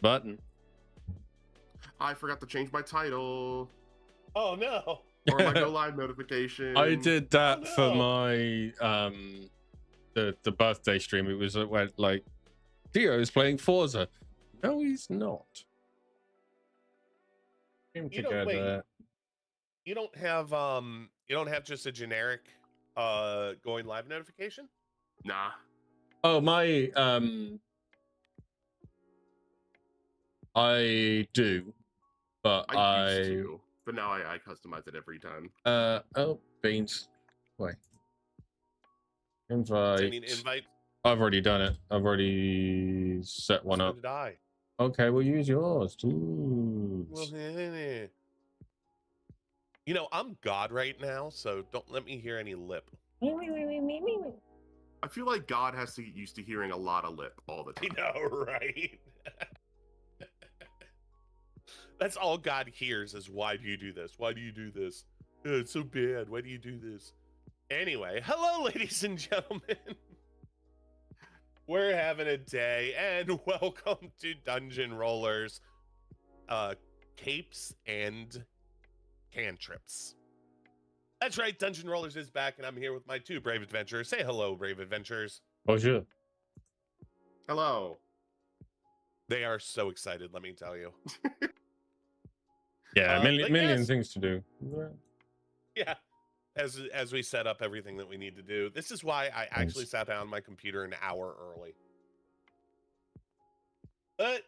button. I forgot to change my title Oh no. or my go live notification. I did that Oh, for no. my the birthday stream. It was where like Theo is playing Forza. No, he's not. Came You don't- together. You don't have just a generic going live notification? Nah. Oh, my I do, but I used to, but now I customize it every time. oh, beans. Wait. Invite. I mean, invite. I've already done it. I've already set one So up. did I. Okay, we'll use yours. Dude. Well, you know, I'm God right now, so don't let me hear any lip. I feel like God has to get used to hearing a lot of lip all the I time. know, right? That's all God hears is, why do you do this? Why do you do this? It's so bad. Why do you do this? Anyway, hello, ladies and gentlemen. We're having a day, and welcome to Dungeon Rollers, Capes and Cantrips. That's right, Dungeon Rollers is back, and I'm here with my two brave adventurers. Say hello, brave adventurers. Bonjour. Hello. They are so excited, let me tell you. Yeah, but million yes. things to do. Yeah, as we set up everything that we need to do. This is why I actually sat down on my computer an hour early. But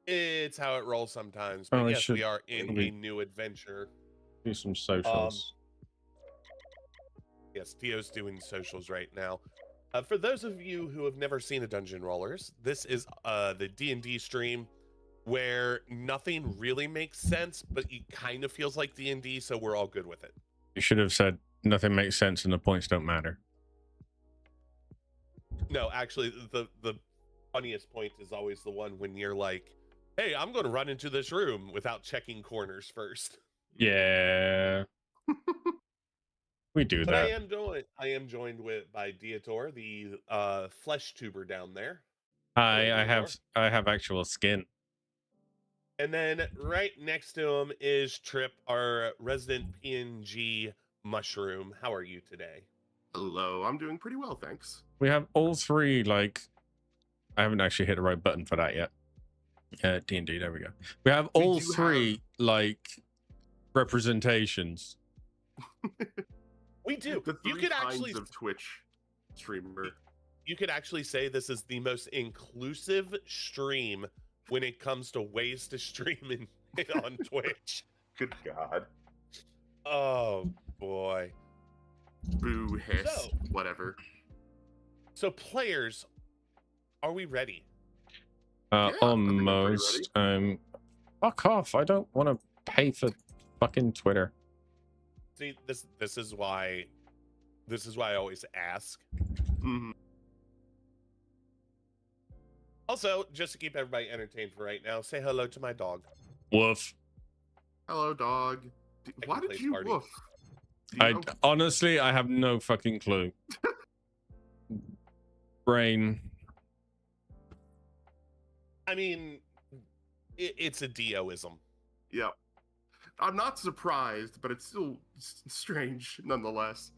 it's how it rolls sometimes. But yes, we are in a new adventure. Do some socials. Yes, Theo's doing socials right now. For those of you who have never seen a Dungeon Rollers, this is the D&D stream where nothing really makes sense, but it kind of feels like D&D, so we're all good with it. You should have said nothing makes sense and the points don't matter. No, actually, the funniest point is always the one when you're like, hey, I'm going to run into this room without checking corners first. Yeah. We do But that. I am joined by Dietor, the flesh tuber down there. Hi, Hello, I have actual skin. And then right next to him is Trip, our resident PNG mushroom. How are you today? Hello, I'm doing pretty well, thanks. We have all three, like, I haven't actually hit the right button for that yet. D&D, there we go. We have all three, like, representations. We do. The three You could kinds actually of Twitch streamer. You could actually say this is the most inclusive stream when it comes to ways to stream on Twitch. Good God. Oh boy. Boo, hiss, whatever. So players, are we ready? Yeah, Almost. Fuck off. I don't want to pay for fucking Twitter. See, this is why I always ask. Mm-hmm. Also, just to keep everybody entertained for right now, say hello to my dog. Woof. Hello, dog. Why did you woof? Honestly, I have no fucking clue. Brain. I mean, it's a Dioism. Yep. I'm not surprised, but it's still strange nonetheless.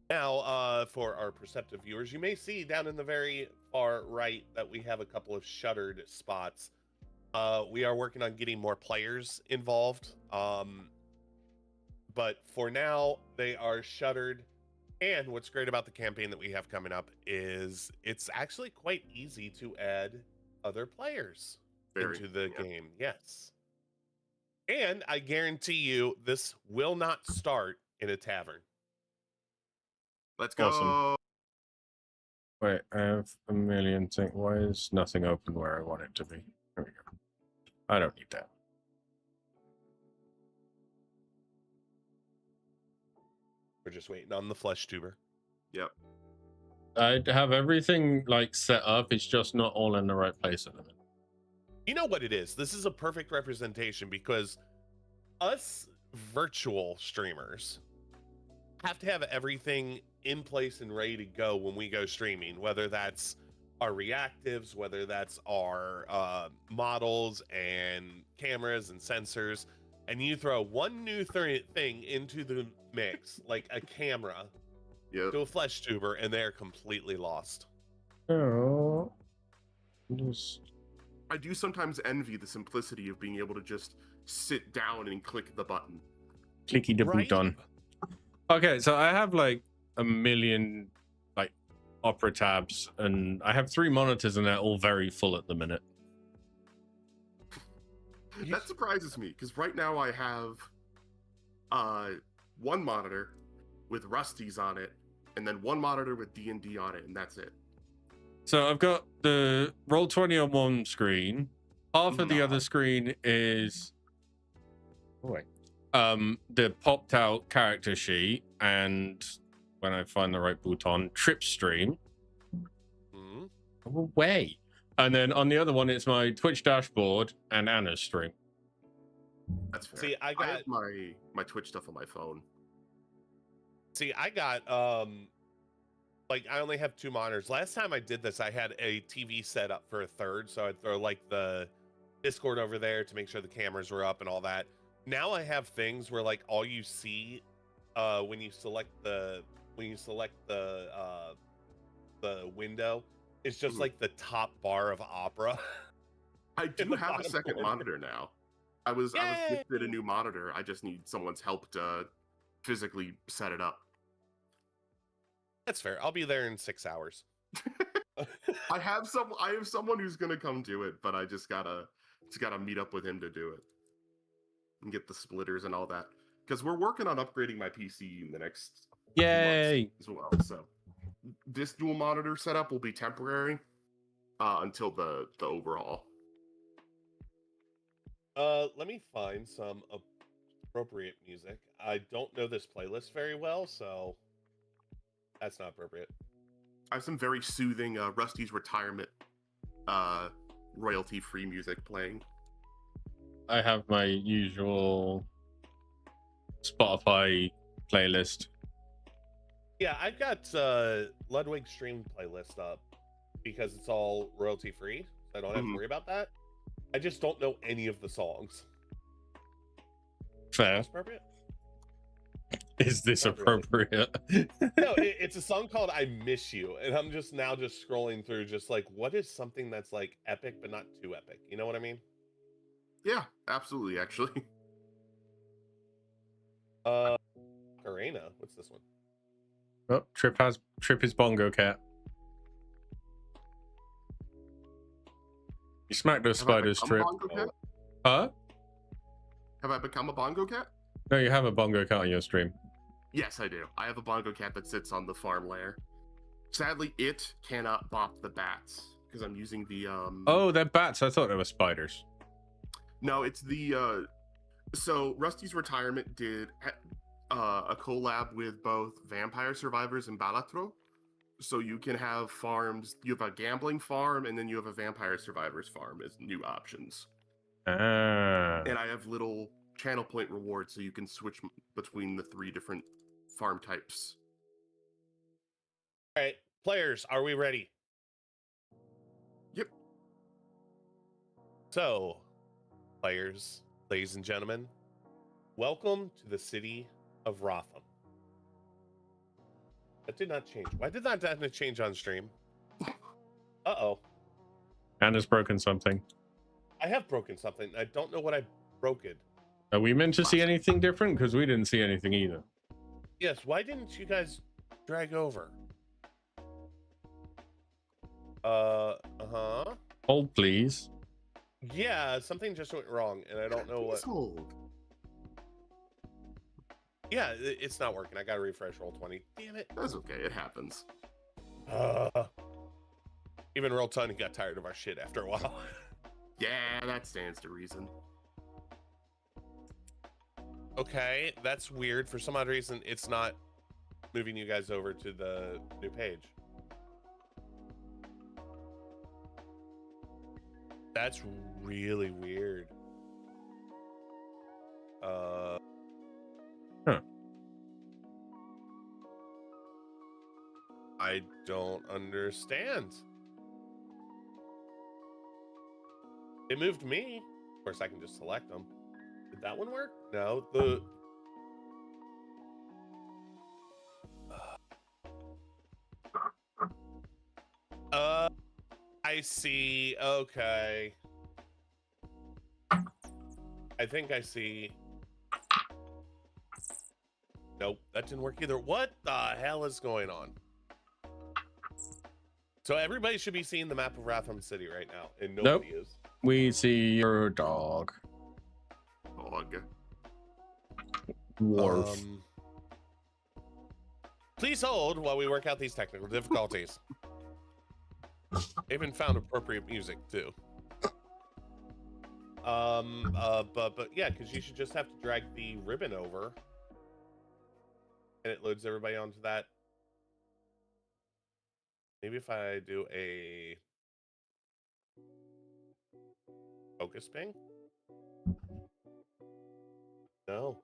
Now, for our perceptive viewers, you may see down in the very far right that we have a couple of shuttered spots. We are working on getting more players involved. But for now, they are shuttered. And what's great about the campaign that we have coming up is it's actually quite easy to add other players into the game. Yes. And I guarantee you, this will not start in a tavern. Let's go. Awesome. Wait, I have a million things. Why is nothing open where I want it to be? There we go. I don't need that. We're just waiting on the flesh tuber. Yep. I have everything like set up. It's just not all in the right place at the minute. You know what it is? This is a perfect representation because us virtual streamers have to have everything in place and ready to go when we go streaming, whether that's our reactives, whether that's our models and cameras and sensors, and you throw one new thing into the mix, like a camera Yep. to a flesh tuber, and they're completely lost. Oh. I do sometimes envy the simplicity of being able to just sit down and click the button. Clicky the Right? button. Okay, so I have like a million like opera tabs, and I have 3 monitors, and they're all very full at the minute. That surprises me because right now I have one monitor with Rusty's on it, and then one monitor with D&D on it, and that's it. So I've got the Roll20 on one screen. Half of the other screen is the popped out character sheet, and when I find the right button, trip stream. Away. And then on the other one, it's my Twitch dashboard and Anna's stream. That's fair. See, I have my Twitch stuff on my phone. See, I got like I only have 2 monitors. Last time I did this, I had a TV set up for a third, so I'd throw like the Discord over there to make sure the cameras were up and all that. Now I have things where like all you see when you select the window is just like the top bar of Opera. I do have a second monitor now. I was gifted a new monitor. I just need someone's help to physically set it up. That's fair. I'll be there in 6 hours. I have someone who's gonna come do it, but I just gotta meet up with him to do it and get the splitters and all that. Because we're working on upgrading my PC in the next Yay months as well. So this dual monitor setup will be temporary until the overhaul. Let me find some appropriate music. I don't know this playlist very well, so that's not appropriate. I have some very soothing Rusty's Retirement royalty-free music playing. I have my usual Spotify playlist. Yeah, I've got Ludwig stream playlist up because it's all royalty-free, so I don't have to worry about that. I just don't know any of the songs. Fair. Appropriate? Is this appropriate? No, it's a song called I Miss You, and I'm just scrolling through just like, what is something that's like epic but not too epic? You know what I mean? Yeah, absolutely, actually. Arena, what's this one? Oh, Trip is Bongo Cat. You smacked those spiders, Trip. Huh? Have I become a bongo cat? No, you have a bongo cat on your stream. Yes, I do. I have a bongo cat that sits on the farm lair. Sadly, it cannot bop the bats because I'm using the Oh, they're bats. I thought they were spiders. No, it's the so Rusty's Retirement did a collab with both Vampire Survivors and Balatro. So you can have farms. You have a gambling farm, and then you have a Vampire Survivors farm as new options. And I have little channel point rewards, so you can switch between the 3 different farm types. All right, players, are we ready? Yep. So, players, ladies and gentlemen, welcome to the city of Rotham. That did not change. Why did that not change on stream? Uh-oh. Anna's broken something. I have broken something. I don't know what I broke it. Are we meant to see anything different? Because we didn't see anything either. Yes, why didn't you guys drag over? Uh-huh. Hold, please. Yeah, something just went wrong, and I don't know what. Hold. Yeah, it's not working. I gotta refresh Roll20. Damn it. That's okay. It happens. Even Roll20 got tired of our shit after a while. Yeah, that stands to reason. Okay, that's weird. For some odd reason, it's not moving you guys over to the new page. That's really weird. I don't understand. It moved me. Of course, I can just select them. Did that one work? No. The I see. Okay. I think I see. Nope, that didn't work either. What the hell is going on? So everybody should be seeing the map of Rotham City right now, and nobody is. We see your dog. Dog. Dwarf. Please hold while we work out these technical difficulties. I even found appropriate music too. But yeah, because you should just have to drag the ribbon over, and it loads everybody onto that. Maybe if I do a focus ping. No.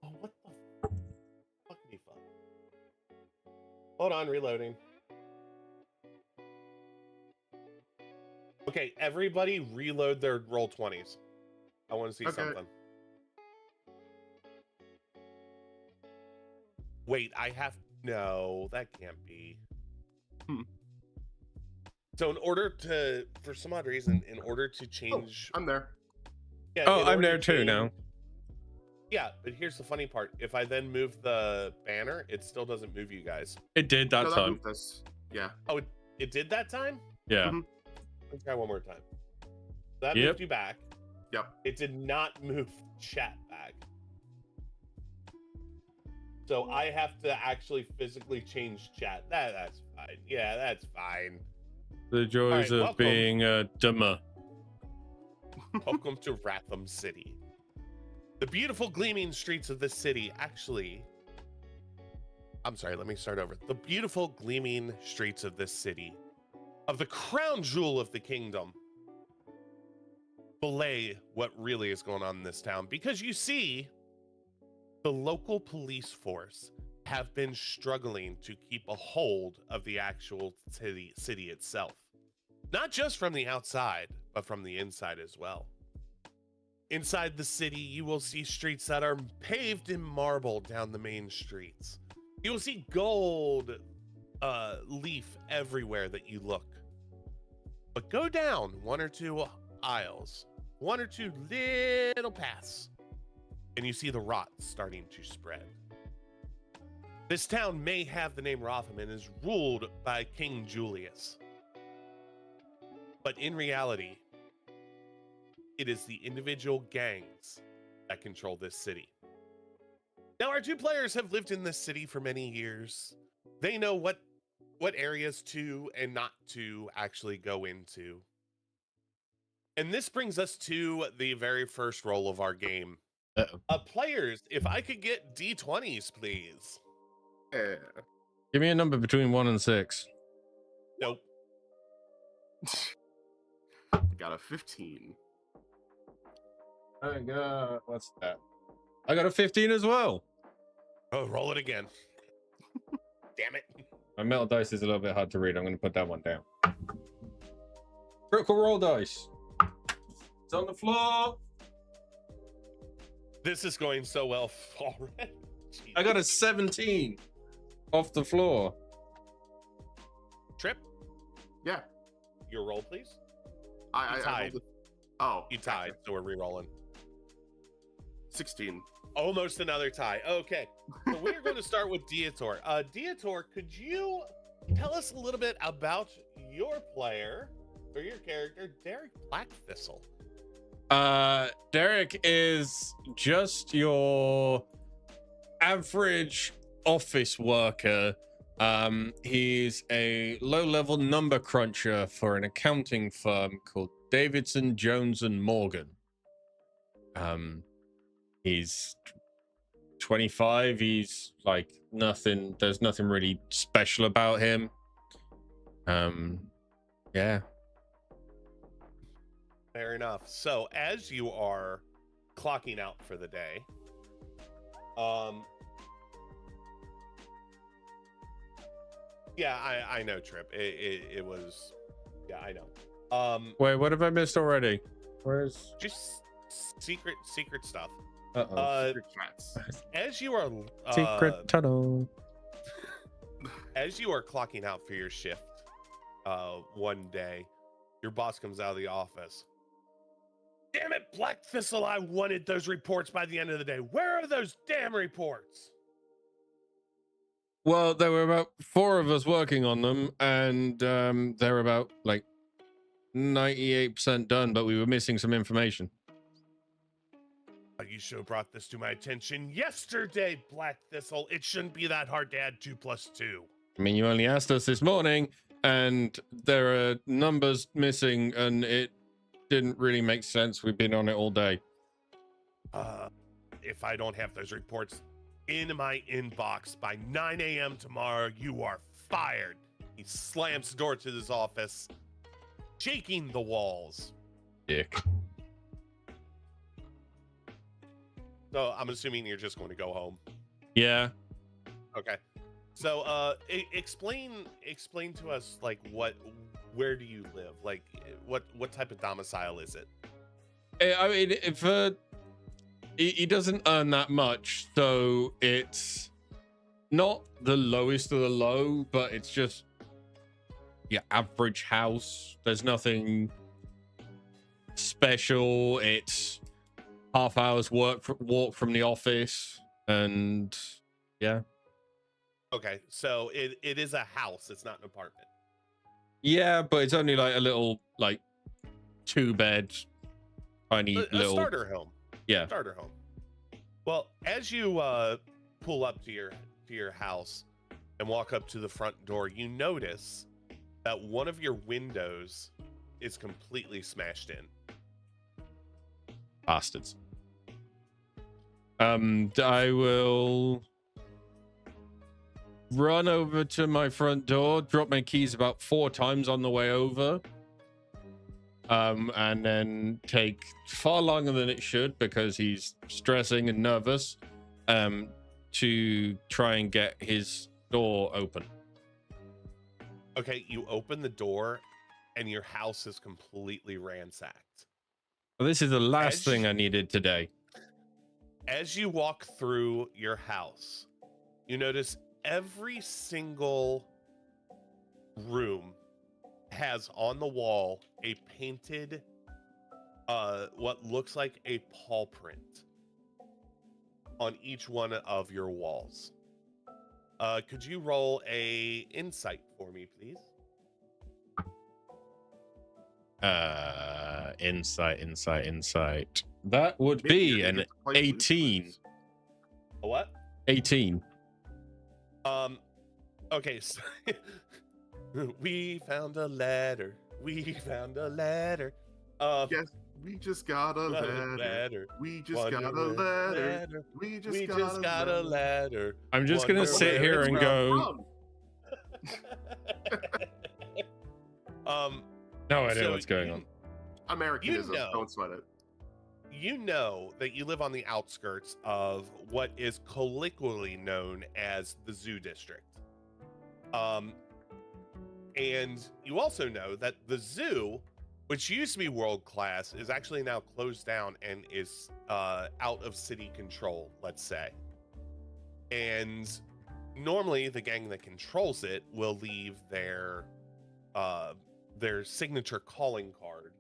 Oh, what the fuckity fuck? Hold on, reloading. Okay, everybody reload their roll 20s. I want to see something. Wait, I have... No, that can't be. So in order to... For some odd reason, in order to change... Oh, I'm there. Yeah, Oh, I'm there too now. Yeah, but here's the funny part. If I then move the banner, it still doesn't move you guys. It did that time. Yeah. Oh, it did that time? Yeah. Mm-hmm. Let's try one more time. That Yep. moved you back. Yep. It did not move chat back. So I have to actually physically change chat. That's fine. Yeah, that's fine. The joys of being a dumber. Welcome to Rotham City. The beautiful gleaming streets of this city actually... I'm sorry, let me start over. The beautiful gleaming streets of this city, of the crown jewel of the kingdom, belay what really is going on in this town. Because you see, the local police force have been struggling to keep a hold of the actual city itself. Not just from the outside, but from the inside as well. Inside the city, you will see streets that are paved in marble down the main streets. You will see gold leaf everywhere that you look. But go down one or two aisles, one or two little paths, and you see the rot starting to spread. This town may have the name Rotham and is ruled by King Julius. But in reality, it is the individual gangs that control this city. Now, our two players have lived in this city for many years. They know what areas to and not to actually go into. And this brings us to the very first roll of our game. Players, if I could get D20s, please. Yeah. Give me a number between 1 and 6. Nope. Got a 15. I got... What's that? I got a 15 as well. Oh, roll it again. Damn it. My metal dice is a little bit hard to read. I'm going to put that one down. Critical roll dice. It's on the floor. This is going so well already. I got a 17 off the floor. Trip? Yeah. Your roll, please. I tied. You tied, gotcha. so we're re-rolling. 16. Almost another tie. Okay, so we're going to start with Dietor. Dietor, could you tell us a little bit about your player or your character, Derek Blackthistle? Derek is just your average office worker. He's a low-level number cruncher for an accounting firm called Davidson, Jones, and Morgan. He's 25. He's like nothing. There's nothing really special about him. Yeah. Fair enough. So as you are clocking out for the day, yeah, I know, Trip. It was, yeah, I know. Wait, what have I missed already? Where's just secret stuff. Secret chats. As you are secret tunnel? As you are clocking out for your shift, one day, your boss comes out of the office. Damn it, Black Thistle! I wanted those reports by the end of the day. Where are those damn reports? Well, there were about 4 of us working on them, and they're about like 98% done, but we were missing some information. You should have brought this to my attention yesterday, Black Thistle. It shouldn't be that hard to add 2 + 2. I mean, you only asked us this morning, and there are numbers missing, and it didn't really make sense. We've been on it all day. If I don't have those reports in my inbox by 9 a.m. tomorrow, you are fired. He slams the door to his office, shaking the walls. Dick. So I'm assuming you're just going to go home. Yeah. Okay. So explain to us, like, where do you live? Like, what type of domicile is it? I mean, if he doesn't earn that much, so it's not the lowest of the low, but it's just your average house. There's nothing special. It's half hour's walk from the office, and yeah. Okay, so it is a house. It's not an apartment. Yeah, but it's only like a little, like, 2-bed, tiny little starter home. Yeah. Starter home. Well, as you pull up to your house and walk up to the front door, you notice that one of your windows is completely smashed in. Bastards. I will run over to my front door, drop my keys about 4 times on the way over, and then take far longer than it should because he's stressing and nervous, to try and get his door open. Okay, you open the door and your house is completely ransacked. Well, this is the last thing I needed today. As you walk through your house, you notice every single room has on the wall a painted, what looks like a paw print on each one of your walls. Could you roll a insight for me, please? Insight. That would be an 18. A what? 18. Okay, so we found a ladder. We found a ladder. Yes, we just got a ladder. We just got a ladder. We just got a ladder. I'm just gonna sit here and go. No idea what's going on. Americanism, don't sweat it. You know that you live on the outskirts of what is colloquially known as the Zoo District. And you also know that the zoo, which used to be world class, is actually now closed down and is out of city control, let's say. And normally the gang that controls it will leave their signature calling card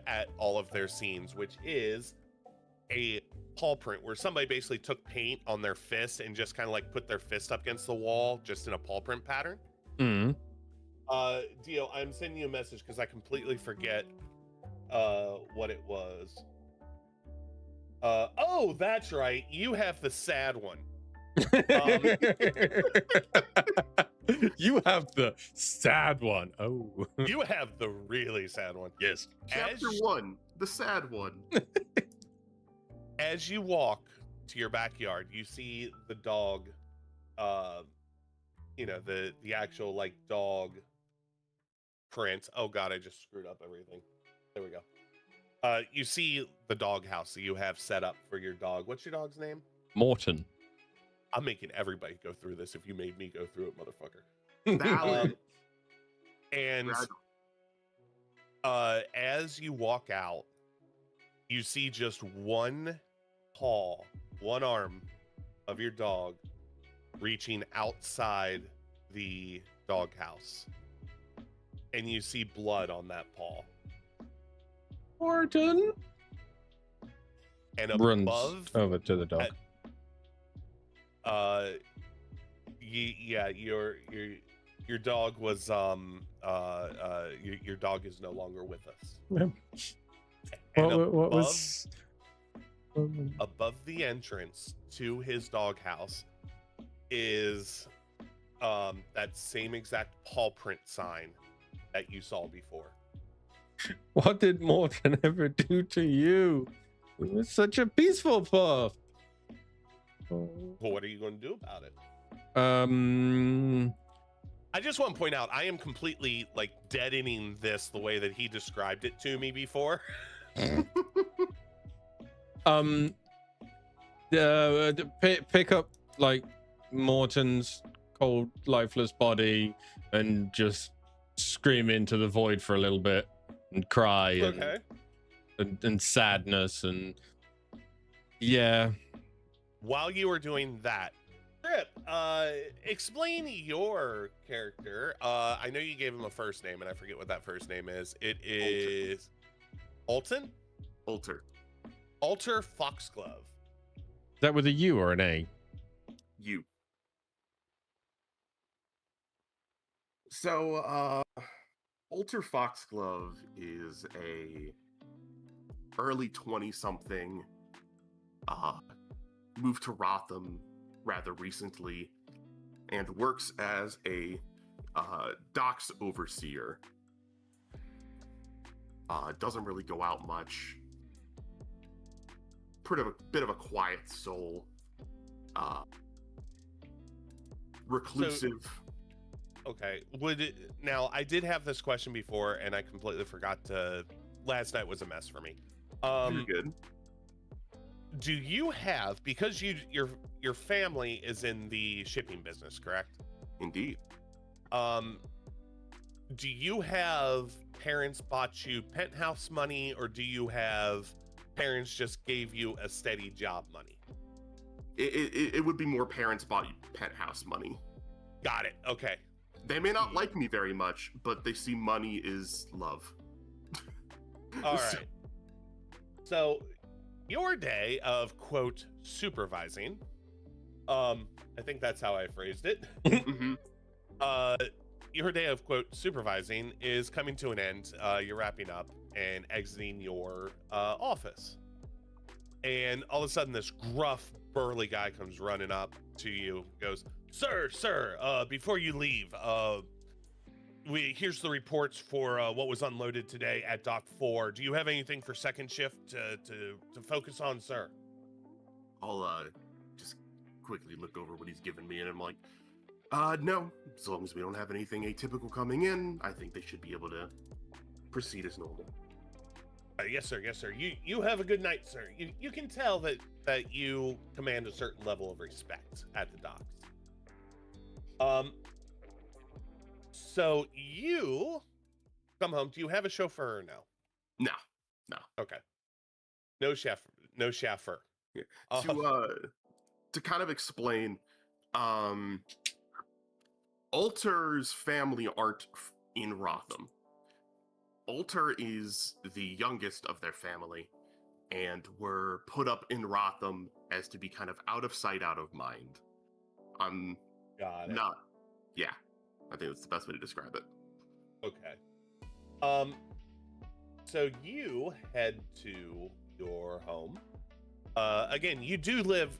at all of their scenes, which is a paw print where somebody basically took paint on their fist and just kind of like put their fist up against the wall just in a paw print pattern. Dio, I'm sending you a message because I completely forget what it was. Oh, that's right. You have the sad one. You have the sad one. Oh. You have the really sad one. Yes. Chapter 1, the sad one. As you walk to your backyard, you see the dog, the actual like dog print. Oh God, I just screwed up everything. There we go. You see the dog house that you have set up for your dog. What's your dog's name? Morton. I'm making everybody go through this if you made me go through it, motherfucker. Valid. And As you walk out, you see just one paw, one arm of your dog reaching outside the doghouse. And you see blood on that paw. Morton And runs above over to the dog. Yeah, your dog was your dog is no longer with us. And What was above the entrance to his doghouse is that same exact paw print sign that you saw before. what did Morton ever do to you? It was such a peaceful path. Well, what are you going to do about it? I just want to point out I am completely like deadening this the way that he described it to me before. Pick up like Morton's cold, lifeless body and just scream into the void for a little bit and cry Okay. and sadness and yeah. While you were doing that, Trip, explain your character. I know you gave him a first name, and I forget what that first name is. It is Alton? Alter Foxglove. Is that with a U or an A? You. So, Alter Foxglove is a early 20-something, moved to Rotham rather recently, and works as a docks overseer. Doesn't really go out much. Bit of a quiet soul. Reclusive. Okay. Now I did have this question before and I completely forgot to. Last night was a mess for me. You're good. Do you have, because your family is in the shipping business, correct? Indeed. Do you have parents bought you penthouse money, or do you have parents just gave you a steady job money? It would be more parents bought you penthouse money. Got it. Okay. They may not like me very much, but they see money is love. All right. So your day of quote supervising, I think that's how I phrased it. Mm-hmm. Your day of quote supervising is coming to an end. You're wrapping up and exiting your office, and all of a sudden this gruff burly guy comes running up to you, goes, sir, before you leave, here's the reports for what was unloaded today at Dock 4. Do you have anything for second shift to focus on, sir? I'll just quickly look over what he's given me, and I'm like, no, as long as we don't have anything atypical coming in, I think they should be able to proceed as normal. Yes, sir. You have a good night, sir. You can tell that you command a certain level of respect at the docks. So you come home. Do you have a chauffeur or no? No. Okay. No chauffeur. Yeah. To kind of explain, Alter's family aren't in Rotham. Alter is the youngest of their family, and were put up in Rotham as to be kind of out of sight, out of mind. Got it. Not, yeah. I think that's the best way to describe it. Okay. So you head to your home. Again, you live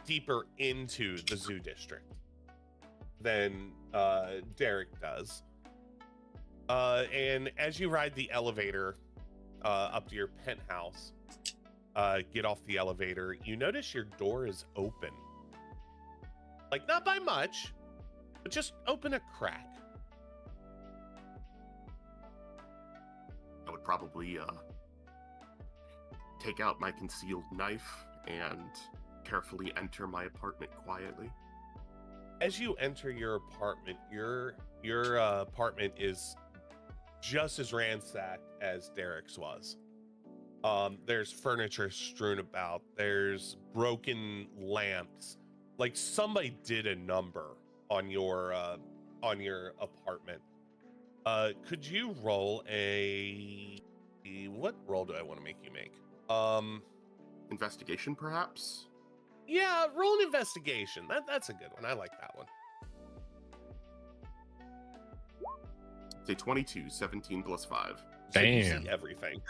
deeper into the zoo district than Derek does. And as you ride the elevator up to your penthouse, get off the elevator, you notice your door is open. Like, not by much, but just open a crack. I would probably take out my concealed knife and carefully enter my apartment quietly. As you enter your apartment, your apartment is just as ransacked as Derek's was. There's furniture strewn about. There's broken lamps. Like somebody did a number on your apartment. Could you roll what role do I want to make you make? Investigation, perhaps? Yeah, roll an investigation. That's a good one. I like that one. Say 22, 17 plus 5. So you Damn. see everything.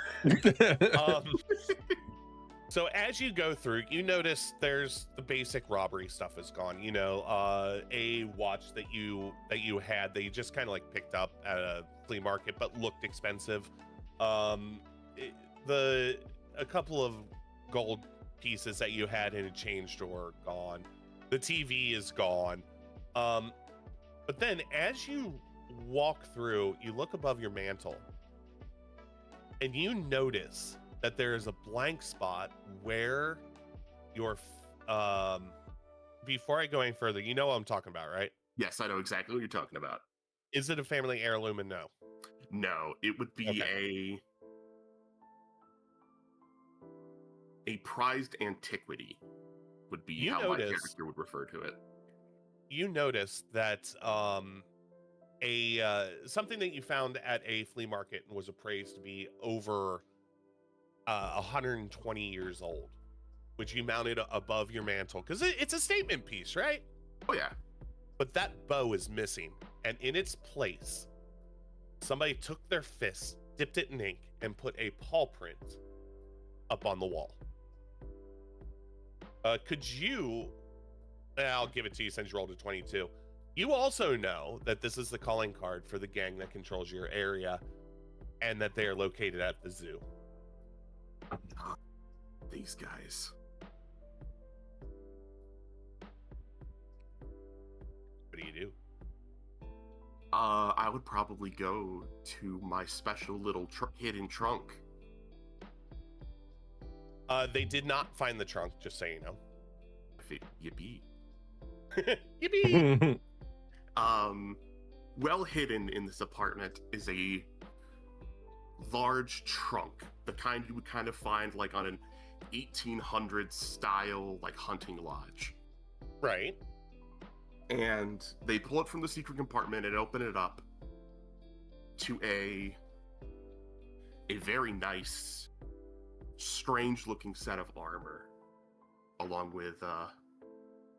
So as you go through, you notice there's the basic robbery stuff is gone. You know, a watch that you had that you just kind of like picked up at a flea market but looked expensive. A couple of gold pieces that you had in a change drawer gone. The TV is gone. But then as you walk through, you look above your mantle and you notice that there is a blank spot where your before I go any further, you know what I'm talking about, right? Yes, I know exactly what you're talking about. Is it a family heirloom? And no. No, it would be Okay. a prized antiquity would be You how my notice- character would refer to it. You notice that something that you found at a flea market and was appraised to be over 120 years old, which you mounted above your mantle because it's a statement piece, right? Oh yeah. But that bow is missing, and in its place, somebody took their fist, dipped it in ink, and put a paw print up on the wall. Could you? I'll give it to you since you rolled a 22. You also know that this is the calling card for the gang that controls your area, and that they are located at the zoo. These guys. What do you do? I would probably go to my special little hidden trunk. They did not find the trunk, just so you know. Yippee. Yippee! Well hidden in this apartment is a large trunk, the kind you would kind of find like on an 1800s style like hunting lodge. Right. And they pull it from the secret compartment and open it up to a very nice, strange looking set of armor, along with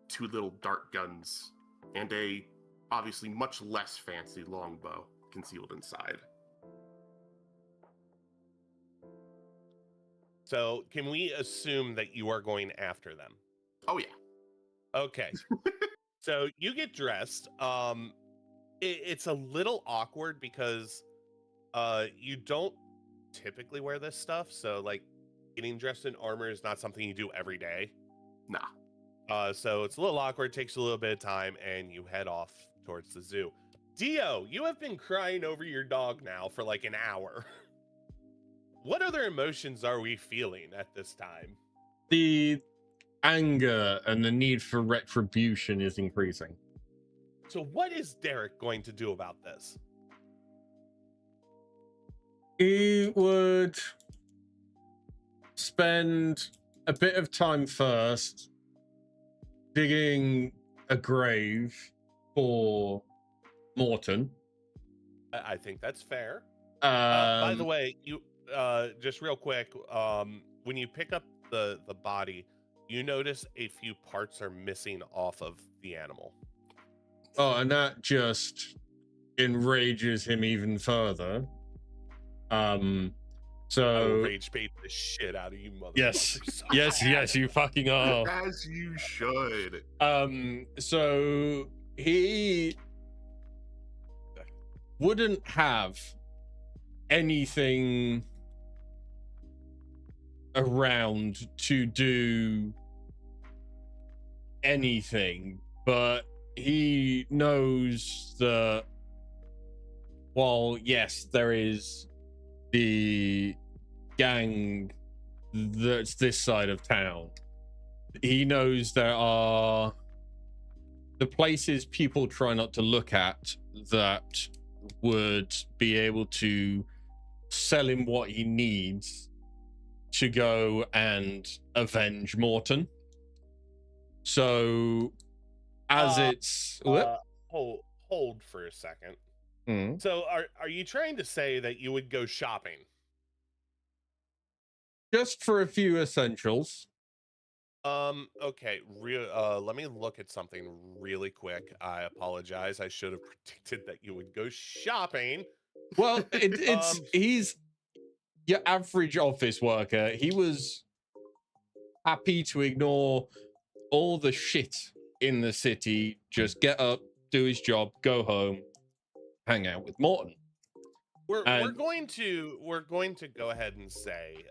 2 little dart guns and a obviously much less fancy longbow concealed inside. So can we assume that you are going after them? Oh yeah. Okay. So you get dressed. It's a little awkward because you don't typically wear this stuff. So like getting dressed in armor is not something you do every day. Nah. So it's a little awkward, takes a little bit of time, and you head off towards the zoo. Dio, you have been crying over your dog now for like an hour. What other emotions are we feeling at this time? The anger and the need for retribution is increasing. So what is Derek going to do about this? He would spend a bit of time first digging a grave for Morton. I think that's fair. By the way, you just real quick, when you pick up the body, you notice a few parts are missing off of the animal. Oh, and that just enrages him even further. I will So rage bait the shit out of you, yes, motherfuckers. yes, you fucking are. As you should. So he wouldn't have anything around to do anything, but he knows that while yes, there is the gang that's this side of town, he knows there are the places people try not to look at that would be able to sell him what he needs to go and avenge Morton. So, as it's hold for a second. Mm. So, are you trying to say that you would go shopping? Just for a few essentials. Okay. Let me look at something really quick. I apologize. I should have predicted that you would go shopping. Well, he's your average office worker. He was happy to ignore all the shit in the city, just get up, do his job, go home, hang out with Morton. We're going to go ahead and say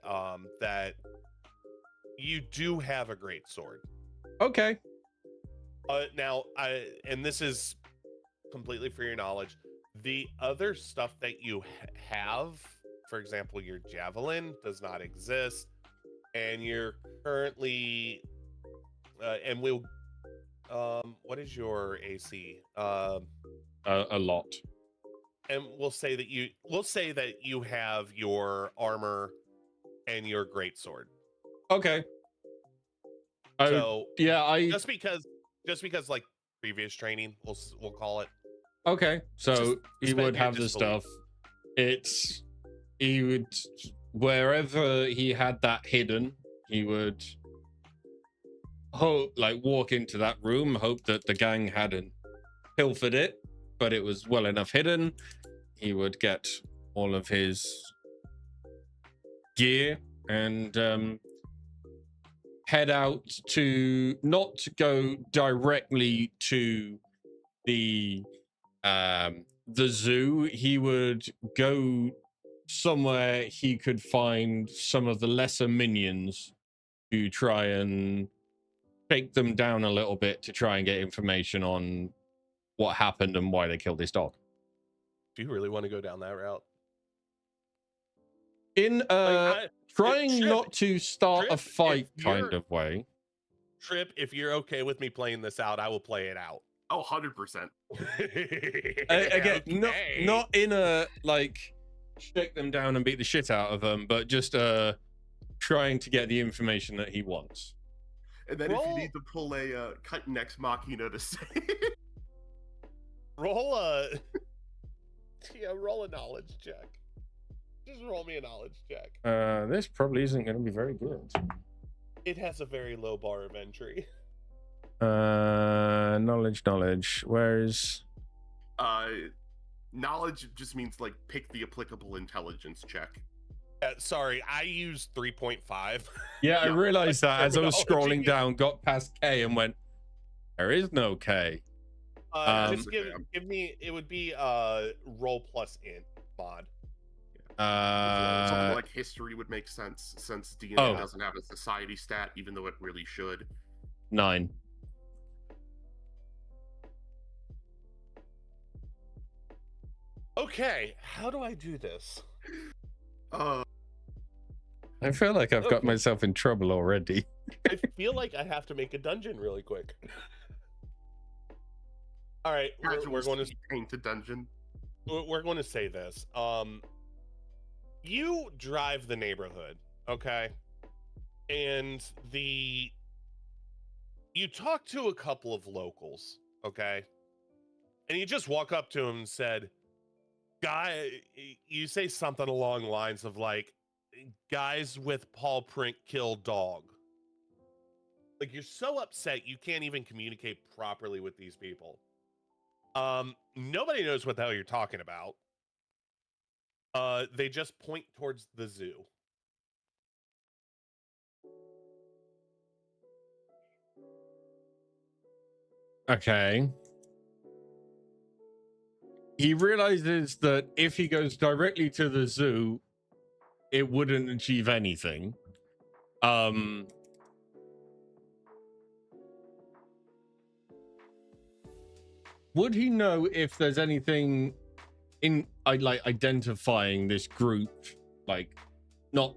that you do have a great sword. Okay. Now, and this is completely for your knowledge, the other stuff that you have, for example, your javelin does not exist, and you're currently and we'll what is your AC? A lot. And we'll say that you have your armor and your greatsword. Okay. So yeah, just because like previous training, we'll call it. Okay, so he would have the stuff. He would, wherever he had that hidden, he would walk into that room, hope that the gang hadn't pilfered it, but it was well enough hidden. He would get all of his gear and head out to not go directly to the zoo. He would go somewhere he could find some of the lesser minions to try and shake them down a little bit to try and get information on what happened and why they killed his dog. Do you really want to go down that route? In trying not to start a fight kind of way. Trip, if you're okay with me playing this out, I will play it out. Oh, 100%. Again, Okay. not in a shake them down and beat the shit out of them, but just trying to get the information that he wants. And then if you need to pull a cut next machina to say roll a knowledge check. Just roll me a knowledge check. This probably isn't going to be very good. It has a very low bar of entry. Knowledge. Where's knowledge just means pick the applicable intelligence check. Sorry, I used 3.5. Yeah, I realized that as I was scrolling down, got past K and went, there is no K. Just give me, it would be roll plus int mod. Something like history would make sense since D&D doesn't have a society stat, even though it really should. 9. Okay, how do I do this? I feel like I've got myself in trouble already. I feel like I have to make a dungeon really quick. All right, we're going to paint a dungeon. We're going to say this. You drive the neighborhood, okay? And you talk to a couple of locals, okay? And you just walk up to them and said, you say something along the lines of guys with paw print kill dog. You're so upset you can't even communicate properly with these people. Nobody knows what the hell you're talking about. They just point towards the zoo. Okay. He realizes that if he goes directly to the zoo, it wouldn't achieve anything. Would he know if there's anything in identifying this group, not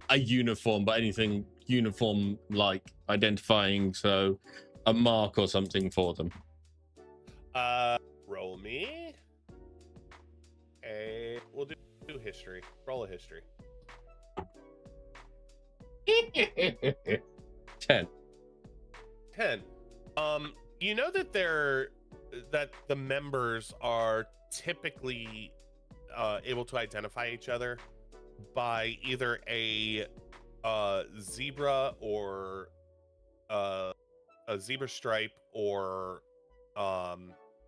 a uniform, but anything uniform identifying, so a mark or something for them? Roll me. history. Roll a history. 10. 10. You know that the members are typically able to identify each other by either a zebra or a zebra stripe or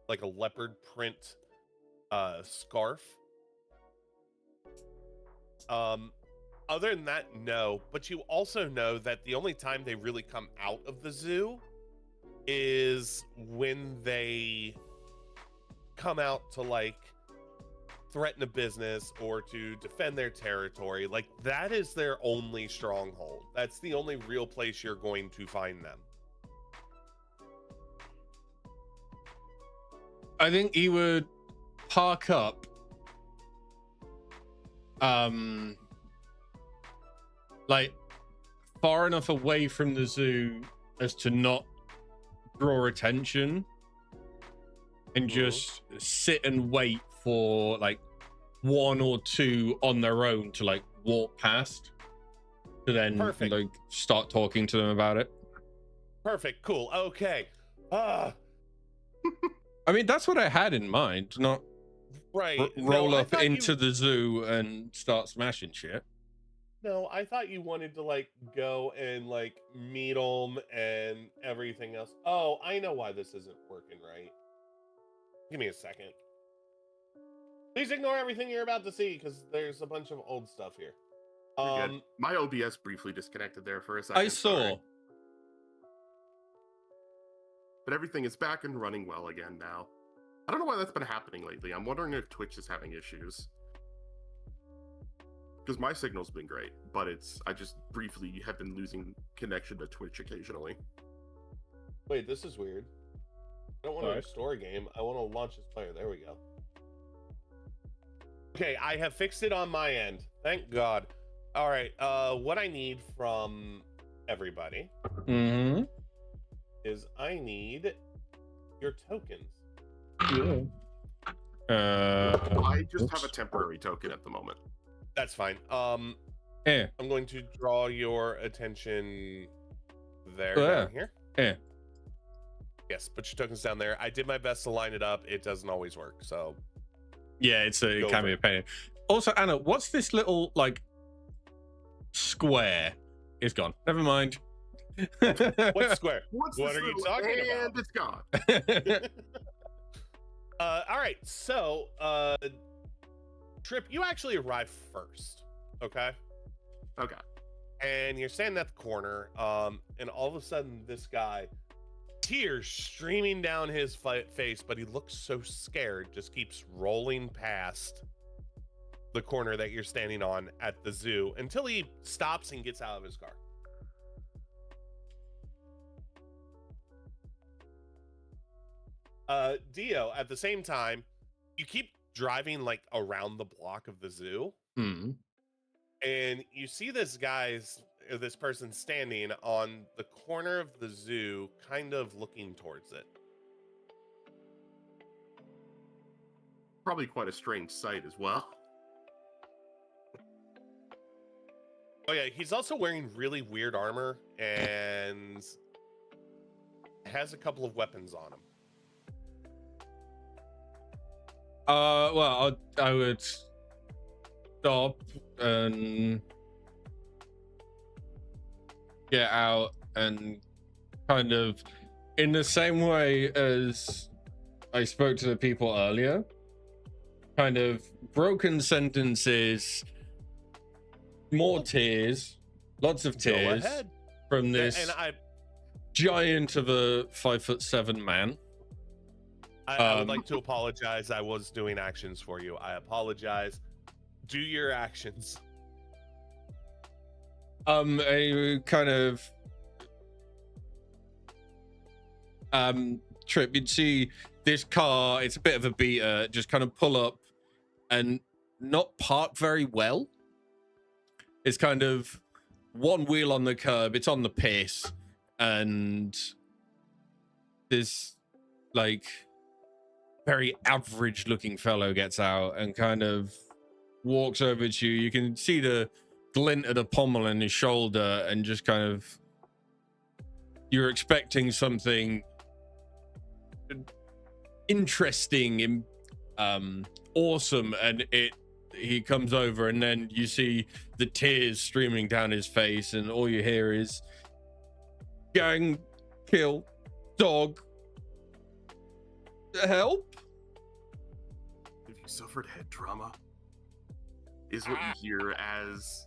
like a leopard print scarf. Other than that, no. But you also know that the only time they really come out of the zoo is when they come out to like threaten a business or to defend their territory. Like that is their only stronghold. That's the only real place you're going to find them. I think he would park up like far enough away from the zoo as to not draw attention and just sit and wait for like one or two on their own to like walk past to then like start talking to them about it. Perfect. Cool. Okay. I mean, that's what I had in mind, not roll up into the zoo and start smashing shit. No, I thought you wanted to like go and like meet them and everything else. Oh, I know why this isn't working right. Give me a second. Please ignore everything you're about to see because there's a bunch of old stuff here. My OBS briefly disconnected there for a second. I saw. Sorry. But everything is back and running well again now. I don't know why that's been happening lately. I'm wondering if Twitch is having issues. Because my signal's been great, but I just briefly have been losing connection to Twitch occasionally. Wait, this is weird. I don't want to restore a game. I want to launch this player. There we go. Okay, I have fixed it on my end. Thank God. All right, what I need from everybody is I need your tokens. I just have a temporary token at the moment. That's fine. I'm going to draw your attention down here. Yes, put your tokens down there. I did my best to line it up. It doesn't always work, so yeah, it can be a pain. Also, Anna, what's this little like square? It's gone. Never mind. What square? What are you talking about? And it's gone. All right, so Trip, you actually arrive first. Okay. And you're standing at the corner, and all of a sudden, this guy, tears streaming down his face, but he looks so scared, just keeps rolling past the corner that you're standing on at the zoo until he stops and gets out of his car. Dio, at the same time, you keep driving like around the block of the zoo, and you see this person standing on the corner of the zoo, kind of looking towards it. Probably quite a strange sight as well. Oh yeah, he's also wearing really weird armor and has a couple of weapons on him. Well, I would stop and get out and kind of, in the same way as I spoke to the people earlier, kind of broken sentences, more tears, lots of tears from this giant of a 5'7" man. I would like to apologize. I was doing actions for you. I apologize. Do your actions. A kind of Trip, you'd see this car, it's a bit of a beater, just kind of pull up and not park very well. It's kind of one wheel on the curb, it's on the piss, and this like very average looking fellow gets out and kind of walks over to you. You can see the glint of the pommel in his shoulder, and just kind of, you're expecting something interesting and awesome, and he comes over, and then you see the tears streaming down his face, and all you hear is gang, kill, dog, help. Have you suffered head trauma? Is what you hear as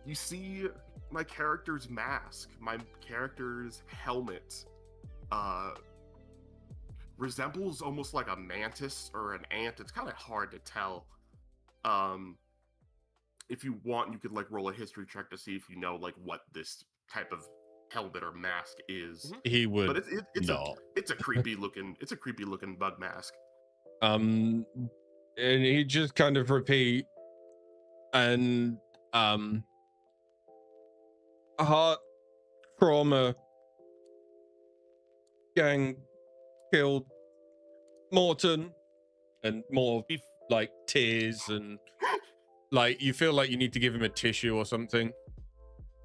you see my character's mask, my character's helmet resembles almost like a mantis or an ant. It's kind of hard to tell. If you want, you could like roll a history check to see if you know like what this type of helmet or mask is. He would, but it's a creepy looking bug mask. And he just kind of repeat, and heart trauma, gang killed Morton, and more like tears, and like you feel like you need to give him a tissue or something.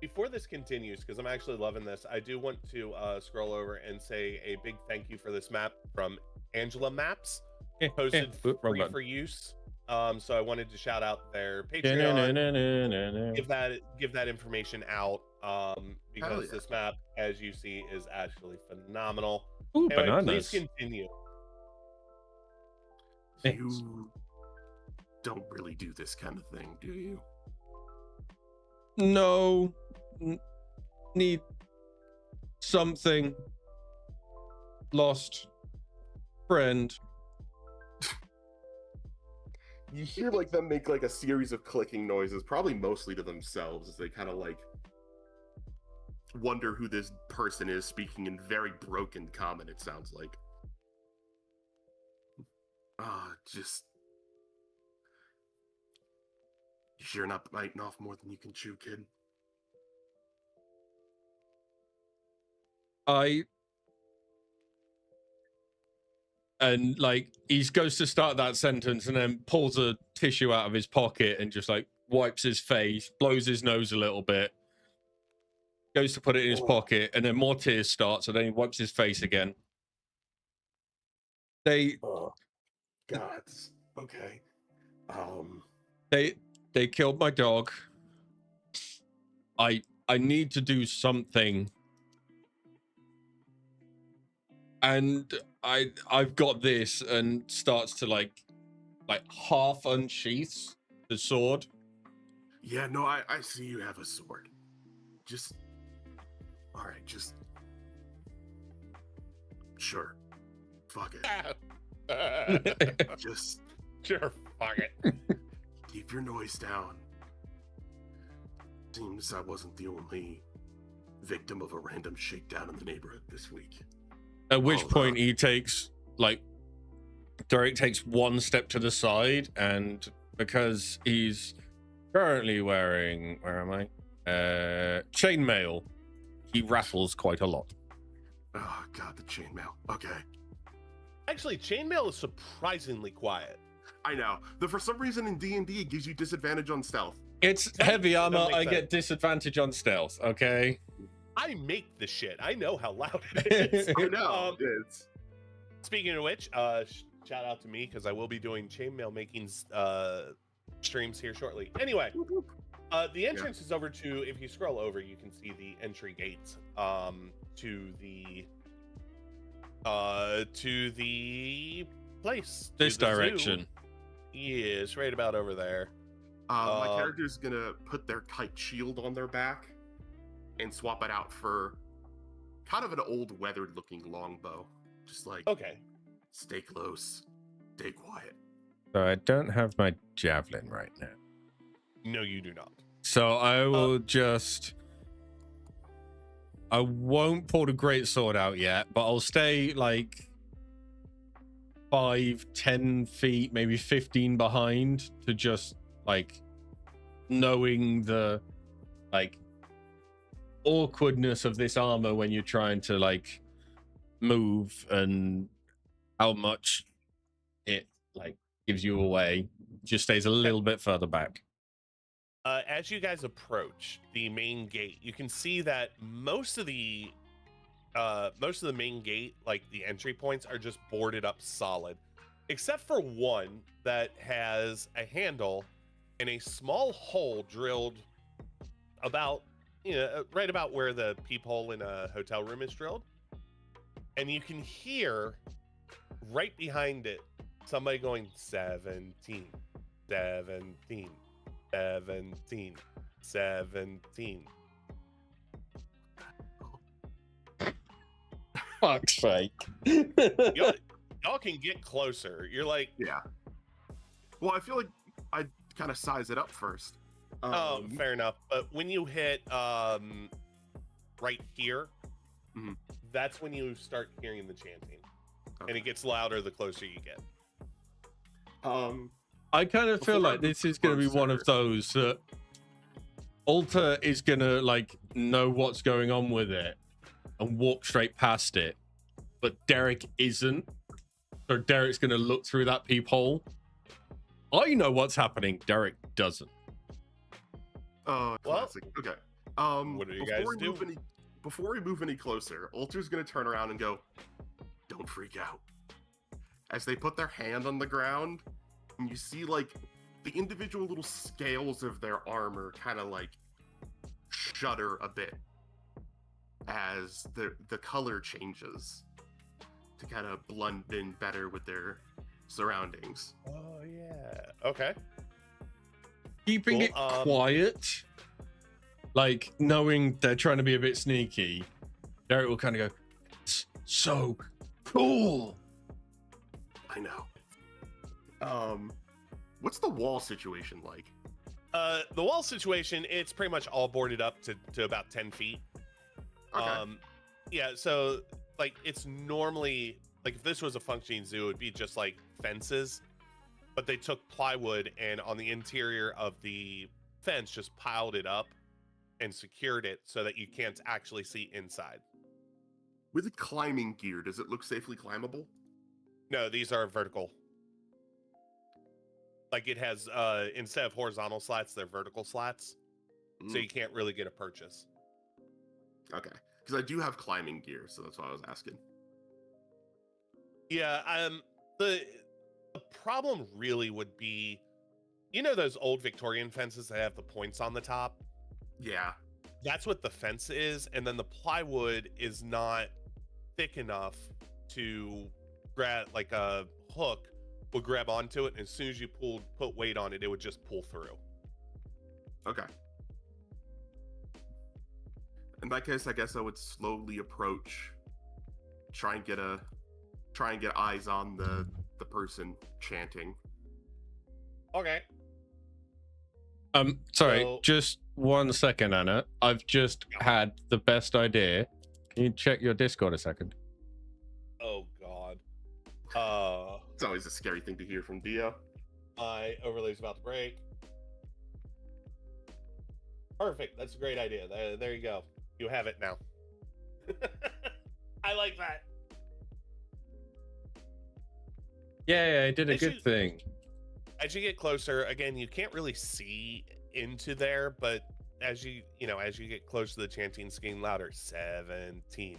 Before this continues, because I'm actually loving this, I do want to scroll over and say a big thank you for this map from Angela Maps, posted free for use. So I wanted to shout out their Patreon, give that information out, because this map, as you see, is actually phenomenal. Ooh, anyway, bananas. Please continue. You don't really do this kind of thing, do you? No. Need something. Lost friend. You hear like them make like a series of clicking noises, probably mostly to themselves, as they kind of like wonder who this person is, speaking in very broken common, it sounds like. Just... You sure not biting off more than you can chew, kid? And like he goes to start that sentence, and then pulls a tissue out of his pocket and just like wipes his face, blows his nose a little bit, goes to put it in his pocket, and then more tears start, so then he wipes his face again. Oh, God. Okay. They killed my dog. I need to do something. And I've got this, and starts to like half unsheaths the sword. Yeah, no, I see you have a sword. Just... Alright, just... Sure. Fuck it. Just... Sure, fuck it. Keep your noise down. Seems I wasn't the only victim of a random shakedown in the neighborhood this week. At which point he takes Derek takes one step to the side, and because he's currently wearing, where am I? Chainmail, he rattles quite a lot. Oh God, the chainmail. Okay. Actually, chainmail is surprisingly quiet. I know. For some reason in D&D it gives you disadvantage on stealth. It's heavy armor. I get disadvantage on stealth. Okay. I make the shit. I know how loud it is. I know. It's... Speaking of which, shout out to me, because I will be doing chainmail making streams here shortly. Anyway, the entrance is over to, if you scroll over, you can see the entry gates to the place. This direction. Zoo. Yes, right about over there. My character's gonna put their kite shield on their back and swap it out for kind of an old weathered looking longbow. Just like, okay, stay close, stay quiet. So I don't have my javelin right now. No, you do not. So I will I won't pull the great sword out yet, but I'll stay like 5-10 feet, maybe 15 behind, to just like knowing the like awkwardness of this armor when you're trying to like move, and how much it like gives you away. just stays a little bit further back. As you guys approach the main gate, you can see that most of the main gate, like the entry points, are just boarded up solid, except for one that has a handle and a small hole drilled about, right about where the peephole in a hotel room is drilled. And you can hear right behind it somebody going 17, 17, 17, 17. Fuck's sake. Y'all can get closer. You're like, yeah. Well, I feel like I'd kind of size it up first. Fair enough. But when you hit right here, that's when you start hearing the chanting. Okay. And it gets louder the closer you get. I kind of feel like this is going to be one of those that Alta is going to like know what's going on with it and walk straight past it, but Derek isn't. So Derek's going to look through that peephole. I know what's happening. Derek doesn't. Oh, classic. Okay. What do you guys do? Before we move any closer, Ulter's going to turn around and go, "Don't freak out." As they put their hand on the ground, and you see like the individual little scales of their armor kind of like shudder a bit as the color changes to kind of blend in better with their surroundings. Oh yeah. Okay. Keeping it quiet, like knowing they're trying to be a bit sneaky, Derek will kind of go, "It's so cool." I know. What's the wall situation like? The wall situation, it's pretty much all boarded up to about 10 feet. Okay. Yeah, so like it's normally like if this was a functioning zoo, it'd be just like fences, but they took plywood and on the interior of the fence just piled it up and secured it so that you can't actually see inside. With the climbing gear, does it look safely climbable? No, these are vertical. Like it has, instead of horizontal slats, they're vertical slats. So you can't really get a purchase. Okay. Because I do have climbing gear, so that's why I was asking. Yeah, the problem really would be, those old Victorian fences that have the points on the top? Yeah. That's what the fence is, and then the plywood is not thick enough to grab, like a hook would grab onto it, and as soon as you put weight on it, it would just pull through. Okay. In that case, I guess I would slowly approach, try and get eyes on the person chanting. Okay. Sorry, So- just 1 second, Anna. I've just had the best idea. Can you check your Discord a second? Oh God. It's always a scary thing to hear from Dio. My overlay's about to break. Perfect. That's a great idea. There you go. You have it now. I like that. Yeah, I did a good thing. As you get closer, again, you can't really see into there, but as you get close to the chanting, it's getting louder. 17,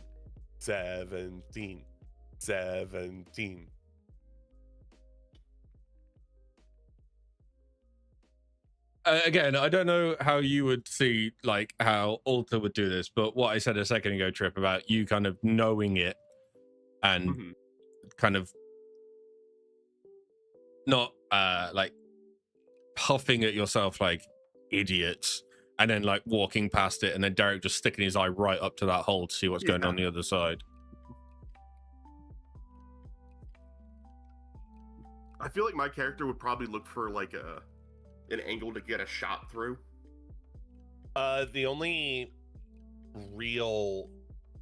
17, 17. Again, I don't know how you would see like how Alta would do this, but what I said a second ago, Trip, about you kind of knowing it and kind of not like puffing at yourself like idiots and then like walking past it and then Derek just sticking his eye right up to that hole to see what's going on the other side. I feel like my character would probably look for like an angle to get a shot through. The only real,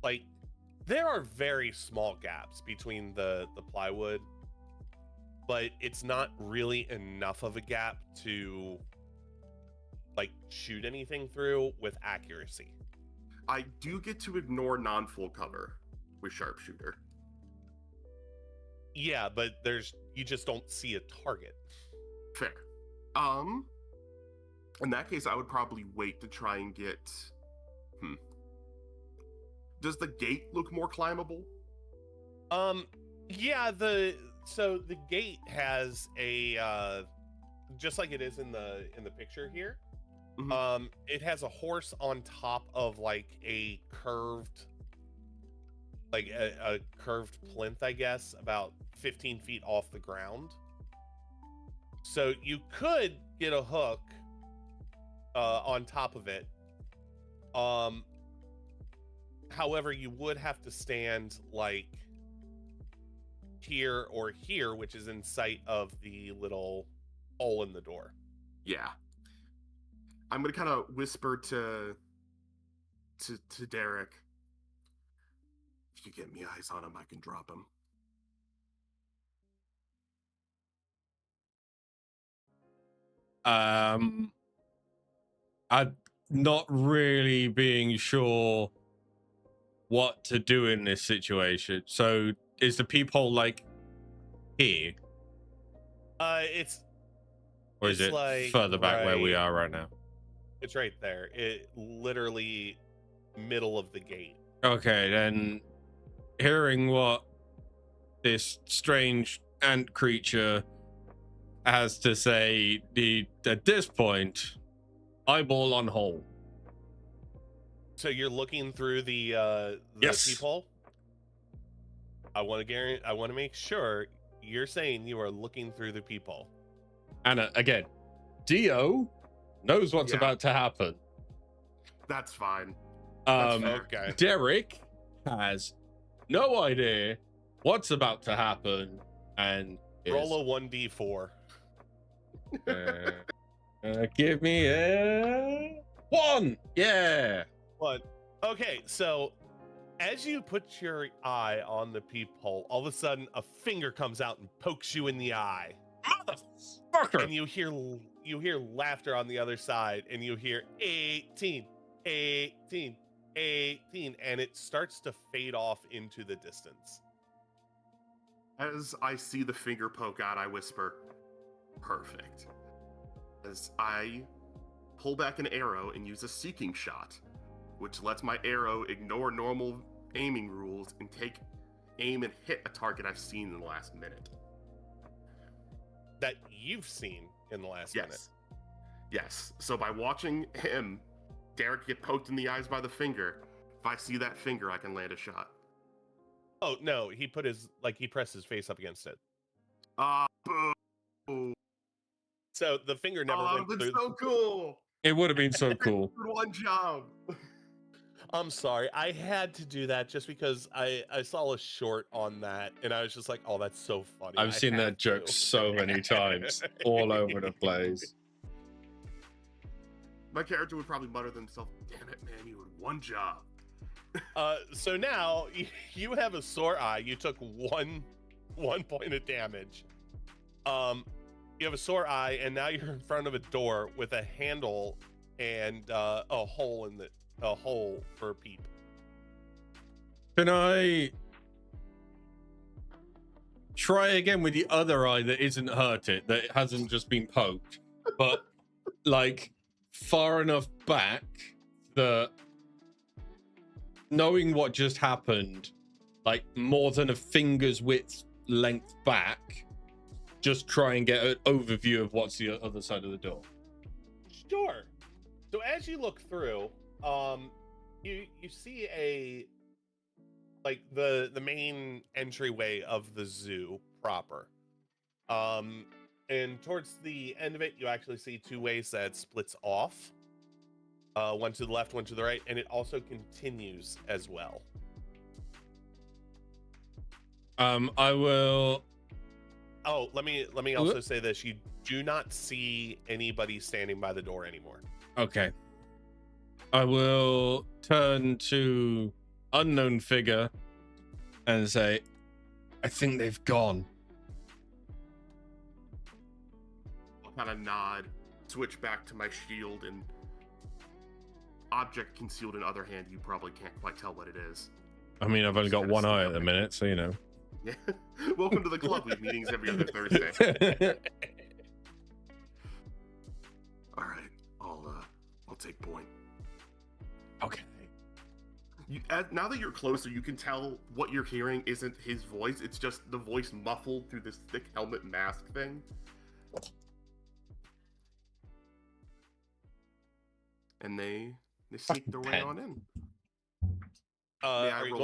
like, there are very small gaps between the plywood, but it's not really enough of a gap to like shoot anything through with accuracy. I do get to ignore non-full cover with sharpshooter. Yeah, but you just don't see a target. Fair. In that case, I would probably wait to try and get. Does the gate look more climbable? Yeah. So the gate has a just like it is in the picture here. Mhm. It has a horse on top of like a curved, like a curved plinth, I guess, about 15 feet off the ground. So you could get a hook on top of it. However, you would have to stand like here or here, which is in sight of the little hole in the door. Yeah. I'm gonna kind of whisper to Derek. If you get me eyes on him, I can drop him. I'm not really being sure what to do in this situation. So is the peephole like here? It's Or is it like further back where we right- are right now? It's right there. It literally middle of the gate. Okay, then hearing what this strange ant creature has to say, at this point, eyeball on hole. So you're looking through the Yes. peephole? I want to make sure you're saying you are looking through the peephole. And again, Dio knows what's Yeah. about to happen. That's fine. That's fair. Okay. Derek has no idea what's about to happen, and Roll a 1d4. give me a 1. Yeah. One. Okay, so as you put your eye on the peephole, all of a sudden a finger comes out and pokes you in the eye. Motherfucker. And you hear laughter on the other side, and you hear 18, 18, 18, and it starts to fade off into the distance. As I see the finger poke out, I whisper, "Perfect." As I pull back an arrow and use a seeking shot, which lets my arrow ignore normal aiming rules and take aim and hit a target I've seen in the last minute. That you've seen in the last minute. Yes. So by watching him, Derek, get poked in the eyes by the finger, if I see that finger, I can land a shot. Oh no, he pressed his face up against it. Boo. So the finger never went That's through. so cool. It would have been so cool. One job. I'm sorry, I had to do that just because I saw a short on that, and I was just like, "Oh, that's so funny." I've seen that joke so many times, all over the place. My character would probably mutter to himself, "Damn it, man, you had one job." So now you have a sore eye. You took one point of damage. You have a sore eye, and now you're in front of a door with a handle and a hole for a peep. Can I try again with the other eye that isn't hurted, that hasn't just been poked, but like far enough back that knowing what just happened, like more than a finger's width length back, just try and get an overview of what's the other side of the door? Sure. So as you look through, you see the main entryway of the zoo proper. And towards the end of it, you actually see two ways that splits off. One to the left, one to the right, and it also continues as well. I will. Oh, let me also say this: you do not see anybody standing by the door anymore. Okay. I will turn to unknown figure and say, "I think they've gone." I'll kind of nod, switch back to my shield, and object concealed in other hand. You probably can't quite tell what it is. I mean, I've only got one eye at the minute, so you know. Yeah. Welcome to the club. We have meetings every other Thursday. I'll take point. Okay. Now that you're closer, you can tell what you're hearing isn't his voice. It's just the voice muffled through this thick helmet mask thing. And they sneak their way on in. Are you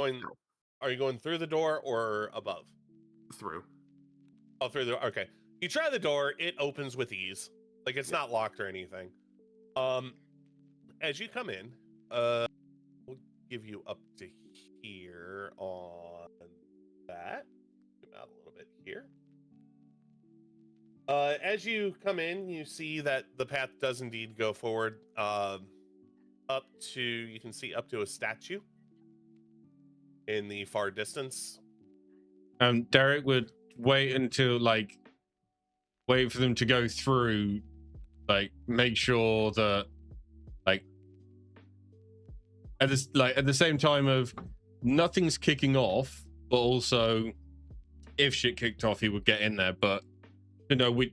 going through the door or above? Through. Oh, through the okay. You try the door, it opens with ease. Like it's not locked or anything. As you come in, we'll give you up to here on that. Zoom out a little bit here. As you come in, you see that the path does indeed go forward. You can see up to a statue in the far distance. Derek would wait for them to go through, make sure that at the same time of nothing's kicking off, but also if shit kicked off, he would get in there. But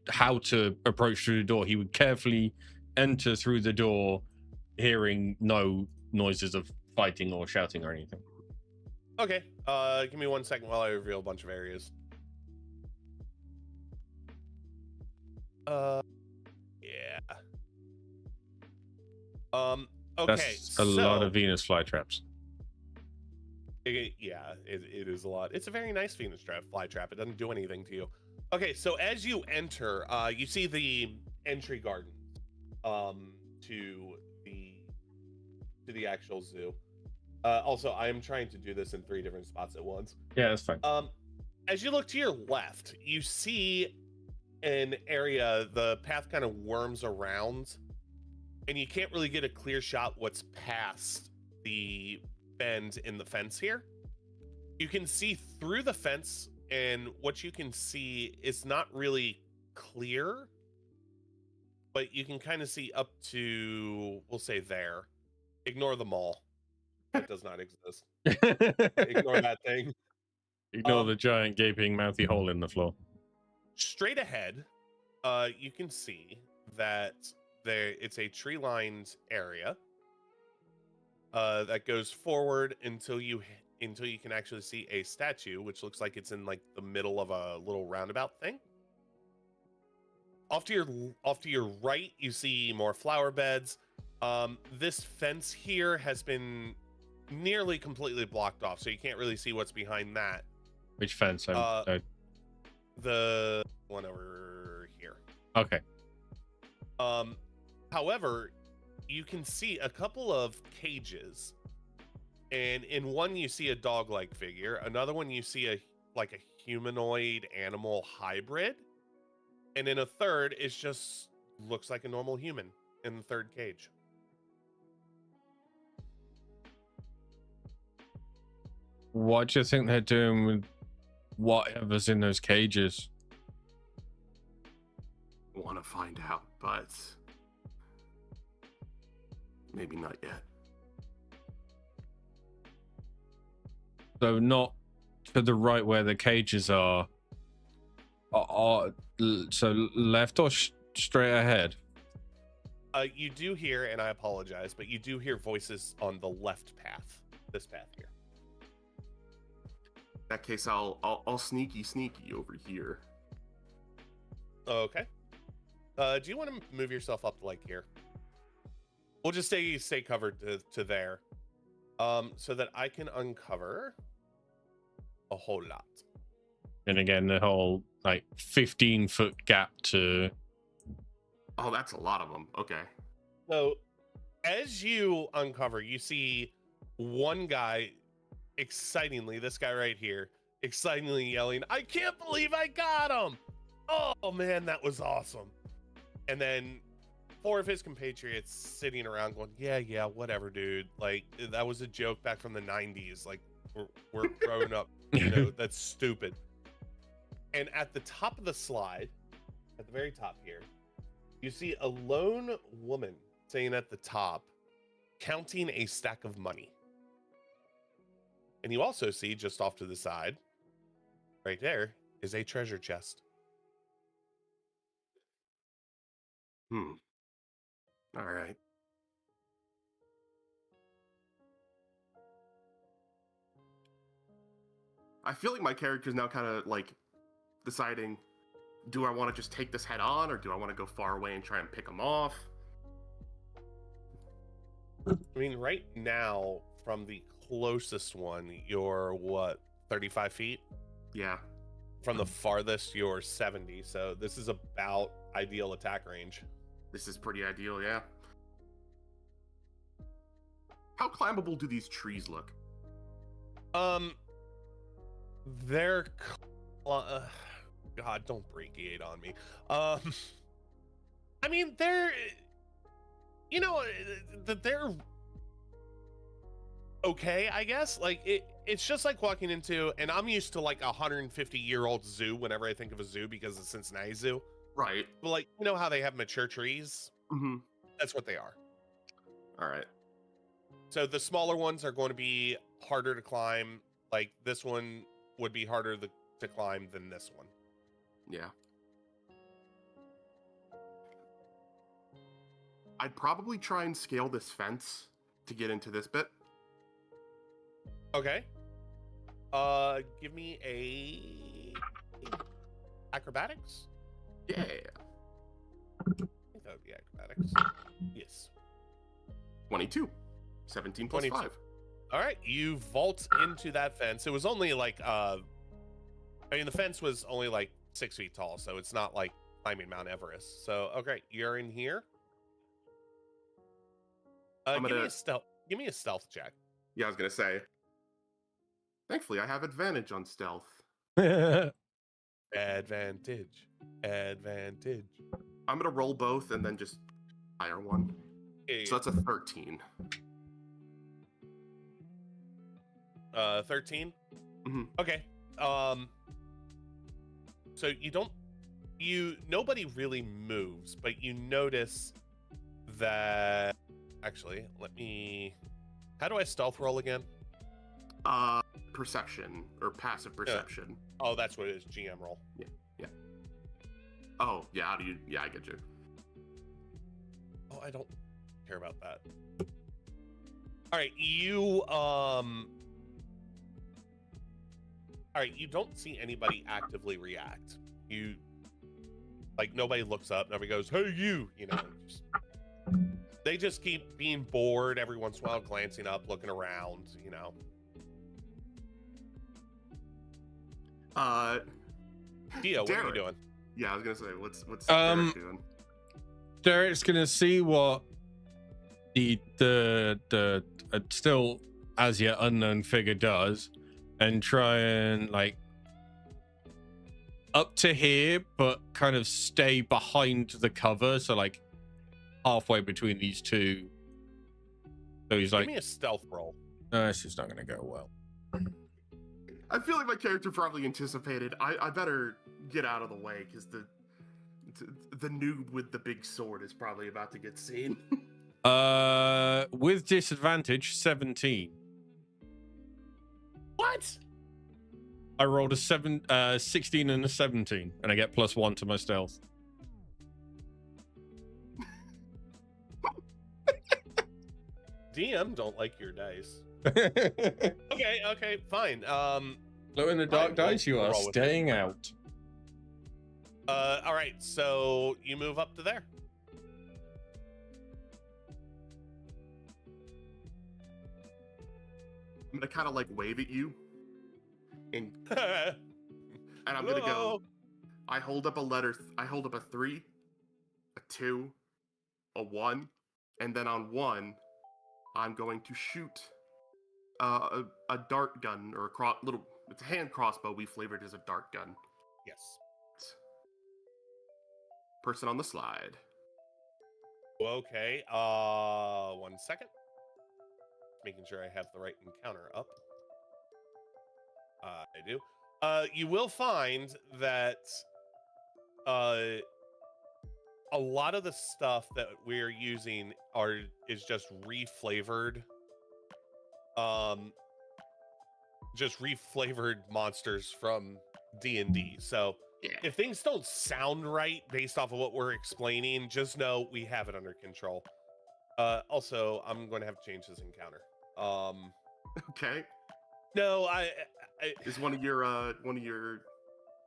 how to approach through the door, he would carefully enter through the door, hearing no noises of fighting or shouting or anything. Okay, give me 1 second while I reveal a bunch of areas. Yeah. Okay. That's a lot of Venus flytraps. Yeah, it is a lot. It's a very nice Venus flytrap. It doesn't do anything to you. Okay, so as you enter, you see the entry garden to the actual zoo. Also, I am trying to do this in 3 different spots at once. Yeah, that's fine. As you look to your left, you see an area, the path kind of worms around, and you can't really get a clear shot what's past the bend in the fence here. You can see through the fence, and what you can see is not really clear, but you can kind of see up to, we'll say there. Ignore the mall. It does not exist. Ignore that thing. Ignore the giant gaping mouthy hole in the floor. Straight ahead, you can see that it's a tree-lined area that goes forward until you can actually see a statue, which looks like it's in the middle of a little roundabout thing. Off to your right, you see more flower beds. This fence here has been nearly completely blocked off, so you can't really see what's behind that. Which fence? The one over here. Okay. However, you can see a couple of cages, and in one you see a dog-like figure. Another one you see a humanoid animal hybrid, and in a third it just looks like a normal human in the third cage. What do you think they're doing with whatever's in those cages? Want to find out, but maybe not yet. So not to the right where the cages are. So left or straight ahead? You do hear, and I apologize, but you do hear voices on the left path. This path here. In that case, I'll sneaky over here. Okay. Do you want to move yourself up to here? We'll just stay covered to there, so that I can uncover a whole lot. And again, the whole 15-foot gap to. Oh, that's a lot of them. Okay. So, as you uncover, you see one guy excitingly, this guy right here, excitingly yelling, "I can't believe I got him! Oh man, that was awesome!" And then 4 of his compatriots sitting around going, yeah, whatever, dude. That was a joke back from the 90s. We're growing up. That's stupid. And at the top of the slide, at the very top here, you see a lone woman sitting at the top, counting a stack of money. And you also see just off to the side, right there, is a treasure chest. All right. I feel like my character's now kind of like deciding, do I want to just take this head on, or do I want to go far away and try and pick him off? I mean, right now, from the closest one, you're what, 35 feet? Yeah. From the farthest, you're 70. So this is about ideal attack range. This is pretty ideal, yeah. How climbable do these trees look? They're God, don't abbreviate on me. I mean, they're, you know, they're okay, I guess. Like it's just like walking into, and I'm used to like a 150-year-old zoo whenever I think of a zoo because of Cincinnati Zoo. Right. But like, you know how they have mature trees? Mm-hmm. That's what they are. All right. So the smaller ones are going to be harder to climb. Like this one would be harder to climb than this one. Yeah. I'd probably try and scale this fence to get into this bit. Okay. Give me a acrobatics. Yeah. I think that would be acrobatics. Yes. 22. 17 plus 22. 5. All right, you vault into that fence. It was only like I mean, the fence was only like 6 feet tall, so it's not like climbing Mount Everest. So okay, you're in here. Give me a stealth check. Yeah, I was gonna say. Thankfully, I have advantage on stealth. Advantage. I'm gonna roll both and then just higher one. Okay. So that's a 13. 13. Mm-hmm. Okay. So nobody really moves, but you notice that. Actually, how do I stealth roll again? Perception or passive perception. Oh, that's what it is. GM roll. Yeah. Oh, yeah. How do you? Yeah, I get you. Oh, I don't care about that. All right, you you don't see anybody actively react. You like nobody looks up, nobody goes, "Hey, you," you know. They just keep being bored every once in a while, glancing up, looking around, you know. Dio, what are you doing? Yeah, I was gonna say, what's Derek doing? Derek's gonna see what the still as yet unknown figure does, and try and like up to here, but kind of stay behind the cover, so like halfway between these two. So he's like, give me a stealth roll. No, this is not gonna go well. I feel like my character probably anticipated. I better get out of the way because the noob with the big sword is probably about to get seen. With disadvantage, 17. What? I rolled a 16 and a 17, and I get +1 to my stealth. DM don't like your dice. Okay, fine. Glow in the dark dice, you are staying out. All right, so you move up to there. I'm gonna kind of like wave at you, and I'm gonna go. I hold up a letter. I hold up a 3, a 2, a 1, and then on 1, I'm going to shoot a dart gun or little. It's a hand crossbow we flavored as a dart gun. Yes. Person on the slide. Okay. 1 second. Making sure I have the right encounter up. I do. You will find that a lot of the stuff that we're using is just reflavored. Just reflavored monsters from D&D. So yeah. If things don't sound right based off of what we're explaining, just know we have it under control. Also, I'm going to have to change this encounter. Okay. No, Is one of your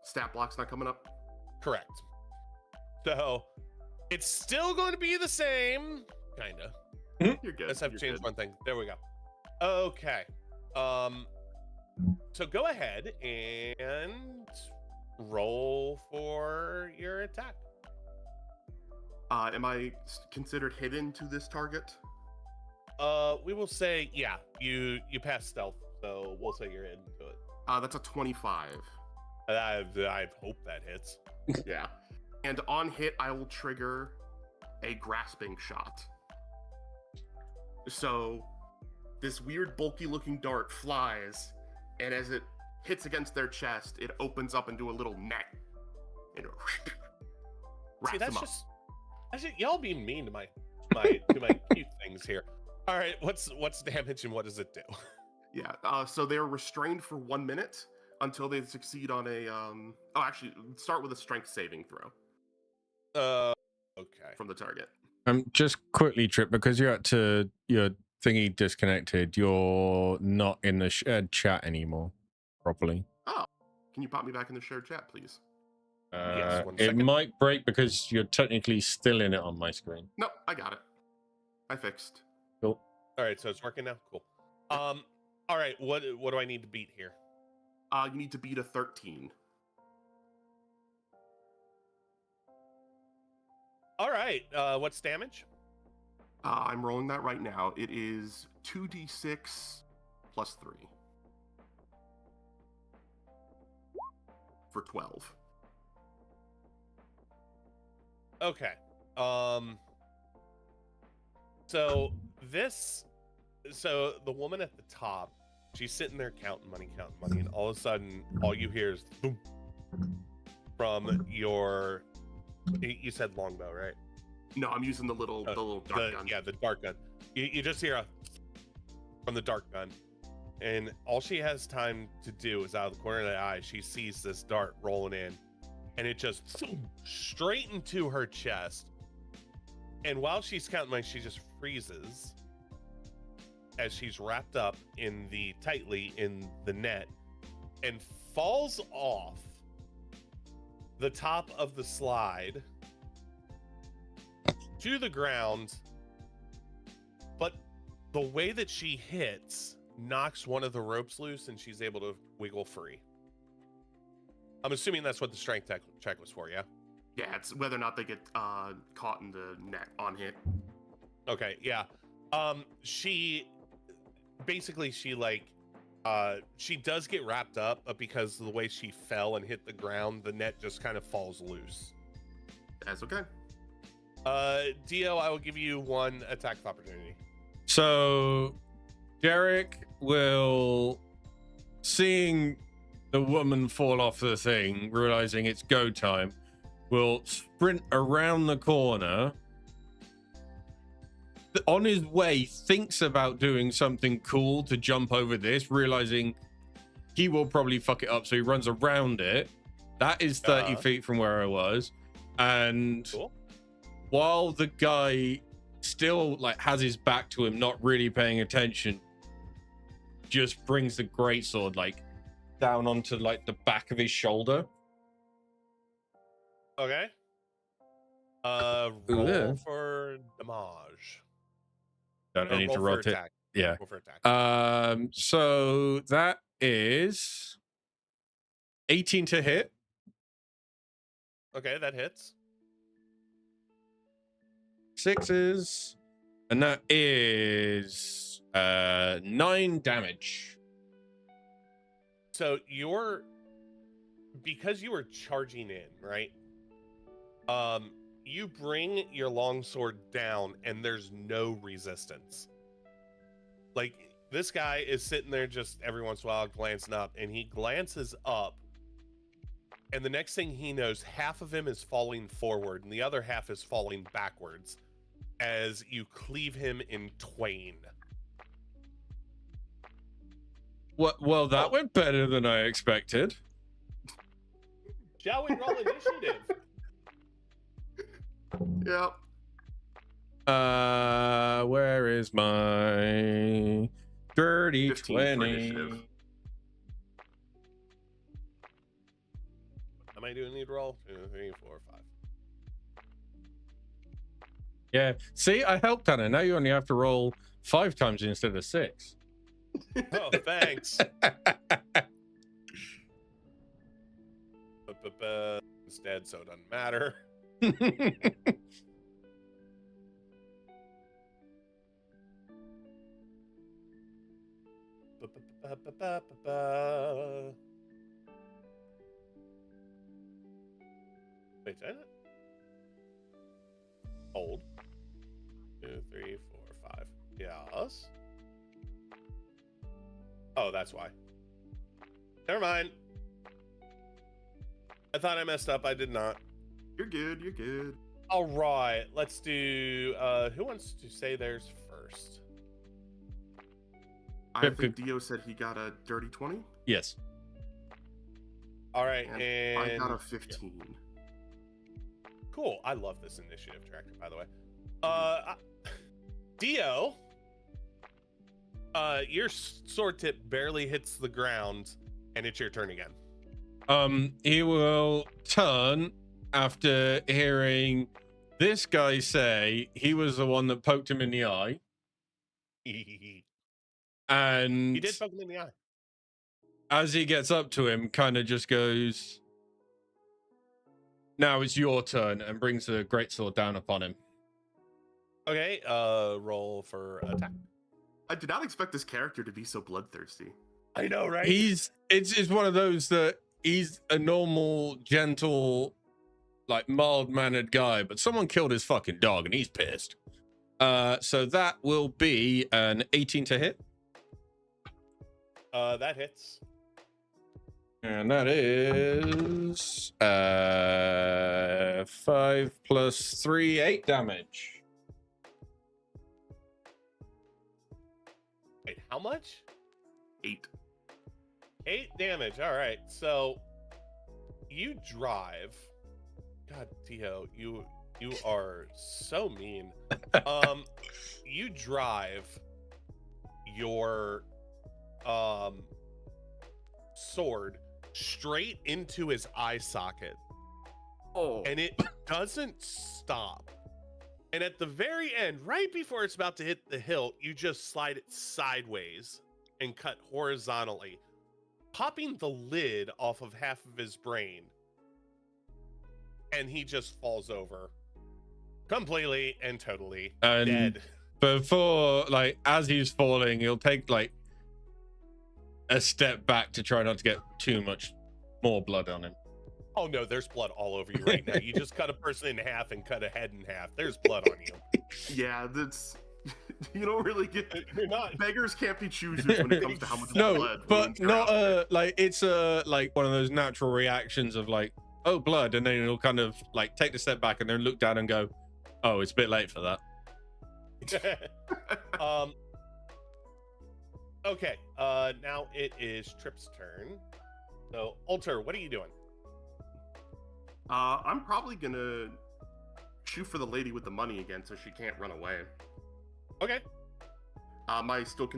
stat blocks not coming up? Correct. So it's still going to be the same, kinda. You're good. Let's have to change one thing. There we go. Okay. So go ahead and roll for your attack. Am I considered hidden to this target? We will say, yeah, you pass stealth, so we'll say you're into it. That's a 25. I hope that hits. Yeah. And on hit, I will trigger a grasping shot. So this weird bulky looking dart flies, and as it hits against their chest, it opens up into a little net. And it wraps them up. That's just y'all being mean to my cute things here. All right, what's damage and what does it do? Yeah, so they're restrained for 1 minute until they succeed on a actually start with a strength saving throw. Okay. From the target. Just quickly, Trip, because you're at your thingy disconnected, you're not in the shared chat anymore properly. Oh, can you pop me back in the shared chat, please? Yes, it might break because you're technically still in it on my screen. No, I got it. I fixed. Cool. All right, so it's working now. Cool. All right, what do I need to beat here? You need to beat a 13. All right. What's damage? I'm rolling that right now. It is 2d6 plus 3 for 12. Okay. So the woman at the top, she's sitting there counting money, and all of a sudden, all you hear is boom from your. You said longbow, right? No, I'm using the little dark gun. Yeah, the dark gun. You just hear a from the dark gun, and all she has time to do is out of the corner of the eye, she sees this dart rolling in, and it just straight into her chest. And while she's counting money, she just freezes as she's wrapped up tightly in the net and falls off the top of the slide to the ground. But the way that she hits knocks one of the ropes loose and she's able to wiggle free. I'm assuming that's what the strength check was for, yeah? Yeah, it's whether or not they get caught in the net on hit. Okay, yeah. She does get wrapped up, but because of the way she fell and hit the ground, the net just kind of falls loose. That's okay. Dio, I will give you one attack of opportunity. So Derek will, seeing the woman fall off the thing, realizing it's go time, will sprint around the corner. On his way, thinks about doing something cool to jump over this, realizing he will probably fuck it up, so he runs around it. That is 30 feet from where I was. And cool. While the guy still has his back to him, not really paying attention, just brings the greatsword down onto the back of his shoulder. Okay. Roll for damage. Don't need to rotate. Yeah. Roll for attack. So that is 18 to hit. Okay, that hits. 6s, and that is 9 damage. So because you were charging in, right? You bring your longsword down and there's no resistance. This guy is sitting there just every once in a while glancing up, and he glances up, and the next thing he knows, half of him is falling forward and the other half is falling backwards as you cleave him in twain. Well, that went better than I expected. Shall we roll initiative? Yep. Where is my dirty 15 for 20? initiative. Am I doing need to roll? 2, 3, 4, 5. Yeah. See, I helped Anna. Now you only have to roll 5 times instead of 6. Oh, thanks. Instead, so it doesn't matter. Wait, is it? Hold. 2, 3, 4, 5. Yes. Oh, that's why. Never mind. I thought I messed up. I did not. You're good. You're good. All right. Let's do. Who wants to say theirs first? I think Dio said he got a dirty 20. Yes. All right, and I got a 15. Yeah. Cool. I love this initiative tracker, by the way. Dio, your sword tip barely hits the ground, and it's your turn again. He will turn after hearing this guy say he was the one that poked him in the eye. And he did poke him in the eye. As he gets up to him, kind of just goes, "Now it's your turn," and brings the greatsword down upon him. Okay, roll for attack. I did not expect this character to be so bloodthirsty. I know, right? It's one of those that he's a normal, gentle, like mild-mannered guy, but someone killed his fucking dog and he's pissed. So that will be an 18 to hit. That hits. And that is 5 plus 3, 8 damage. Wait, how much? 8. 8 damage. All right. So you drive. God, Tio, you are so mean. You drive your sword straight into his eye socket. Oh. And it doesn't stop. And at the very end, right before it's about to hit the hilt, you just slide it sideways and cut horizontally, popping the lid off of half of his brain. And he just falls over completely and totally dead. Before, like, as he's falling, he'll take, like, a step back to try not to get too much more blood on him. Oh no, there's blood all over you right now. You just cut a person in half and cut a head in half. There's blood on you. Yeah, that's you don't really get. You're not. Beggars can't be choosers when it comes to how much No, blood. but not like it's like one of those natural reactions of like, oh, blood, and then he'll kind of like take a step back and then look down and go, oh, it's a bit late for that. Okay, now it is Trip's turn. So, Alter, what are you doing? I'm probably gonna shoot for the lady with the money again, so she can't run away. Okay. Am I still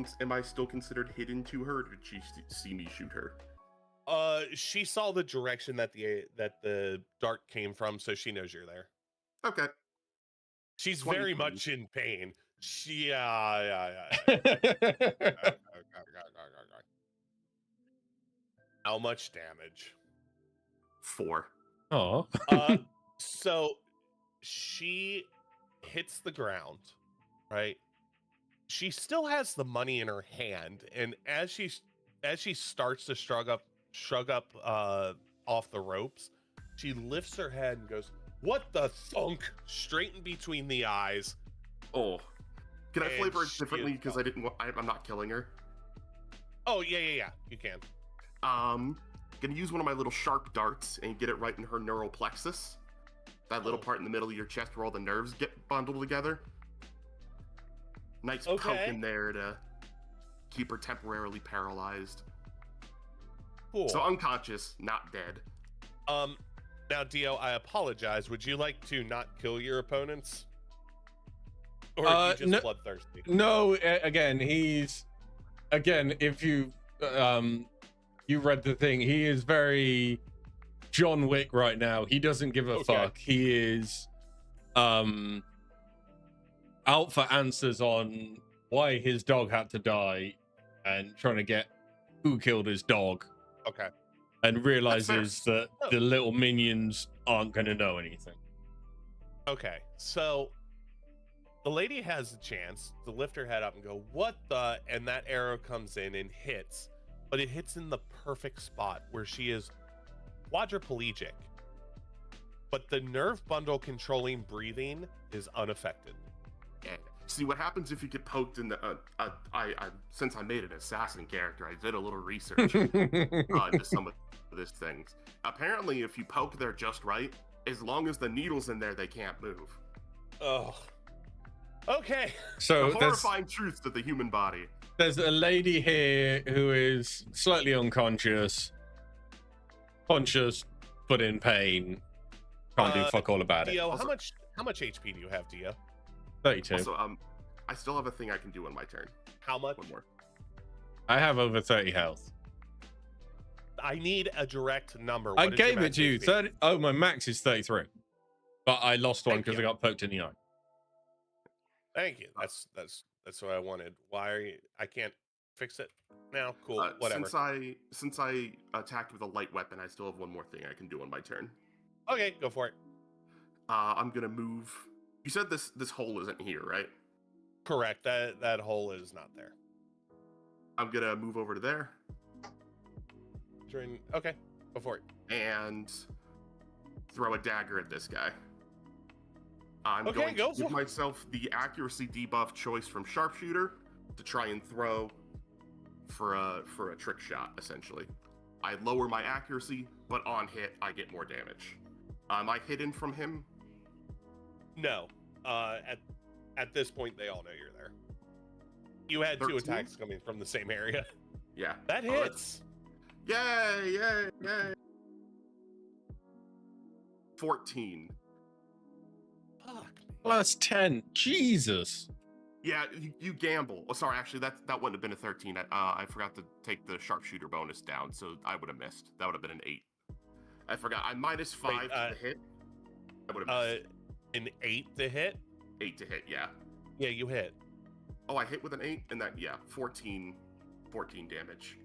considered hidden to her? Or did she see me shoot her? She saw the direction that the dart came from, so she knows you're there. Okay. She's very much in pain. Yeah. How much damage? 4. Oh. So she hits the ground, right? She still has the money in her hand, and as she starts to shrug up off the ropes, she lifts her head and goes, "What the thunk?" straight in between the eyes. Oh. Can I flavor it differently because I'm not killing her? Oh, yeah, you can. Gonna use one of my little sharp darts and get it right in her neural plexus. That little part in the middle of your chest where all the nerves get bundled together. Nice poke in there to keep her temporarily paralyzed. Cool. So unconscious, not dead. Now, Dio, I apologize. Would you like to not kill your opponents? Or are you just bloodthirsty? No, again, if you you read the thing, he is very John Wick right now. He doesn't give a fuck. He is out for answers on why his dog had to die and trying to get who killed his dog. Okay. And realizes that the little minions aren't going to know anything. Okay, so the lady has a chance to lift her head up and go, what the? And that arrow comes in and hits, but it hits in the perfect spot where she is quadriplegic, but the nerve bundle controlling breathing is unaffected. Yeah. See, what happens if you get poked in the... since I made an assassin character, I did a little research into some of these things. Apparently, if you poke there just right, as long as the needle's in there, they can't move. Oh. Okay. So the horrifying truths of the human body. There's a lady here who is slightly unconscious, conscious, but in pain. Can't do fuck all about Dio, it. Also, how much HP do you have, Dio? 32. Also, I still have a thing I can do on my turn. How much? One more. I have over 30 health. I need a direct number. I gave it to you. 30. Oh, my max is 33. But I lost one because I got poked in the eye. Thank you. That's what I wanted. Why are you? I can't fix it now. Cool. Whatever. Since I attacked with a light weapon, I still have one more thing I can do on my turn. Okay, go for it. I'm gonna move. You said this hole isn't here, right? Correct. That hole is not there. I'm gonna move over to there. Okay, go for it. And throw a dagger at this guy. I'm going to give myself the accuracy debuff choice from sharpshooter to try and throw for a trick shot, essentially. I lower my accuracy, but on hit, I get more damage. Am I hidden from him? No. At this point, they all know you're there. You had 13? 2 attacks coming from the same area. Yeah. That hits. Yay! 14. Fuck. Plus 10. Jesus. Yeah, you gamble. Oh, sorry, actually, that wouldn't have been a 13. I forgot to take the sharpshooter bonus down, so I would have missed. That would have been an 8. I forgot. I minus 5 to the hit. I would have missed. An 8 to hit? 8 to hit, yeah. Yeah, you hit. Oh, I hit with an 8, and that, yeah, 14 damage.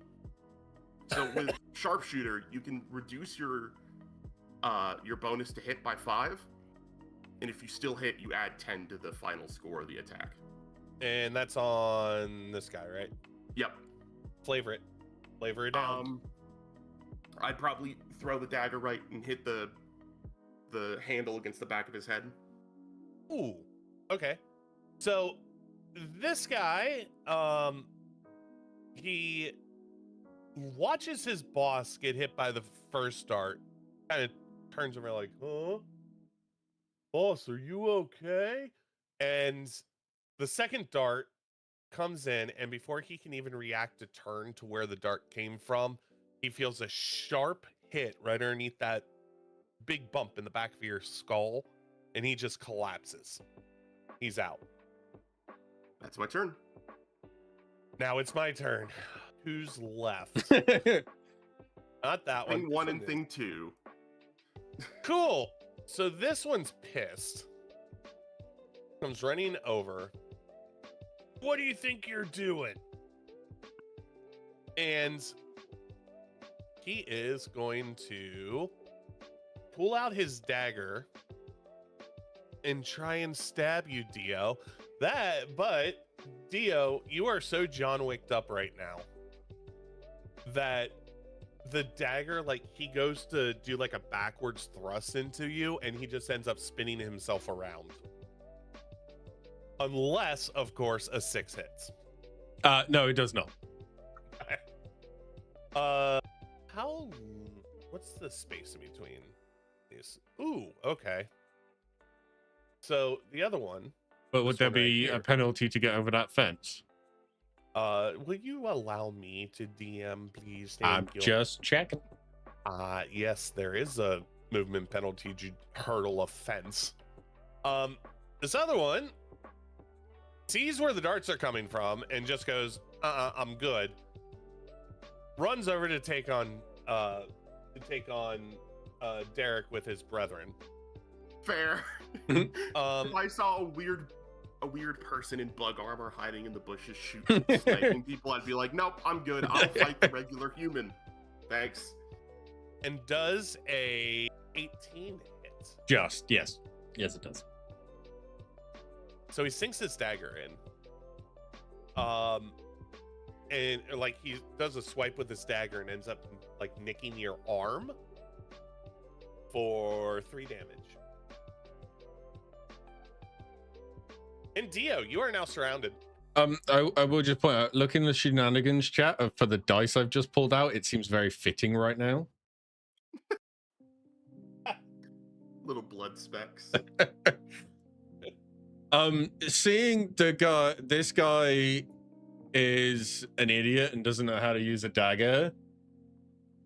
So with sharpshooter, you can reduce your bonus to hit by 5, and if you still hit, you add 10 to the final score of the attack. And that's on this guy, right? Yep. Flavor it down. I'd probably throw the dagger right and hit the handle against the back of his head. Ooh. Okay. So this guy, he watches his boss get hit by the first dart, kind of turns around like, huh? Boss, are you okay? And the second dart comes in, and before he can even react to turn to where the dart came from, he feels a sharp hit right underneath that big bump in the back of your skull, and he just collapses. He's out. That's my turn. Now it's my turn. Who's left? Not that one. Thing 1 and thing 2. Cool. So this one's pissed. Comes running over. What do you think you're doing? And he is going to pull out his dagger and try and stab you, Dio. But Dio, you are so John Wicked up right now that the dagger, like, he goes to do like a backwards thrust into you, and he just ends up spinning himself around. Unless, of course, a 6 hits. No, it does not. What's the space in between these? Ooh, okay. So the other one. But would there be a penalty to get over that fence? Will you allow me to DM, please? I'm just checking. Yes, there is a movement penalty to hurdle a fence. This other one sees where the darts are coming from and just goes, I'm good. Runs over to take on Derek with his brethren. Fair. If I saw a weird person in bug armor hiding in the bushes shooting, sniping people, I'd be like, nope, I'm good. I'll fight the regular human. Thanks. And does a 18 hit? Just, yes. Yes, it does. So he sinks his dagger in. And like he does a swipe with his dagger and ends up like nicking your arm for 3 damage. And Dio, you are now surrounded. I will just point out, look in the shenanigans chat for the dice I've just pulled out. It seems very fitting right now. Little blood specks. Seeing this guy is an idiot and doesn't know how to use a dagger,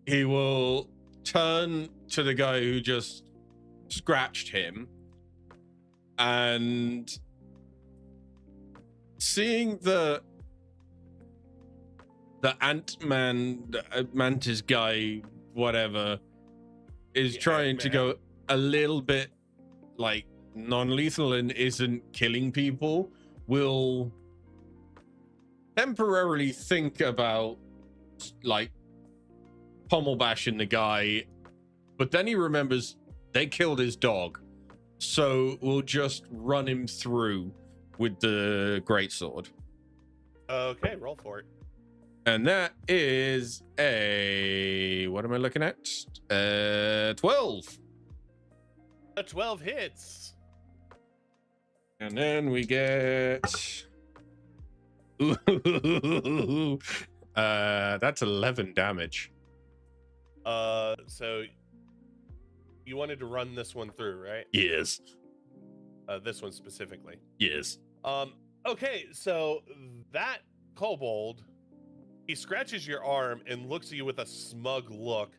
he will turn to the guy who just scratched him, and seeing the Ant-Man, Mantis guy, whatever, is trying to go a little bit like non-lethal and isn't killing people, will temporarily think about like pommel bashing the guy, but then he remembers they killed his dog, so we'll just run him through with the greatsword. Okay, roll for it. And that is a, what am I looking at? 12. A 12 hits. And then we get that's 11 damage. So you wanted to run this one through, right? Yes. This one specifically. Yes. Okay, so that kobold, he scratches your arm and looks at you with a smug look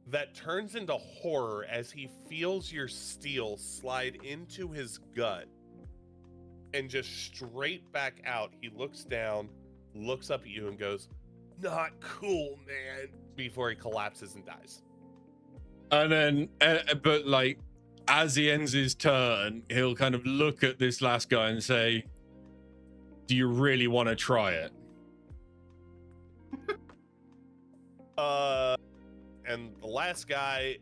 that turns into horror as he feels your steel slide into his gut and just straight back out. He looks down, looks up at you and goes, "Not cool, man," before he collapses and dies. And then, but like, as he ends his turn, he'll kind of look at this last guy and say, "Do you really want to try it?" And the last guy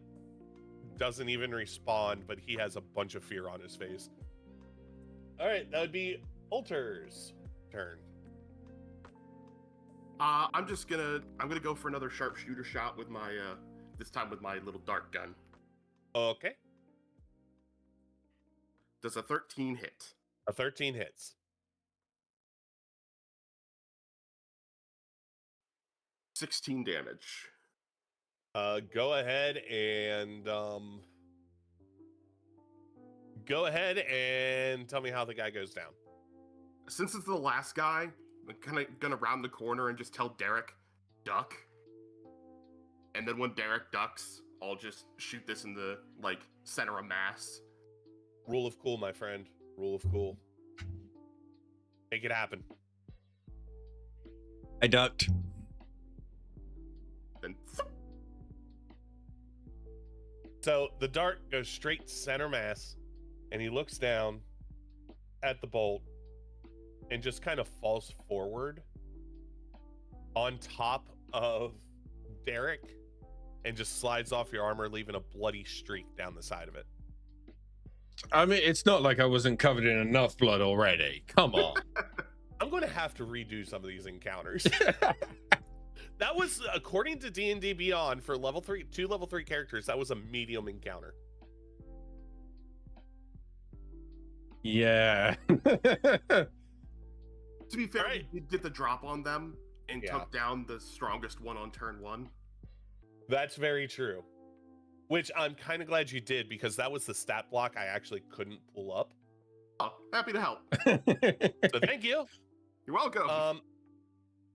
doesn't even respond, but he has a bunch of fear on his face. All right, that would be Alter's turn. I'm gonna go for another sharpshooter shot with my this time with my little dart gun. Okay. Does a 13 hit? A 13 hits. 16 damage. Go ahead and tell me how the guy goes down. Since it's the last guy, I'm kind of gonna round the corner and just tell Derek, duck. And then when Derek ducks, I'll just shoot this in the like center of mass. Rule of cool, my friend. Rule of cool. Make it happen. I ducked. Then so the dart goes straight center mass, and he looks down at the bolt and just kind of falls forward on top of Derek and just slides off your armor, leaving a bloody streak down the side of it. I mean, it's not like I wasn't covered in enough blood already. Come on. I'm going to have to redo some of these encounters. That was, according to D&D Beyond, for two level 3 characters, that was a medium encounter. Yeah. to be fair, Right. we did get the drop on them and Yeah. took down the strongest one on turn 1. That's very true. Which I'm kind of glad you did, because that was the stat block I actually couldn't pull up. Oh, happy to help. So thank you. You're welcome.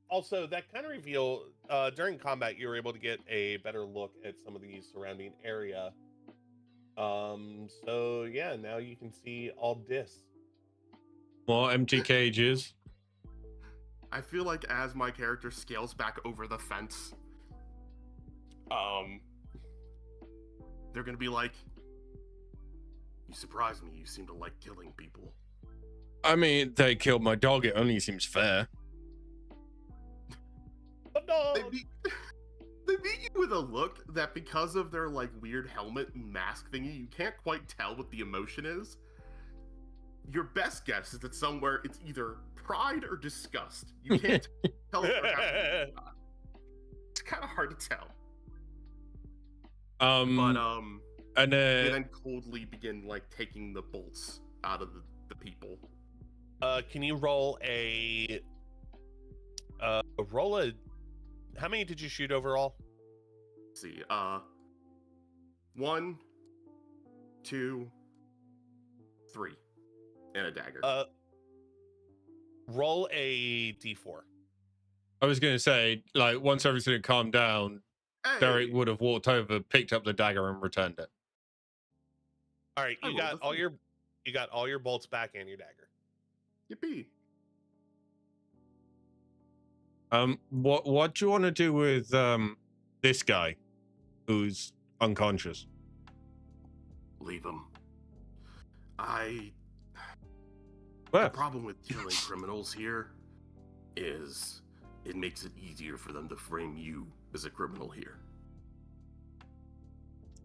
Also, that kind of reveal, during combat, you were able to get a better look at some of the surrounding area. So yeah, now you can see all dis. More empty cages. I feel like as my character scales back over the fence, they're gonna be like, "You surprise me. You seem to like killing people." I mean, they killed my dog. It only seems fair. They meet, they meet you with a look that, because of their like weird helmet and mask thingy, you can't quite tell what the emotion is. Your best guess is that somewhere it's either pride or disgust. You can't tell if they're happy or not. It's kind of hard to tell. But and they then coldly begin like taking the bolts out of the people. Can you roll a how many did you shoot overall? Let's see, 1, 2, 3, and a dagger. Roll a d4. I was gonna say, like, once everything had calmed down, Derek would have walked over, picked up the dagger, and returned it. All right, you got all your bolts back and your dagger. Yippee! What do you want to do with this guy who's unconscious? Leave him. Well, The problem with killing criminals here is it makes it easier for them to frame you as a criminal here.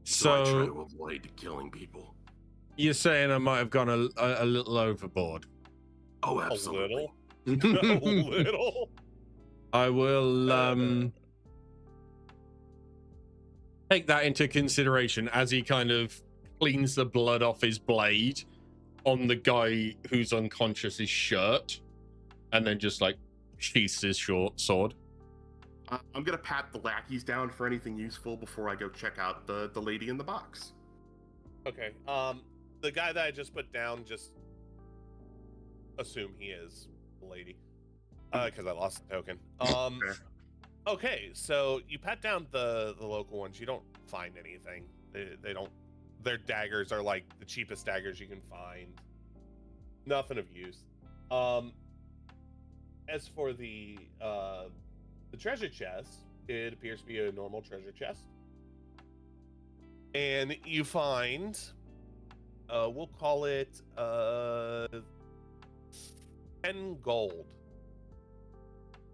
So I try to avoid killing people. You're saying I might have gone a little overboard? Oh, absolutely. A little. I will take that into consideration as he kind of cleans the blood off his blade on the guy who's unconscious's shirt, and then just like sheaths his short sword. I'm gonna pat the lackeys down for anything useful before I go check out the lady in the box. Okay. The guy that I just put down, just assume he is the lady, because I lost the token. Okay, so you pat down the local ones. You don't find anything. They don't. Their daggers are like the cheapest daggers you can find. Nothing of use. As for the treasure chest, it appears to be a normal treasure chest, and you find, we'll call it 10 gold,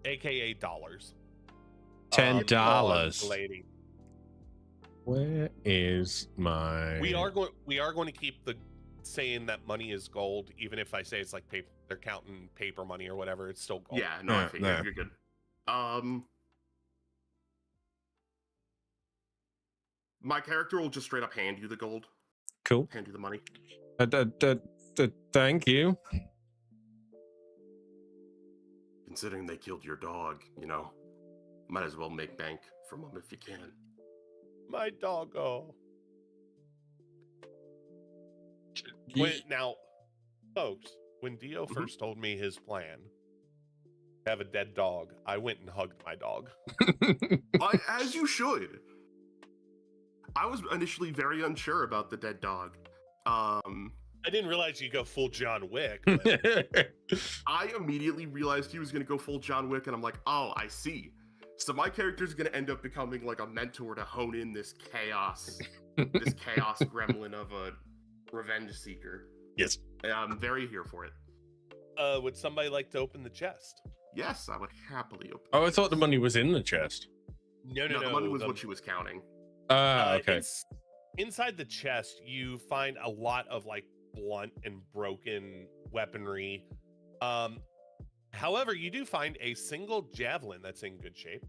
aka dollars. $10. Lady. Where is my? We are going to keep the saying that money is gold, even if I say it's like paper. They're counting paper money or whatever. It's still gold. Yeah, no, I figured you're good. My character will just straight up hand you the gold. Cool. Hand you the money. Thank you. Considering they killed your dog, might as well make bank from them if you can. My doggo. Now, folks, when Dio first told me his plan to have a dead dog, I went and hugged my dog. As you should. I was initially very unsure about the dead dog. I didn't realize you go full John Wick. But I immediately realized he was going to go full John Wick, and I'm like, oh, I see. So my character's going to end up becoming like a mentor to hone in this chaos gremlin of a revenge seeker. Yes. And I'm very here for it. Would somebody like to open the chest? Yes, I would happily open. Oh, I thought the money was in the chest. No, the money was what she was counting. Okay. Inside the chest, you find a lot of like blunt and broken weaponry. However, you do find a single javelin that's in good shape.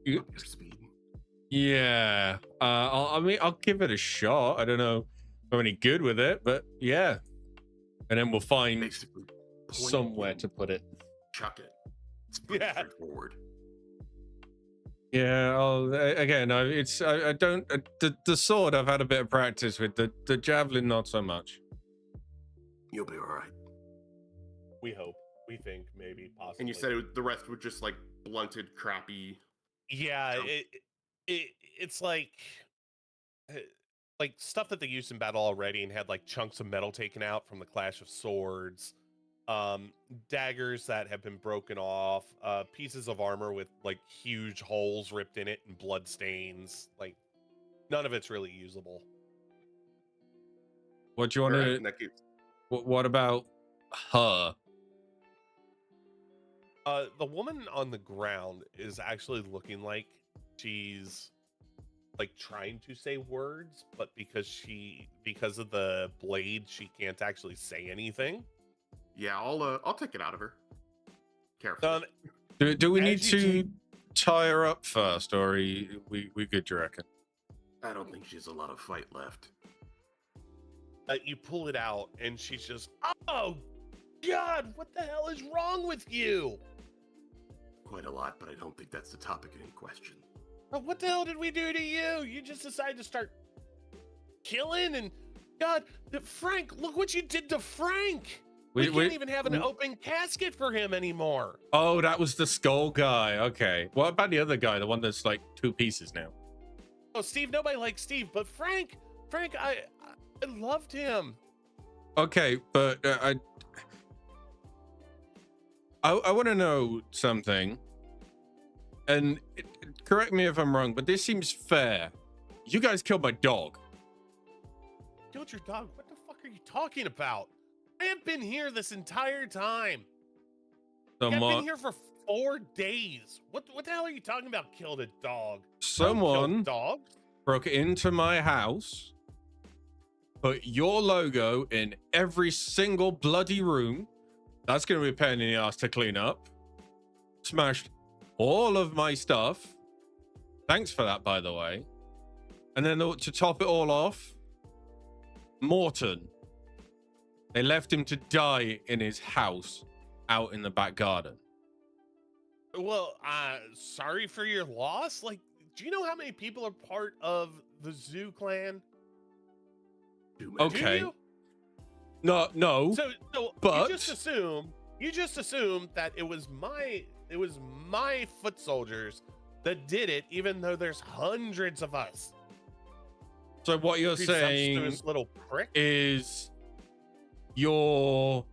Your speed. Yeah. I'll give it a shot. I don't know if I'm any good with it, but yeah. And then we'll find Basically, somewhere to put it. Chuck it. It's pretty straightforward. Yeah. I don't. The sword I've had a bit of practice with. The javelin not so much. You'll be all right. We hope. We think. Maybe. Possibly. And you said the rest were just like blunted, crappy. Yeah. It's like stuff that they used in battle already and had like chunks of metal taken out from the Clash of Swords. daggers that have been broken off, pieces of armor with like huge holes ripped in it and blood stains. Like none of it's really usable. What do you want All right, to? in that case, What about her? The woman on the ground is actually looking like she's like trying to say words, but because of the blade, she can't actually say anything. yeah, I'll take it out of her. Carefully. Do we As need you to tie her up first, or are we good? Do you reckon? I don't think she has a lot of fight left. You pull it out, and she's just, oh God, what the hell is wrong with you? Quite a lot, but I don't think that's the topic in question. What the hell did we do to you? You just decided to start killing, and God, Frank, look what you did to Frank. We can't even have an open casket for him anymore. Oh, that was the skull guy. Okay. What about the other guy, the one that's like 2 pieces now? Oh, Steve, nobody likes Steve, but Frank, I loved him. Okay, but I want to know something, and correct me if I'm wrong, but this seems fair. You guys killed my dog. Killed your dog? What the fuck are you talking about? I have been here this entire time. I've been here for 4 days. What the hell are you talking about? Killed a dog? Someone dogs broke into my house, put your logo in every single bloody room. That's going to be a pain in the ass to clean up. Smashed all of my stuff. Thanks for that, by the way. And then to top it all off, Morton. They left him to die in his house out in the back garden. Well, sorry for your loss. Like, do you know how many people are part of the Zoo clan? Okay. No. So but you just assume that it was my foot soldiers that did it, even though there's hundreds of us. So what you're saying little prick is you're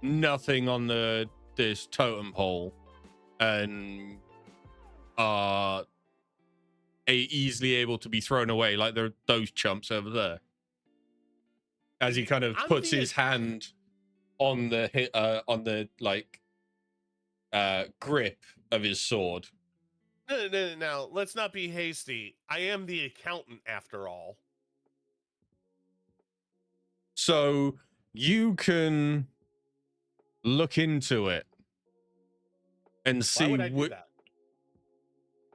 nothing on this totem pole and are easily able to be thrown away like those chumps over there. As he kind of puts his hand on the grip of his sword. No, let's not be hasty. I am the accountant after all. So you can look into it and see. Why would I do that?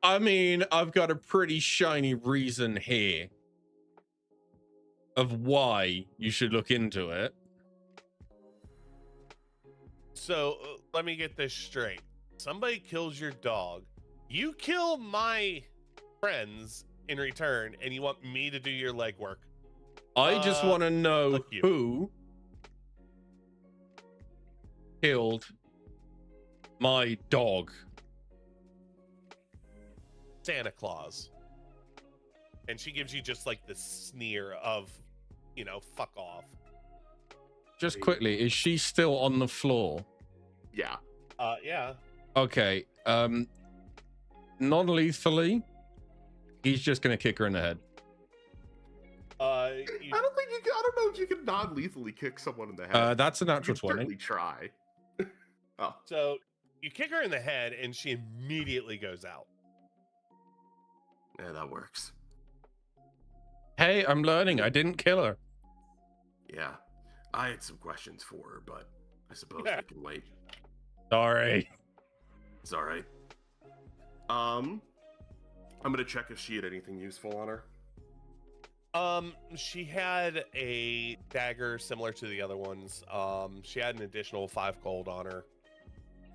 I mean, I've got a pretty shiny reason here of why you should look into it. So let me get this straight. Somebody kills your dog. You kill my friends in return, and you want me to do your legwork. I just want to know who killed my dog. Santa Claus. And she gives you just like the sneer of, fuck off. Just quickly, is she still on the floor? Yeah. Yeah. Okay. Non-lethally, he's just gonna kick her in the head. I don't know if you can non-lethally kick someone in the head. That's a natural 20. Certainly try. Oh. So you kick her in the head, and she immediately goes out. Yeah, that works. Hey, I'm learning. I didn't kill her. Yeah, I had some questions for her, but I suppose we can wait. Sorry. It's all right. I'm gonna check if she had anything useful on her. She had a dagger similar to the other ones. She had an additional 5 gold on her,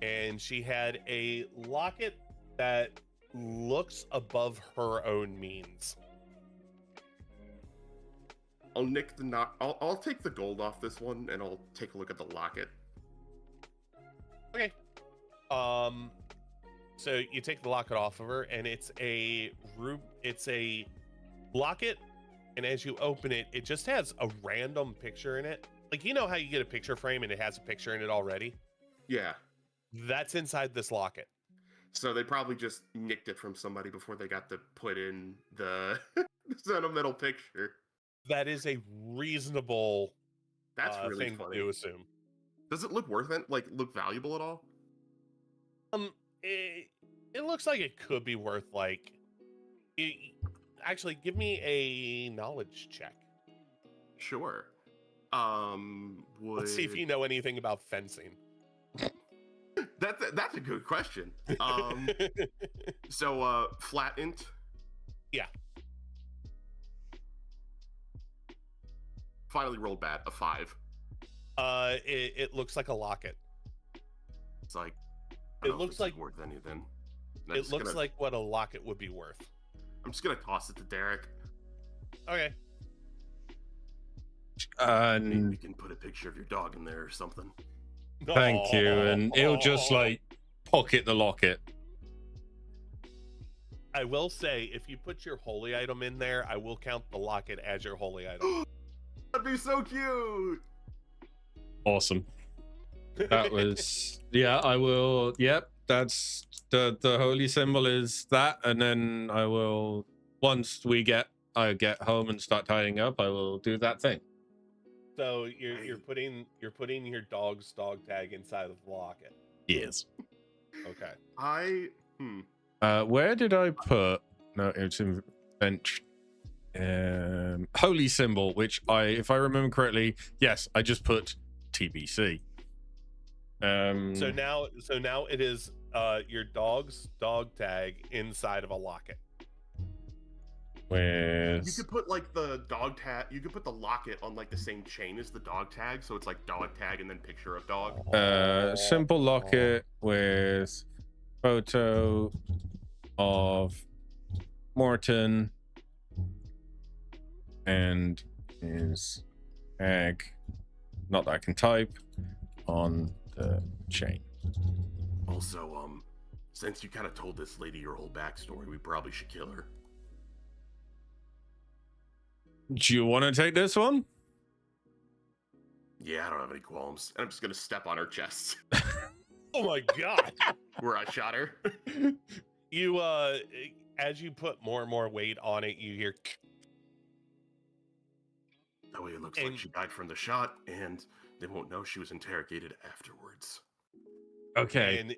and she had a locket that looks above her own means. I'll nick the I'll take the gold off this one, and I'll take a look at the locket. Okay. So you take the locket off of her, and it's a locket, and as you open it, it just has a random picture in it like, you know how you get a picture frame and it has a picture in it already? Yeah. That's inside this locket. So they probably just nicked it from somebody before they got to put in the sentimental picture. That is a reasonable That's really thing funny. to assume. Does it look worth it? Like, look valuable at all? It looks like it could be worth like. Actually, give me a knowledge check. Sure. Let's see if you know anything about fencing. That's a good question. So flattened. Yeah. Finally rolled bad, a 5. It looks like a locket. It's like It looks like worth anything. It looks like what a locket would be worth. I'm just gonna toss it to Derek. Okay. Maybe we can put a picture of your dog in there or something. Thank you. And he'll just like pocket the locket. I will say, if you put your holy item in there, I will count the locket as your holy item. That'd be so cute. Awesome. That was I will. Yep, that's the holy symbol is that, and then I will once I get home and start tidying up, I will do that thing. So you're putting your dog's dog tag inside of the locket. Yes. Okay. Where did I put? No, it's in bench. Holy symbol, which if I remember correctly, yes, I just put TBC. So now it is your dog's dog tag inside of a locket. With... You could put like the dog tag. You could put the locket on like the same chain as the dog tag, so it's like dog tag and then picture of dog. Simple locket with photo of Morton and his egg. Not that I can type on the chain. Also, since you kind of told this lady your whole backstory, we probably should kill her. Do you want to take this one? Yeah, I don't have any qualms. And I'm just gonna step on her chest. Oh my god! Where I shot her. You as you put more and more weight on it, you hear. That way it looks like she died from the shot, and they won't know she was interrogated afterwards. Okay. And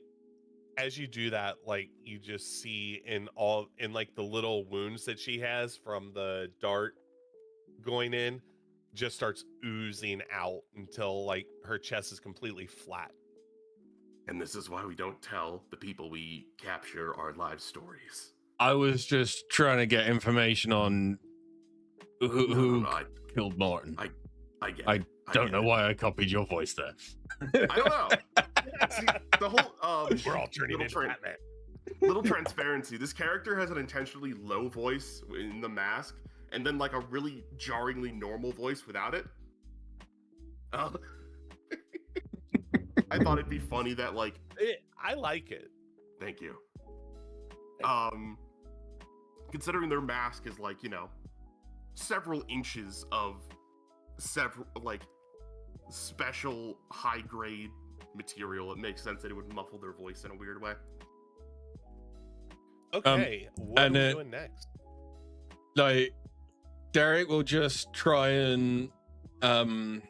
as you do that, like you just see in like the little wounds that she has from the dart going in, just starts oozing out until like her chest is completely flat. And this is why we don't tell the people we capture our live stories. I was just trying to get information on who killed Martin. I don't know why I copied your voice there. I don't know. See, the whole we're all turning into Batman. Little transparency. This character has an intentionally low voice in the mask, and then like a really jarringly normal voice without it. I thought it'd be funny that like I like it. Thank you. Considering their mask is like, you know, several inches of several like special high grade material, it makes sense that it would muffle their voice in a weird way. Okay, what are we doing next? Like, Derek will just try and find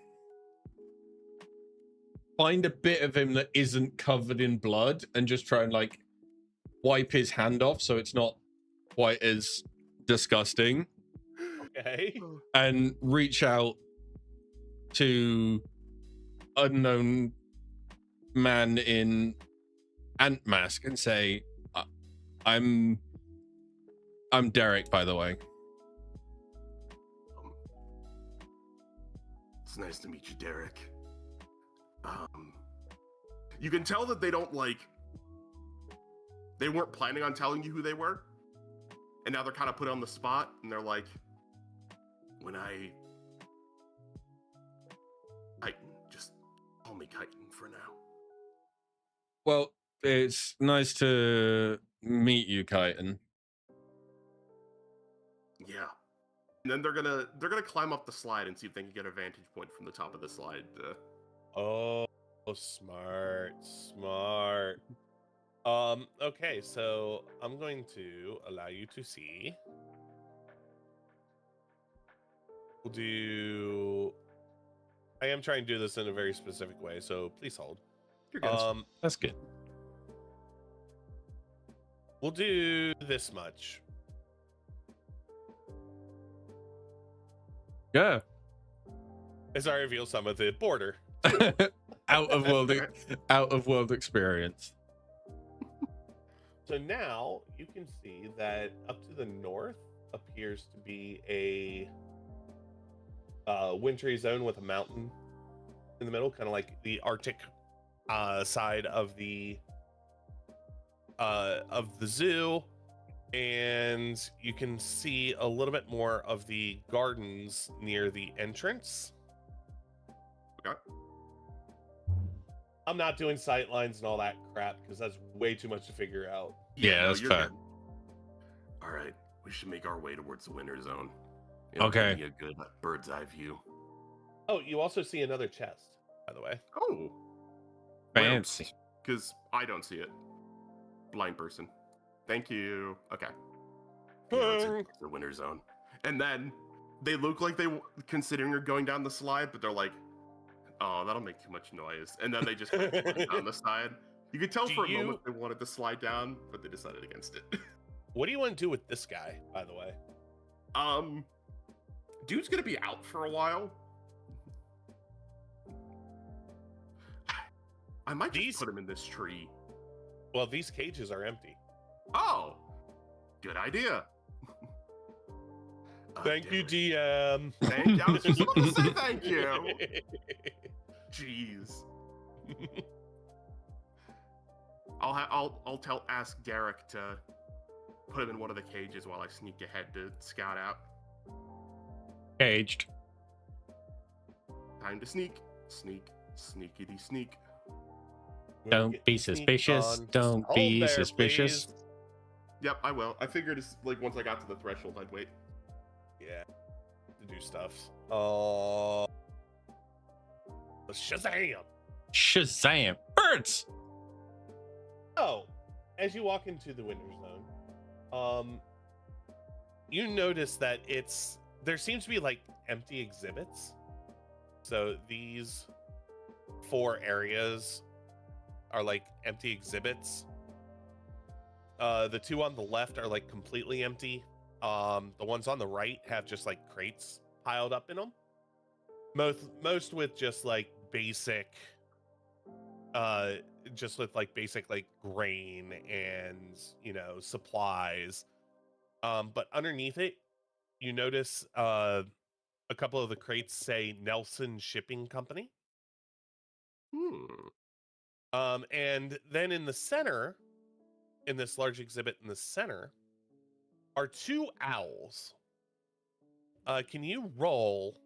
a bit of him that isn't covered in blood and just try and like wipe his hand off so it's not quite as disgusting. Okay. And reach out to unknown man in ant mask and say, I'm Derek, by the way. It's nice to meet you, Derek. You can tell that they weren't planning on telling you who they were, and now they're kind of put on the spot, and they're like, just call me Chitin for now. Well, it's nice to meet you, Chitin. Yeah. And then they're gonna climb up the slide and see if they can get a vantage point from the top of the slide. Oh, smart. Okay, so I'm going to allow you to see. We'll do. I am trying to do this in a very specific way, so please hold. You're good. That's good. We'll do this much. Yeah. As I reveal some of the border. out of world experience. So now you can see that up to the north appears to be a wintry zone with a mountain in the middle, kind of like the Arctic side of the zoo, and you can see a little bit more of the gardens near the entrance. Okay. I'm not doing sight lines and all that crap because that's way too much to figure out. Yeah, that's you're fair. good. All right, we should make our way towards the winter zone. Okay. Give me a good bird's eye view. Oh, you also see another chest, by the way. Oh, Fancy. Because I don't see it. Blind person. Thank you. Okay. It's the winter zone. And then they look like they considering you're going down the slide, but they're like, oh, that'll make too much noise. And then they just run down the side. You could tell for a moment they wanted to slide down, but they decided against it. What do you want to do with this guy, by the way? Dude's gonna be out for a while. I might just put him in this tree. Well, these cages are empty. Oh, good idea. Thank you, DM. Thank you. I was just about to say thank you. Jeez. I'll ask Derek to put him in one of the cages while I sneak ahead to scout out. Caged. Time to sneakity sneak. Don't be suspicious. Don't be suspicious. Please. Yep, I will. I figured it's like once I got to the threshold, I'd wait. Yeah, to do stuff. Shazam! Shazam! Birds! Oh, as you walk into the winter zone, you notice that there seems to be like empty exhibits. So these 4 areas are like empty exhibits. The 2 on the left are like completely empty. The ones on the right have just like crates piled up in them. Most with just like basic, like grain and, supplies. But underneath it, you notice a couple of the crates say Nelson Shipping Company. And then in the center, in this large exhibit in the center, are 2 owls. Can you roll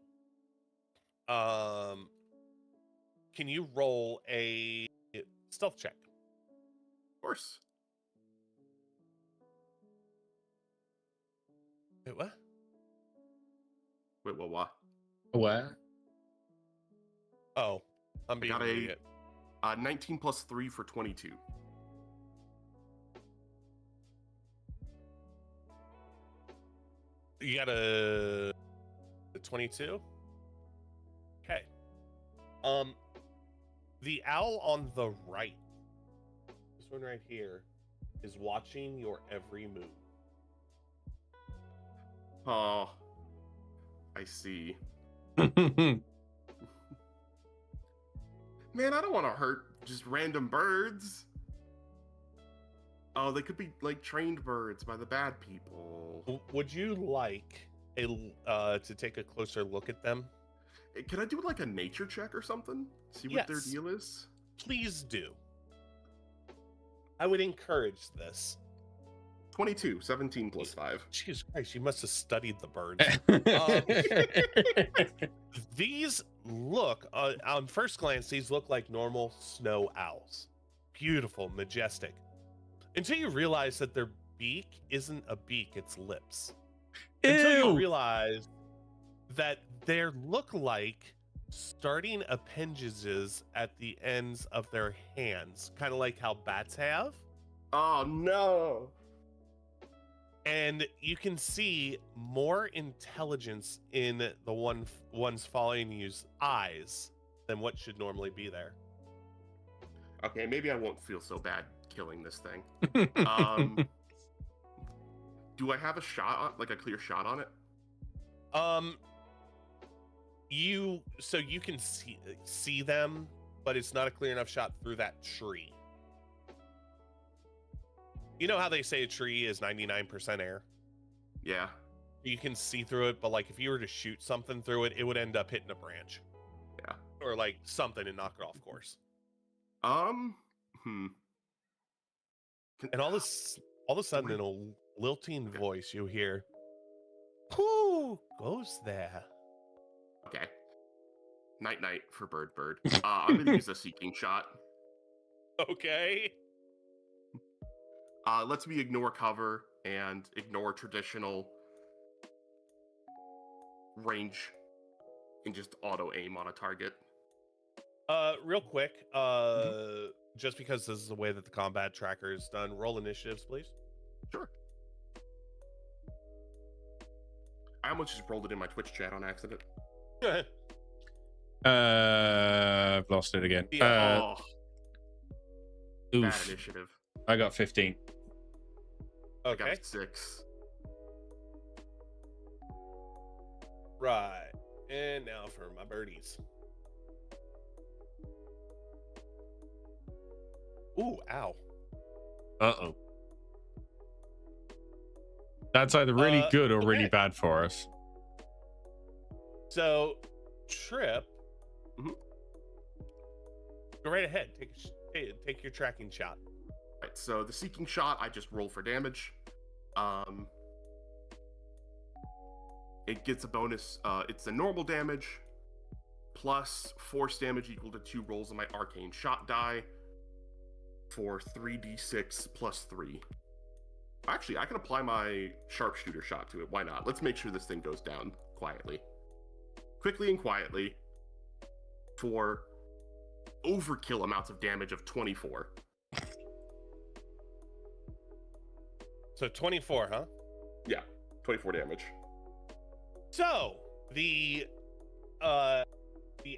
a stealth check? Of course. Wait, what? Wait, what? What? Oh, I'm being got an a idiot. 19 plus 3 for 22. You got a 22? Okay. The owl on the right, this one right here, is watching your every move. Oh, I see. Hmm. Man, I don't want to hurt just random birds. Oh, they could be like trained birds by the bad people. Would you like to take a closer look at them? Can I do like a nature check or something? See what their Yes. deal is? Please do. I would encourage this. 22, 17 plus 5. Jesus Christ, you must have studied the birds. These look, on first glance, these look like normal snow owls. Beautiful, majestic. Until you realize that their beak isn't a beak, it's lips. Until you Ew. realize that there look like starting appendages at the ends of their hands, kind of like how bats have. Oh no! And you can see more intelligence in the ones following you's eyes than what should normally be there. Okay, maybe I won't feel so bad killing this thing. Do I have a shot, like a clear shot on it? You can see them, but it's not a clear enough shot through that tree. You know how they say a tree is 99% air? Yeah. You can see through it, but like if you were to shoot something through it, it would end up hitting a branch. Yeah. Or like something and knock it off course. And all of a sudden, in a lilting voice, you hear, "Who goes there?" Okay. Night night for Bird. I'm gonna use a seeking shot. Okay. Lets me ignore cover and ignore traditional range and just auto aim on a target. Real quick, just because this is the way that the combat tracker is done, roll initiatives, please. Sure. I almost just rolled it in my Twitch chat on accident. I've lost it again. Bad Oof. initiative. I got 15. I Okay. got 6. Right. And now for my birdies. Ooh, ow. Uh-oh. That's either really good or really okay. bad for us. So, Trip, go right ahead. Take your tracking shot. Right, so the seeking shot, I just roll for damage. It gets a bonus. It's a normal damage plus force damage equal to 2 rolls of my arcane shot die for 3d6 plus 3. Actually, I can apply my sharpshooter shot to it. Why not? Let's make sure this thing goes down quietly. Quickly and quietly for overkill amounts of damage of 24. So 24, huh? Yeah, 24 damage. So the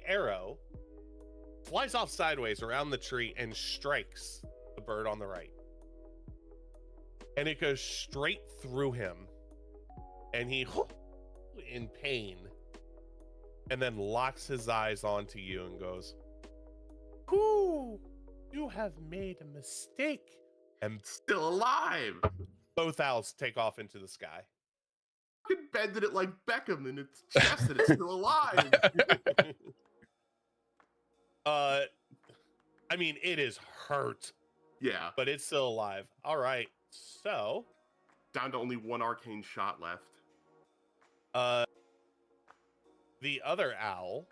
arrow flies off sideways around the tree and strikes the bird on the right. And it goes straight through him. And he in pain. And then locks his eyes onto you and goes, "Whoo, you have made a mistake." And Still alive. both owls take off into the sky. Fucking bended it like Beckham in its chest and it's still alive. I mean, it is hurt, Yeah. but it's still alive. All right, so Down to only 1 arcane shot left. the other owl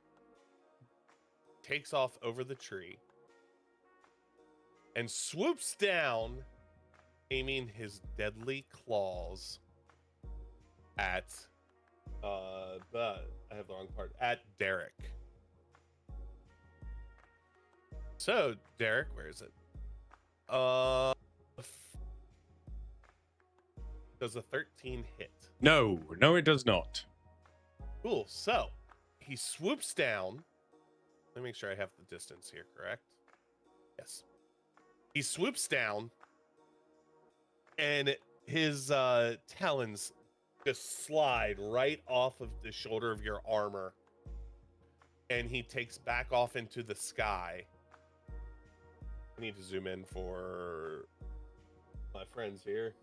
takes off over the tree and swoops down, aiming his deadly claws at I have the wrong part, at Derek. So Derek, where is it? Does a 13 hit? No, it does not. Cool. So he swoops down. Let me make sure I have the distance here correct. Yes. He swoops down, and his talons just slide right off of the shoulder of your armor, and he takes back off into the sky. I need to zoom in for my friends here.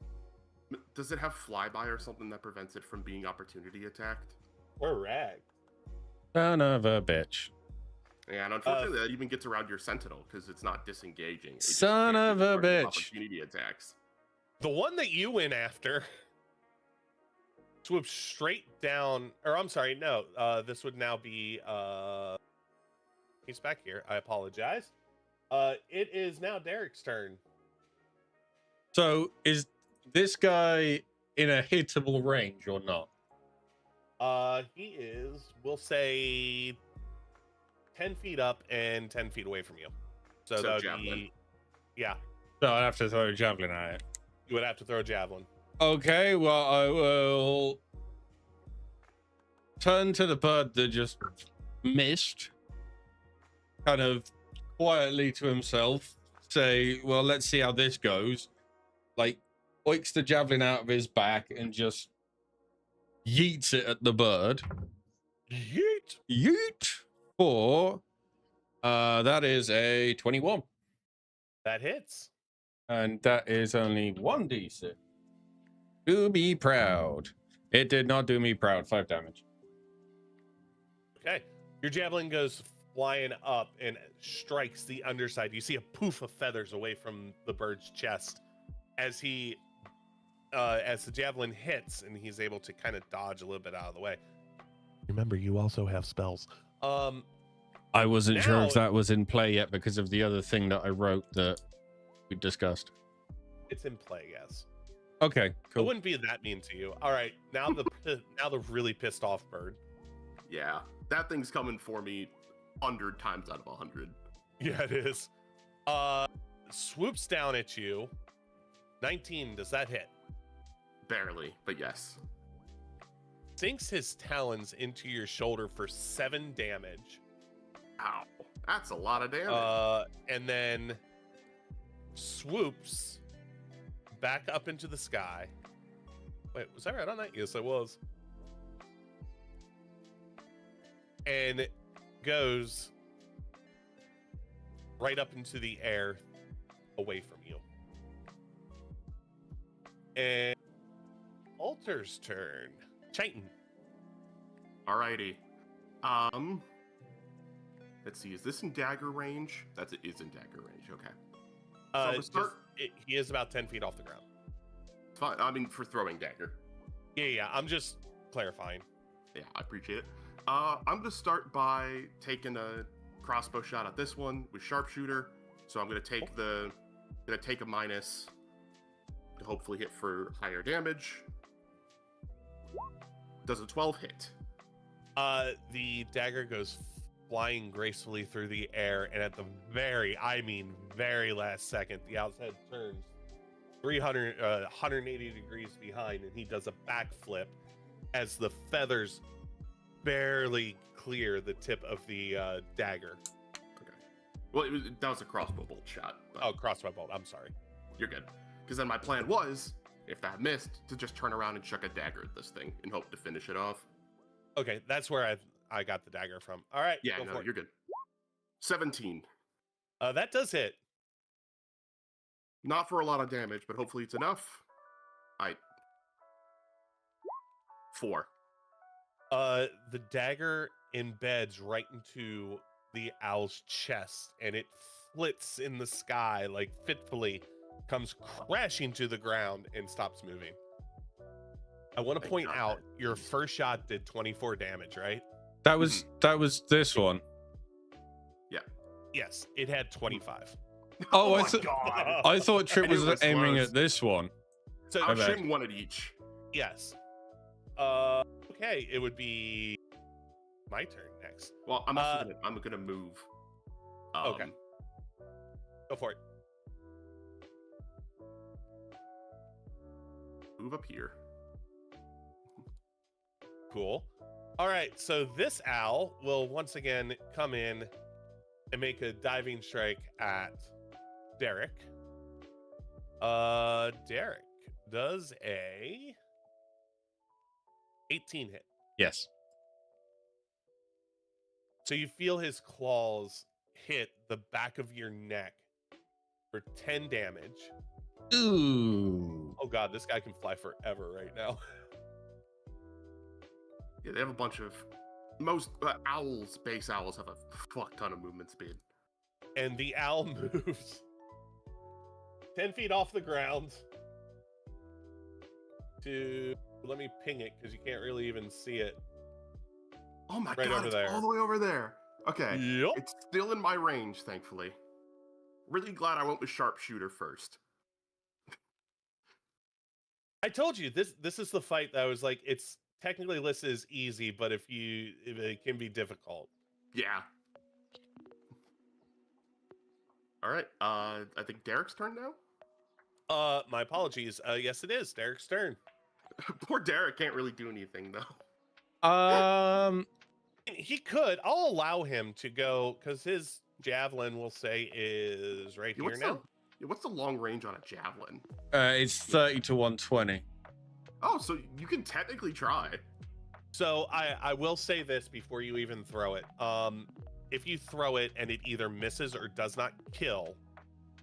Does it have flyby or something that prevents it from being opportunity attacked? Or rag. Son of a bitch. And unfortunately, that even gets around your sentinel because it's not disengaging. It just Son can't of be a part the bitch. Opportunity attacks. The one that you went after swoops straight down, or I'm sorry, no, this would now be, he's back here. I apologize. It is now Derek's turn. So is this guy in a hittable range or not? He is, we'll say, 10 feet up and 10 feet away from you. So that would javelin. be, yeah, So I'd have to throw a javelin at it. you would have to throw a javelin. Okay, well, I will turn to the bird that just missed, kind of quietly to himself, say, well, let's see how this goes. Like, oinks the javelin out of his back and just yeets it at the bird. Yeet! Yeet for, that is a 21. That hits. And that is only 1d6. Do me proud. It did not do me proud. 5 damage. Okay. Your javelin goes flying up and strikes the underside. You see a poof of feathers away from the bird's chest as he, as the javelin hits, and he's able to kind of dodge a little bit out of the way. Remember, you also have spells. I wasn't sure Now- if that was in play yet because of the other thing that I wrote that we discussed. It's in play, yes. Okay, It cool. wouldn't be that mean to you. All right, now the now the really pissed off bird. Yeah, that thing's coming for me 100 times out of 100. Yeah, it is. Swoops down at you. 19, does that hit? Barely, but yes. Sinks his talons into your shoulder for 7 damage. Ow, that's a lot of damage. And then swoops back up into the sky. Wait, was I right on that? Yes, I was. And goes right up into the air away from you. And Alter's turn. Chitin. Alrighty. Let's see. Is this in dagger range? It is in dagger range. Okay. I'm gonna start- He is about 10 feet off the ground. It's fine. I mean, for throwing dagger. Yeah. I'm just clarifying. Yeah, I appreciate it. I'm gonna start by taking a crossbow shot at this one with sharpshooter. So I'm gonna take a minus to hopefully hit for higher damage. Does a 12 hit? The dagger goes flying gracefully through the air, and at the very last second, the outside turns 180 degrees behind, and he does a backflip as the feathers barely clear the tip of the dagger. Okay. Well, that was a crossbow bolt shot. But Oh, crossbow bolt. I'm sorry. you're good. Because then my plan was, if that missed, to just turn around and chuck a dagger at this thing and hope to finish it off. Okay, that's where I got the dagger from. All right. Yeah, go no, for it. you're good. 17. That does hit. Not for a lot of damage, but hopefully it's enough. 4. The dagger embeds right into the owl's chest, and it flits in the sky, like fitfully comes crashing to the ground and stops moving. I want to Thank point God. out your first shot did 24 damage, right? That was this one. Yes, it had 25. Oh, my I God. I thought Trip I knew was it was aiming close. at this one. So My I'm bad. shooting one at each. yes. Okay, it would be my turn next. Well, I'm gonna move. Okay. Go for it. Move up here. Cool. All right, so this owl will once again come in and make a diving strike at Derek. Derek does a 18 hit. Yes. So you feel his claws hit the back of your neck for 10 damage. Ooh. Oh god, this guy can fly forever right now. Yeah, they have a bunch of base owls have a fuck ton of movement speed. And the owl moves 10 feet off the ground to, let me ping it because you can't really even see it. Oh my Right god, over it's there. all the way over there. Okay, Yep. it's still in my range, thankfully. Really glad I went with sharpshooter first. I told you this is the fight that I was like, it's technically listed as easy, but if it can be difficult. Yeah. All right. I think Derek's turn now. My apologies. Yes, it is Derek's turn. Poor Derek can't really do anything though. He could. I'll allow him to go because his javelin, we'll say, is right here now. What's the long range on a javelin? It's 30 to 120. Oh, so you can technically try. So I will say this before you even throw it. If you throw it and it either misses or does not kill,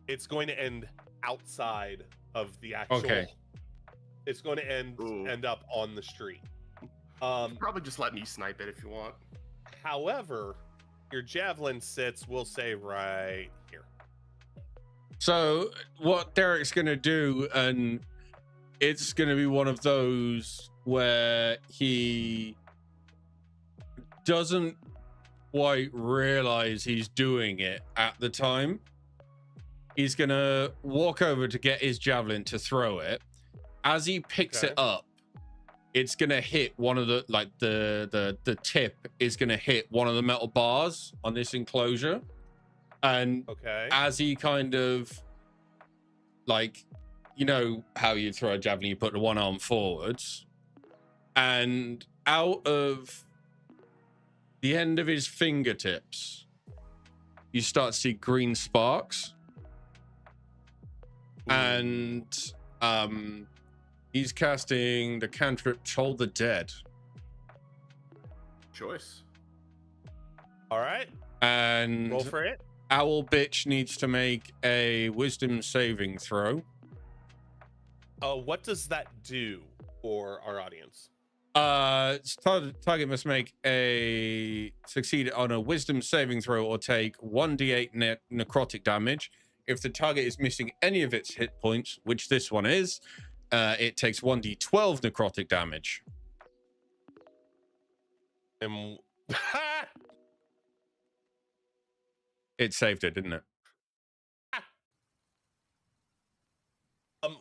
it's going to end outside of the actual. Okay. It's going to end up on the street. Probably just let me snipe it if you want. However, your javelin sits, we'll say, right here. So what Derek's going to do, and it's going to be one of those where he doesn't quite realize he's doing it at the time. He's going to walk over to get his javelin to throw it. As he picks it up, it's going to hit one of the, like the tip is going to hit one of the metal bars on this enclosure. And as he kind of, like, you know how you throw a javelin, you put the one arm forwards, and out of the end of his fingertips, you start to see green sparks. And he's casting the cantrip Toll the Dead. Choice. All right. And roll for it. Owl Bitch needs to make a wisdom saving throw. What does that do for our audience? Target must succeed on a wisdom saving throw or take 1d8 necrotic damage. If the target is missing any of its hit points, which this one is, it takes 1d12 necrotic damage. And it saved it, didn't it?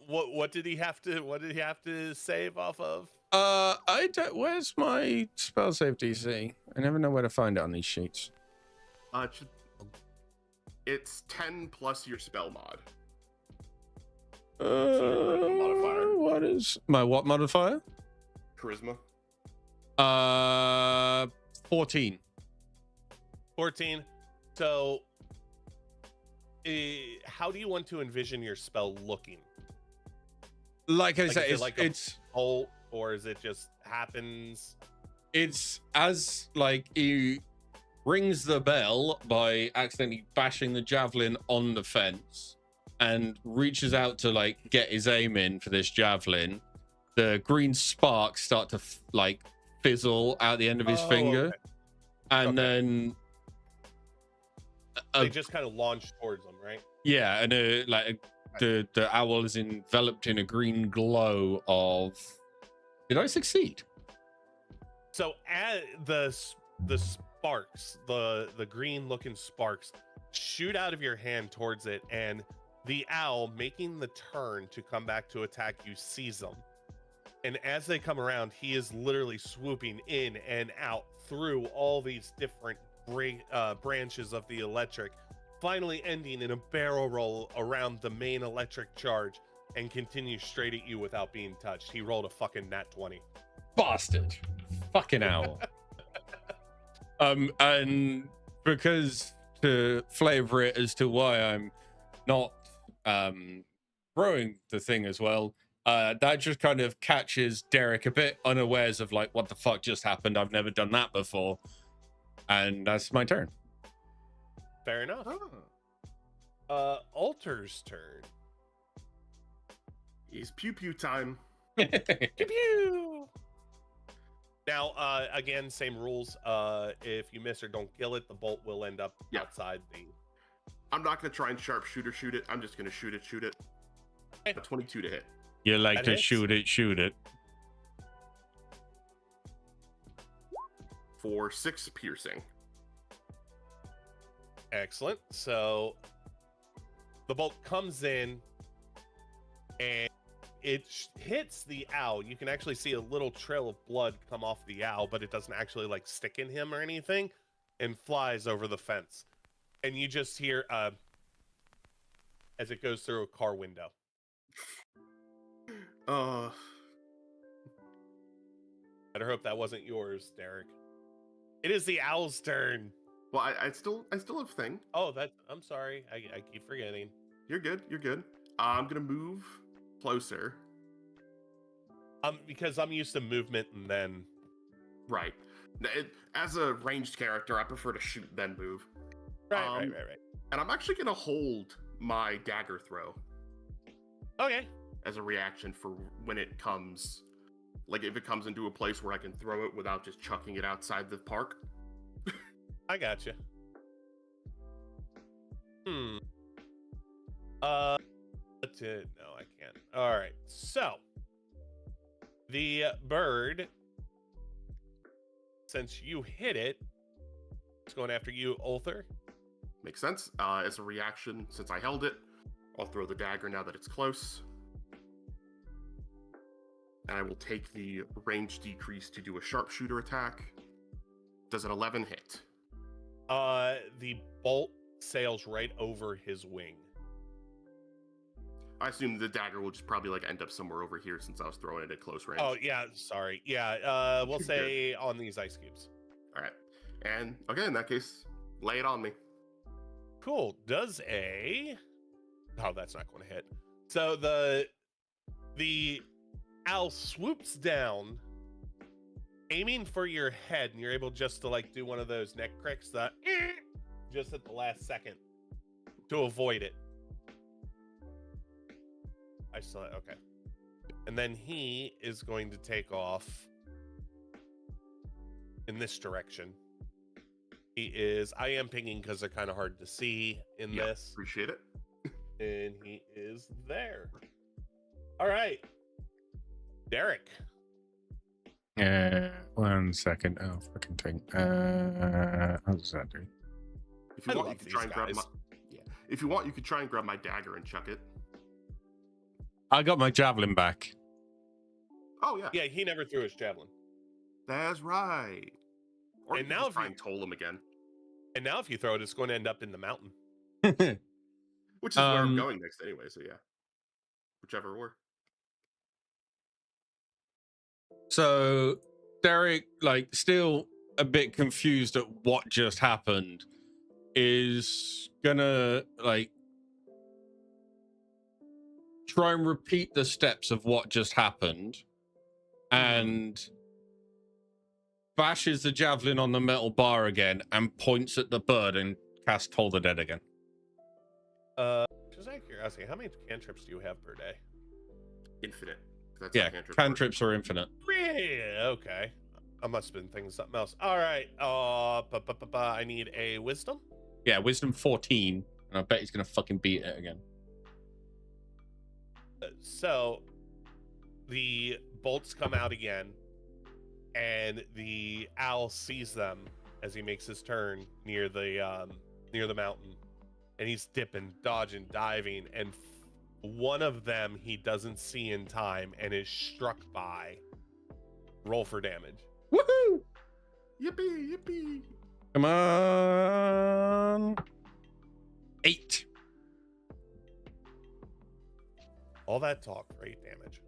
What did he have to save off of? I don't. Where's my spell save DC? I never know where to find it on these sheets. It's 10 plus your spell mod. Modifier. What is my what modifier? Charisma. 14. 14. So, how do you want to envision your spell looking? Like I said, it's bolt, or is it just happens? It's as like he rings the bell by accidentally bashing the javelin on the fence and reaches out to like get his aim in for this javelin. The green sparks start to like fizzle out the end of his finger, and then they just kind of launch towards them, right? Yeah, and the owl is enveloped in a green glow of. Did I succeed? So the sparks, the green looking sparks, shoot out of your hand towards it, and the owl, making the turn to come back to attack you, sees them. And as they come around, he is literally swooping in and out through all these different branches of the electric, finally ending in a barrel roll around the main electric charge and continues straight at you without being touched. He rolled a fucking nat 20. Bastard. Fucking owl. And because to flavor it as to why I'm not throwing the thing as well, that just kind of catches Derek a bit unawares of like, what the fuck just happened? I've never done that before. And that's my turn. Fair enough. Alter's turn. It's pew pew time. Pew pew. Now, again, same rules. If you miss or don't kill it, the bolt will end up outside the. I'm not gonna try and sharpshooter shoot it. I'm just gonna shoot it. A 22 to hit. You like That to hits. shoot it. For 6 piercing. Excellent. So the bolt comes in and hits the owl. You can actually see a little trail of blood come off the owl, but it doesn't actually like stick in him or anything, and flies over the fence. And you just hear as it goes through a car window. Better hope that wasn't yours, Derek. It is the owl's turn. Well, I still have thing. Oh, I'm sorry. I keep forgetting. You're good. You're good. I'm gonna move closer. Because I'm used to movement and then. Right. As a ranged character, I prefer to shoot then move. Right. And I'm actually gonna hold my dagger throw. Okay. As a reaction for when it comes, like if it comes into a place where I can throw it without just chucking it outside the park. I gotcha. No, I can't. All right. So the bird, since you hit it, it's going after you, Ulthar. Makes sense. As a reaction, since I held it, I'll throw the dagger now that it's close. And I will take the range decrease to do a sharpshooter attack. Does an 11 hit? The bolt sails right over his wing. I assume the dagger will just probably like end up somewhere over here since I was throwing it at close range. Oh yeah, sorry. Yeah, we'll say on these ice cubes. All right. And okay, in that case, lay it on me. Cool. Does a... Oh, that's not going to hit. So the owl swoops down, aiming for your head, and you're able just to like do one of those neck cricks that just at the last second to avoid it. I saw it. Okay. And then he is going to take off in this direction. I am pinging because they're kind of hard to see in this. Appreciate it. And he is there. All right. Derek. 1 second. Oh, fucking thing. How does that do? If you want, you could try and grab my. Yeah. If you want, you could try and grab my dagger and chuck it. I got my javelin back. Oh yeah. Yeah, he never threw his javelin. That's right. Or and you now just try and toll him again. And now if you throw it, it's going to end up in the mountain. Which is where I'm going next anyway, so yeah. Whichever order. So Derek, like, still a bit confused at what just happened, is gonna like try and repeat the steps of what just happened and bashes the javelin on the metal bar again and points at the bird and casts Toll the Dead again. Just out of curiosity, how many cantrips do you have per day? Infinite. That's Yeah, cantrips are infinite. Yeah, okay. I must have been thinking something else. All right. I need a wisdom. Yeah, wisdom 14, and I bet he's gonna fucking beat it again. So the bolts come out again, and the owl sees them as he makes his turn near the mountain, and he's dipping, dodging, diving, and one of them he doesn't see in time and is struck by. Roll for damage. Woohoo! Yippee, yippee. Come on. 8. All that talk for 8 damage.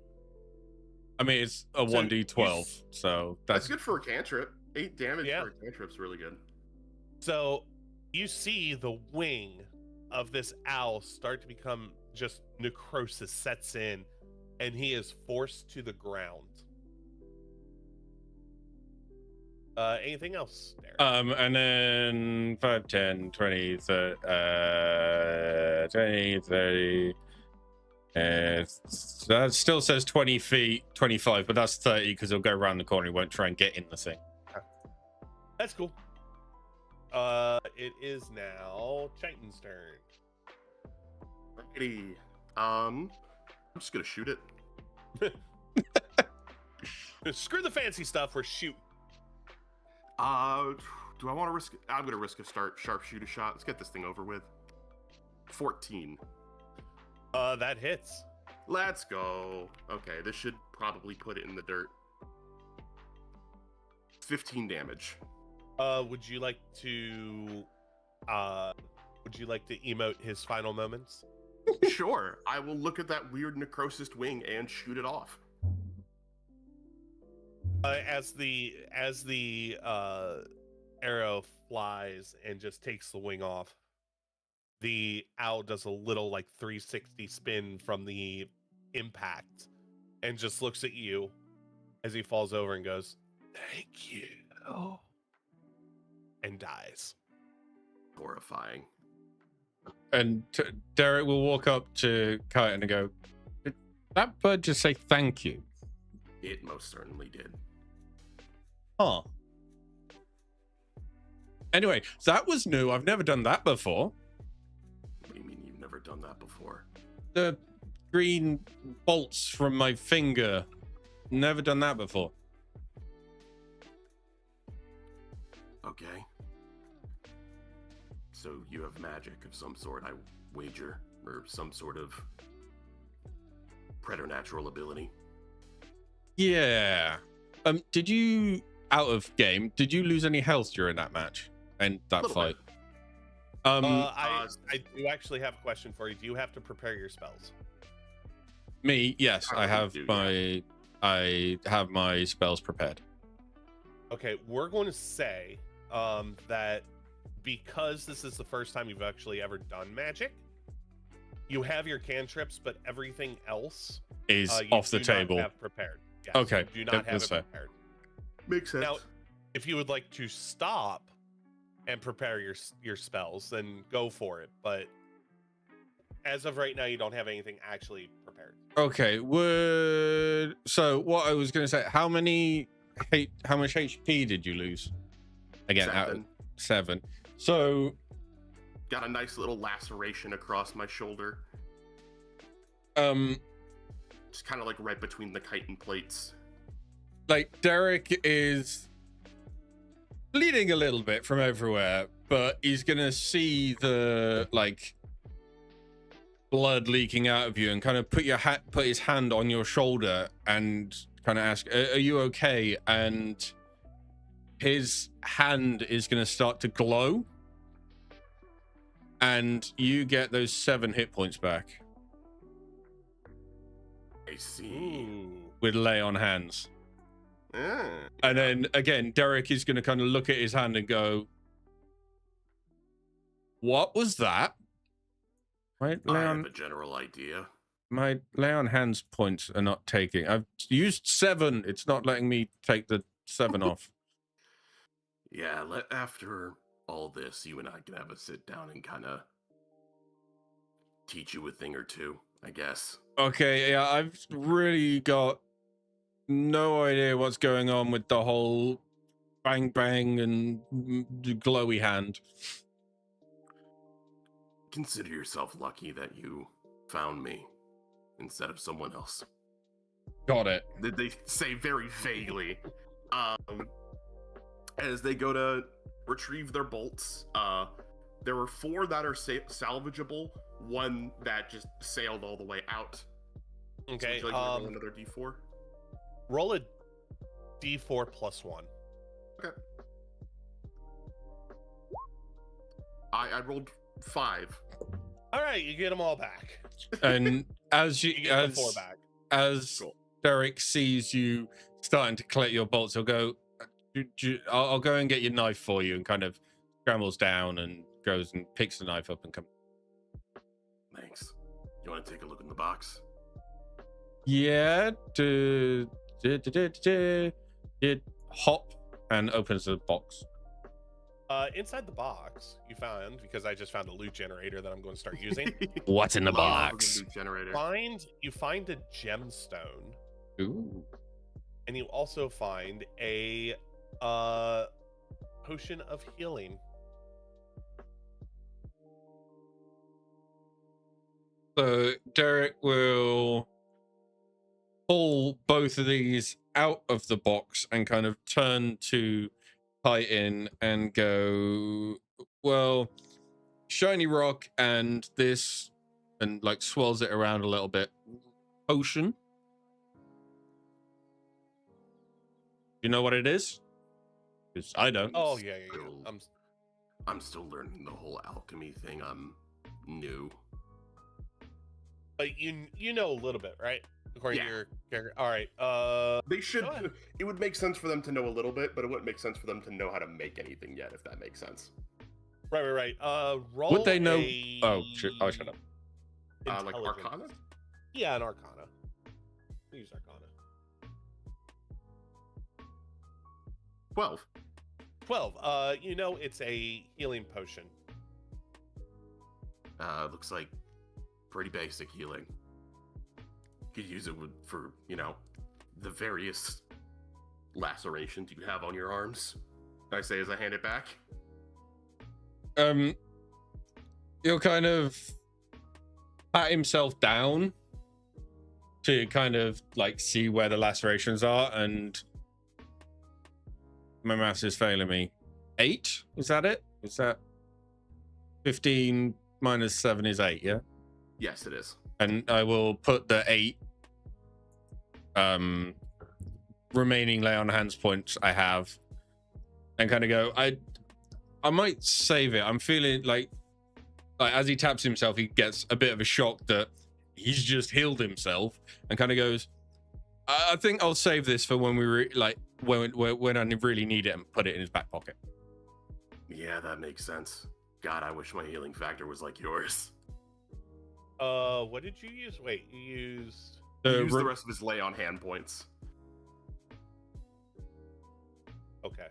I mean, it's a 1d12, so that's good for a cantrip. 8 damage Yeah. for a cantrip's really good. So you see the wing of this owl start to become just necrosis sets in, and he is forced to the ground. Anything else, Derek? And then 5, 10, 20, 30, 20, 30. That still says 20 feet, 25, but that's 30 because he'll go around the corner. He won't try and get in the thing. That's cool. It is now Chitin's turn. Righty. I'm just gonna shoot it. Screw the fancy stuff. We're shooting. Do I want to risk? I'm gonna risk a sharpshooter shot. Let's get this thing over with. 14. That hits. Let's go. Okay, this should probably put it in the dirt. 15 damage. Would you like to emote his final moments? Sure, I will look at that weird necrosis wing and shoot it off. As the arrow flies and just takes the wing off, the owl does a little like 360 spin from the impact and just looks at you as he falls over and goes, "Thank you," and dies. Horrifying. And Derek will walk up to Kite and go, "Did that bird just say thank you?" It most certainly did. Huh. Anyway, that was new. I've never done that before. What do you mean you've never done that before? The green bolts from my finger. Never done that before. Okay. So you have magic of some sort, I wager, or some sort of preternatural ability. Yeah. Did you, out of game, did you lose any health during that match and that Little fight? bit. I do actually have a question for you. Do you have to prepare your spells? Me, yes, I have do, I have my spells prepared. Okay, we're going to say that because this is the first time you've actually ever done magic, you have your cantrips, but everything else Is you off the do not table. have prepared. Yes, Okay, you do not have that's it fair. prepared. Makes sense. Now, if you would like to stop and prepare your spells, then go for it. But as of right now, you don't have anything actually prepared. Okay, so what I was going to say, how much HP did you lose? Again, out of 7. So Got a nice little laceration across my shoulder. Just kind of like right between the chitin plates. like Derek is bleeding a little bit from everywhere, but he's gonna see the like blood leaking out of you and kind of put his hand on your shoulder and kind of ask, are you okay? And his hand is gonna start to glow and you get those 7 hit points back I see. Ooh. with lay on hands. Ah, And then again, Derek is going to kind of look at his hand and go, "What was that?" Right, I have a general idea. my lay on hands points are not taking. I've used 7. It's not letting me take the 7 off. Yeah, after all this, you and I can have a sit down and kind of teach you a thing or two, I guess. Okay, yeah, I've really got no idea what's going on with the whole bang bang and glowy hand. Consider yourself lucky that you found me instead of someone else. Got it. They say very vaguely. As they go to retrieve their bolts, there were 4 that are salvageable, 1 that just sailed all the way out. Okay. So would you like me to roll another d4? Roll a d4 plus 1. Okay. I rolled 5. All right, you get them all back. And as You get the 4 back. as Cool. Derek sees you starting to collect your bolts, he'll go, I'll go and get your knife for you, and kind of scrambles down and goes and picks the knife up and comes. Thanks. You want to take a look in the box? Yeah. It hop and opens the box. Inside the box, you found, because I just found a loot generator that I'm going to start using. What's in the Love a box? good loot generator. You find a gemstone, Ooh. and you also find a potion of healing. So Derek will pull both of these out of the box and kind of turn to Titan and go, well, shiny rock and this, and like swirls it around a little bit. potion. You know what it is? Because I don't. Oh yeah. I'm still learning the whole alchemy thing. I'm new. But you know a little bit, right? According to your character. All right. They should. It would make sense for them to know a little bit, but it wouldn't make sense for them to know how to make anything yet, if that makes sense. Right. Roll. Would they know? Oh, shit. Oh, shut up. Like Arcana? Yeah, an Arcana. Use Arcana. 12. 12. You know it's a healing potion. Looks like pretty basic healing. Could use it for, the various lacerations you have on your arms. I say as I hand it back. He'll kind of pat himself down to kind of like see where the lacerations are, and my maths is failing me. 8? Is that it? Is that 15 minus 7 is 8, yeah? Yes, it is. And I will put the 8 remaining lay on hands points I have and kind of go, I might save it. I'm feeling like as he taps himself, he gets a bit of a shock that he's just healed himself, and kind of goes, I think I'll save this for when we when I really need it, and put it in his back pocket. Yeah, that makes sense. God, I wish my healing factor was like yours. What did you use? Wait, you used... He used the rest of his lay on hand points. Okay.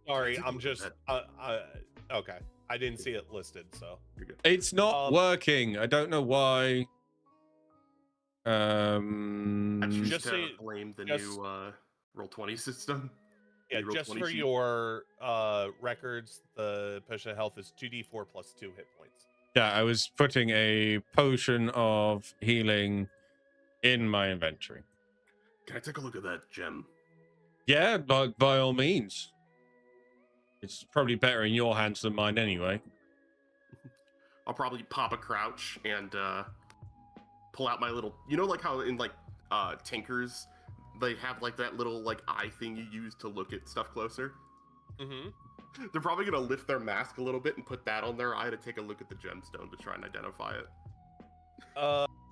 Sorry, I'm just... okay. I didn't see it listed, so... You're good. It's not working. I don't know why. I choose to blame the new Roll20 system. Yeah, just for sheet. your records, the potion of health is 2d4 plus 2 hit points. Yeah, I was putting a potion of healing in my inventory. Can I take a look at that gem? Yeah, by all means. It's probably better in your hands than mine anyway. I'll probably pop a crouch and pull out my little... You know, like how in Tinkers, they have like that little like eye thing you use to look at stuff closer? Mm-hmm. They're probably going to lift their mask a little bit and put that on their eye to take a look at the gemstone to try and identify it.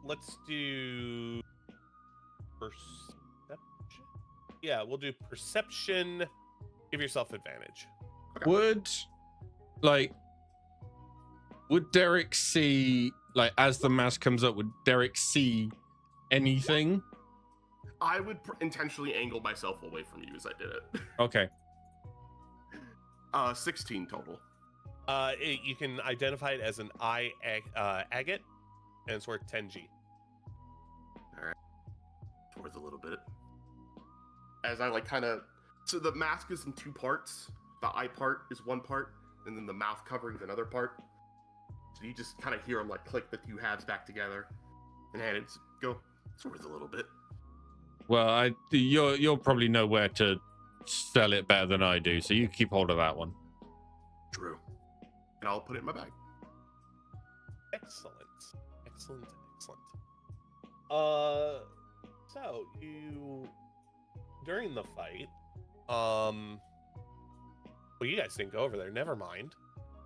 Let's do perception. Yeah, we'll do perception. Give yourself advantage. Okay. Would Derek see, like, as the mask comes up, would Derek see anything? I would intentionally angle myself away from you as I did it. Okay. 16 total. You can identify it as an agate, and it's worth 10G. All right. It's worth a little bit. As I so the mask is in 2 parts. The eye part is 1 part, and then the mouth covering is another part. So you just kind of hear them like click the 2 halves back together, and then it's worth a little bit. Well, you'll probably know where to sell it better than I do, so you keep hold of that one. True. And I'll put it in my bag. Excellent. So you during the fight, well, you guys didn't go over there. Never mind.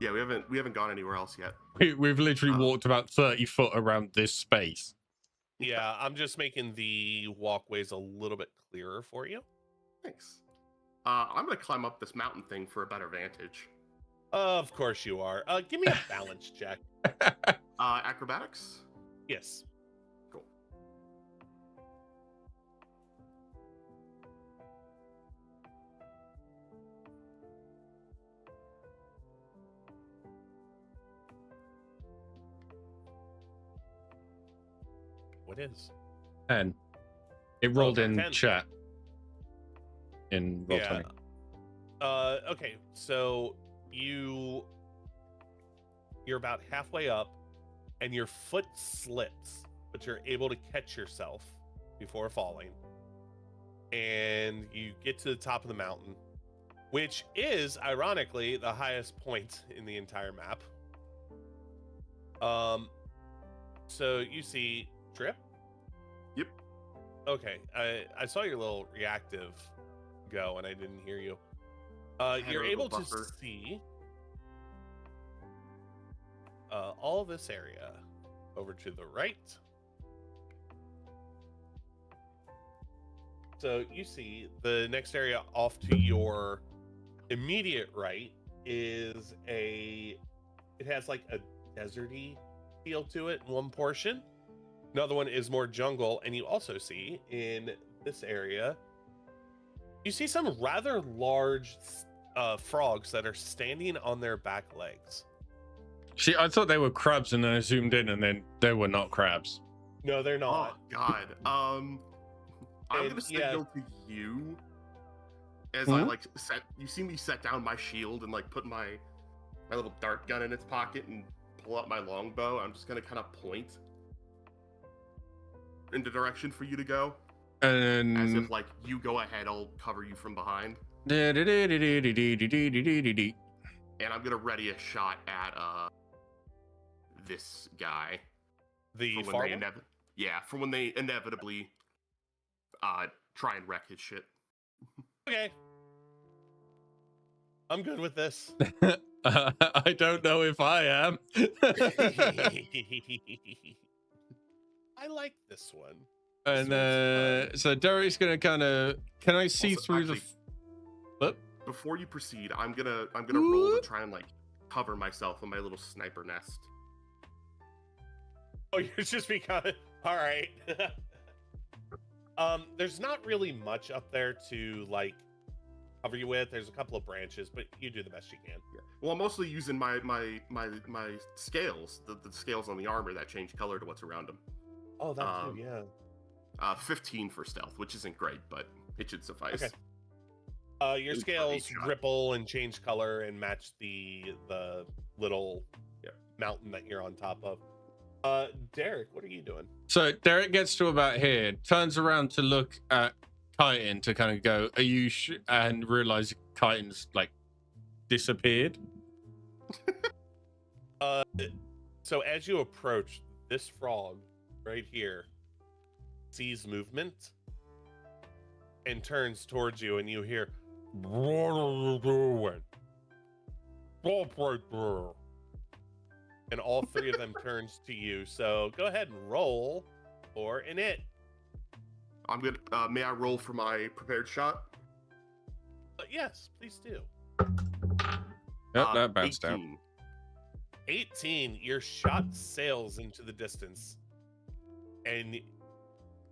Yeah, we haven't gone anywhere else yet. We've literally walked about 30 foot around this space. Yeah, I'm just making the walkways a little bit clearer for you. Thanks. I'm gonna climb up this mountain thing for a better vantage. Of course you are. Give me a balance check. Acrobatics? Yes. Cool. What is? 10. It rolled in 10. chat. In Roll20. Okay, so you're about halfway up, and your foot slips, but you're able to catch yourself before falling, and you get to the top of the mountain, which is ironically the highest point in the entire map. So you see Trip? Yep. Okay. I saw your little reactive go and I didn't hear you. Had You're a able little to buffer. see all this area over to the right. So you see the next area off to your immediate right is it has like a deserty feel to it in one portion. Another one is more jungle, and you also see in this area, you see some rather large frogs that are standing on their back legs. See, I thought they were crabs, and then I zoomed in, and then they were not crabs. No, they're Oh not. God. I'm gonna signal to you as I like set. You see me set down my shield and like put my little dart gun in its pocket and pull out my longbow. I'm just gonna kind of point in the direction for you to go, And as if like you go ahead, I'll cover you from behind. and And I'm gonna ready a shot at this guy. The for far when they one? for when they inevitably try and wreck his shit. Okay. I'm good with this. I don't know if I am. I like this one. And so Derek's gonna kind of. Can I see Also, through actually, What? Before you proceed, I'm gonna roll to try and like cover myself in my little sniper nest. Oh, you're just becoming all right. There's not really much up there to like cover you with. There's a couple of branches, but you do the best you can. Yeah. Well, I'm mostly using my scales, the scales on the armor that change color to what's around them. Oh, that too, yeah. 15 for stealth, which isn't great, but it should suffice. Okay. Your Ooh, scales shot. ripple and change color and match the little Yeah. mountain that you're on top of. Derek, what are you doing? So Derek gets to about here, turns around to look at Chitin to kind of go, "Are you?" And realize Chitin's like disappeared. So as you approach, this frog right here sees movement and turns towards you, and you hear, "What are you doing? Stop right there." And all three of them turns to you. So go ahead and roll for an it. I'm gonna. May I roll for my prepared shot? Yes, please do. Yep, that bounced out. 18, your shot sails into the distance. And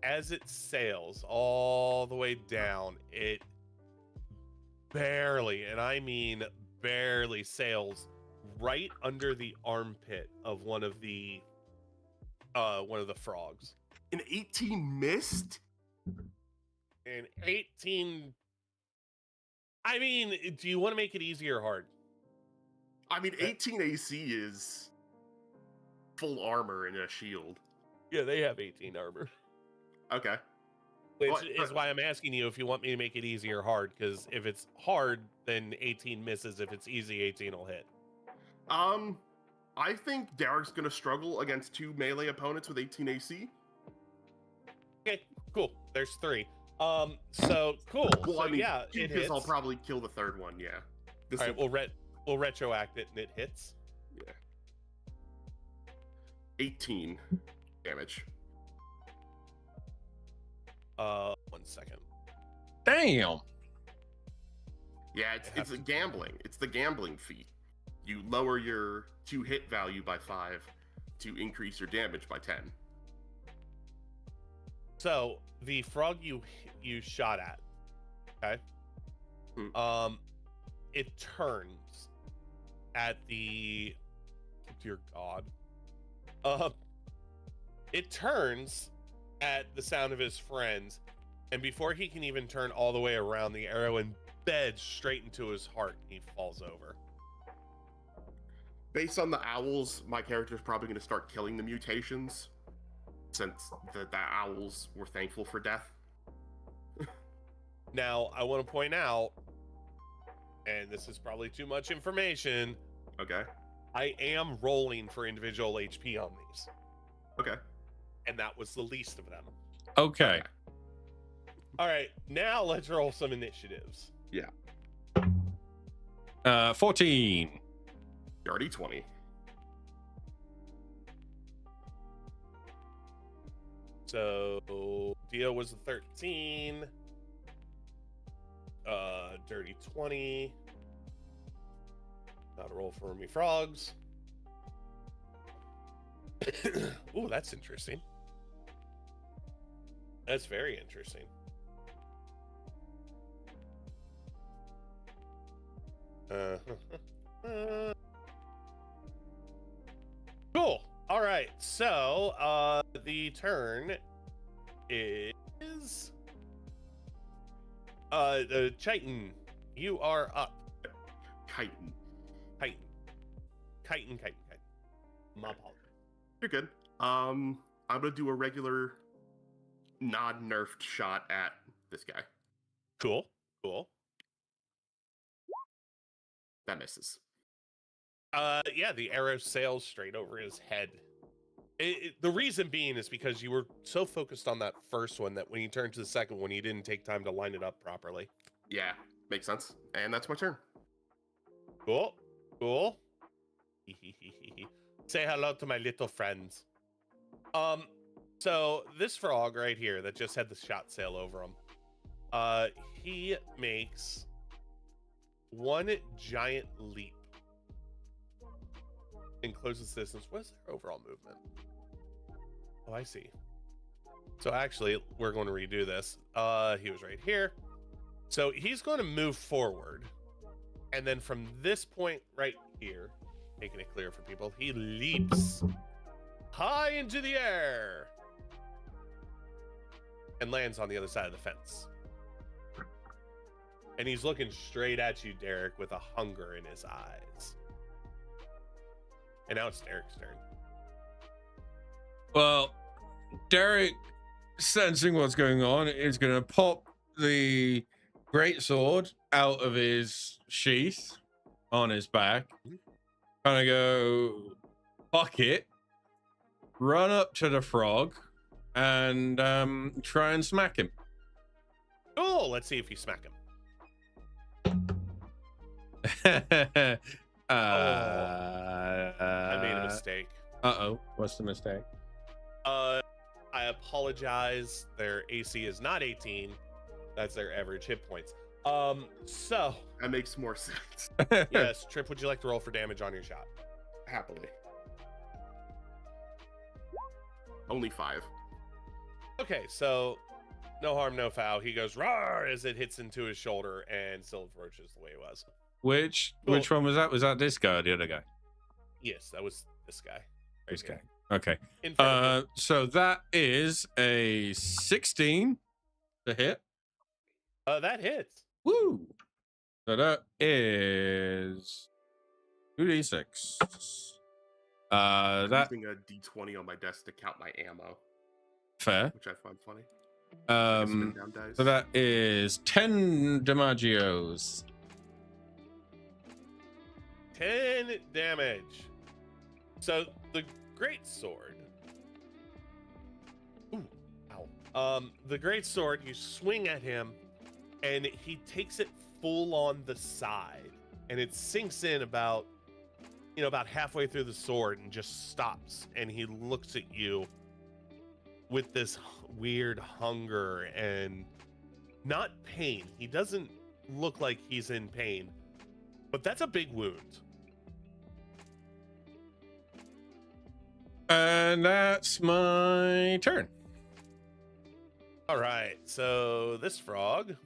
as it sails all the way down, it barely, and I mean barely, sails right under the armpit of one of the frogs. An 18 missed? And 18, I mean, do you want to make it easy or hard? I mean, 18 AC is full armor and a shield. Yeah, they have 18 armor. Okay. Which What? is why I'm asking you if you want me to make it easy or hard, because if it's hard, then 18 misses. If it's easy, 18 will hit. I think Derek's gonna struggle against two melee opponents with 18 AC. Okay, cool. There's 3. So cool. Well, So I mean, yeah, it because hits. I'll probably kill the third one. Yeah. This All right, we'll retroact it, and it hits. Yeah. 18 damage. 1 second. Damn. Yeah, it's a gambling. It's the gambling feat. You lower your 2 hit value by 5 to increase your damage by 10. So the frog you shot at, okay? It turns at the, dear God, it turns at the sound of his friends, and before he can even turn all the way around, the arrow embeds straight into his heart, and he falls over. Based on the owls, my character is probably going to start killing the mutations, since the owls were thankful for death. Now, I want to point out, and this is probably too much information, Okay. I am rolling for individual HP on these. Okay. And that was the least of them. Okay. All right, now let's roll some initiatives. Yeah. 14. You're already 20. So Dio was a 13. Dirty 20. Not a roll for me frogs. Ooh, that's interesting. That's very interesting. Cool. All right. So, the turn is Chitin. You are up. Chitin. My apologies. You're good. I'm gonna do a regular non-nerfed shot at this guy. Cool. That misses. Yeah, the arrow sails straight over his head. The reason being is because you were so focused on that first one that when you turned to the second one, you didn't take time to line it up properly. Yeah, makes sense. And that's my turn. Cool. Say hello to my little friends. So this frog right here that just had the shot sail over him, he makes one giant leap and closes distance. What is their overall movement? Oh, I see. So actually, we're going to redo this. He was right here. So he's going to move forward. And then from this point right here, making it clear for people, he leaps high into the air and lands on the other side of the fence. And he's looking straight at you, Derek, with a hunger in his eyes. And now it's Derek's turn. Well, Derek, sensing what's going on, is going to pop the greatsword out of his sheath on his back. Kind of go, fuck it, run up to the frog, and try and smack him. Cool. Let's see if you smack him. I made a mistake. Uh-oh. What's the mistake? I apologize. Their AC is not 18. That's their average hit points. So that makes more sense. Yes, Trip, would you like to roll for damage on your shot? Happily. Only 5. Okay, so no harm, no foul. He goes roar as it hits into his shoulder and still approaches the way it was. Which Cool. one was that? Was that this guy or the other guy? Yes, that was this guy. This guy. Okay. In front of him. So that is a 16 to hit. That hits. Woo! So that is 2d6. I'm That using a D20 on my desk to count my ammo, fair. which I find funny. Spin down dice. So that is 10 damagios. 10 damage. So the great sword. Ooh, ow. The great sword, you swing at him, and he takes it full on the side, and it sinks in about halfway through the sword and just stops, and he looks at you with this weird hunger and not pain. He doesn't look like he's in pain, but that's a big wound. And that's my turn. All right, so this frog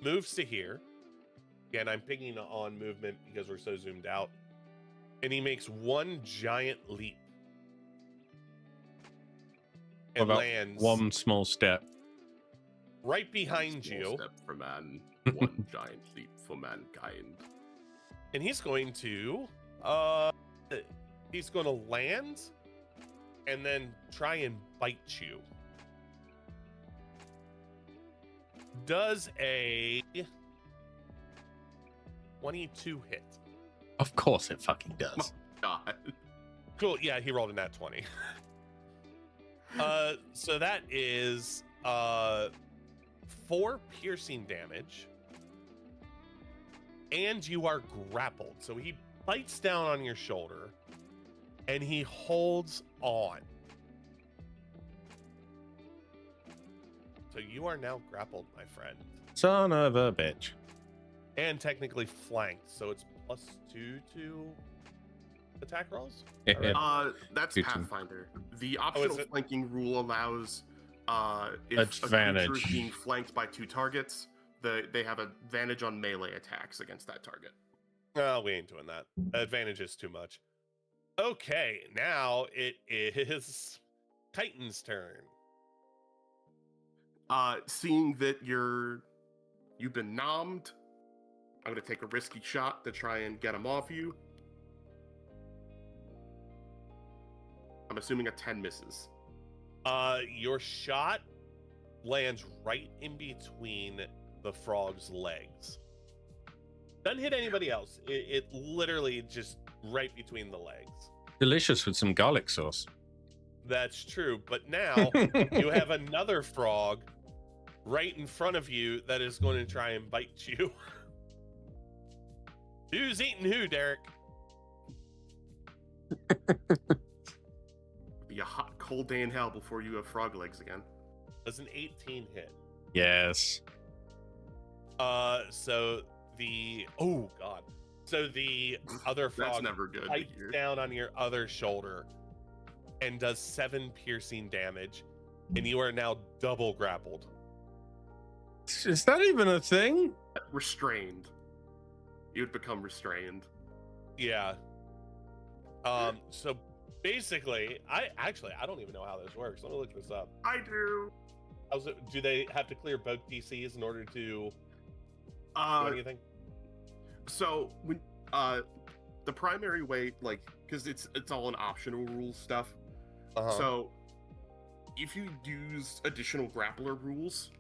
moves to here. Again, I'm picking on movement because we're so zoomed out. And he makes one giant leap. And About lands one small step. right behind Small you. step for man, one giant leap for mankind. And he's going to land and then try and bite you. Does a 22 hit? Of course it fucking does. God. Cool. Yeah, he rolled a nat 20. So that is 4 piercing damage. And you are grappled. So he bites down on your shoulder and he holds on. So you are now grappled, my friend. Son of a bitch. And technically flanked. So it's +2 to attack rolls? That's Good to- Pathfinder. The optional flanking rule allows if Advantage. a creature is being flanked by 2 targets, they have advantage on melee attacks against that target. No, we ain't doing that. Advantage is too much. Okay, now it is Chitin's turn. Seeing that you've been nommed, I'm gonna take a risky shot to try and get him off you. I'm assuming a 10 misses. Your shot lands right in between the frog's legs. Doesn't hit anybody else. It literally just right between the legs. Delicious with some garlic sauce. That's true, but now you have another frog right in front of you that is going to try and bite you. Who's eating who, Derek? Be a hot, cold day in hell before you have frog legs again. Does an 18 hit? Yes. So the other frog That's never good to bites hear. down on your other shoulder and does 7 piercing damage, and you are now double grappled. Is that even a thing? Restrained. You would become restrained. Yeah. So basically, I don't even know how this works. Let me look this up. I do. Do they have to clear both DCs in order to do anything? So when the primary way, like, because it's all an optional rules stuff. So if you use additional grappler rules,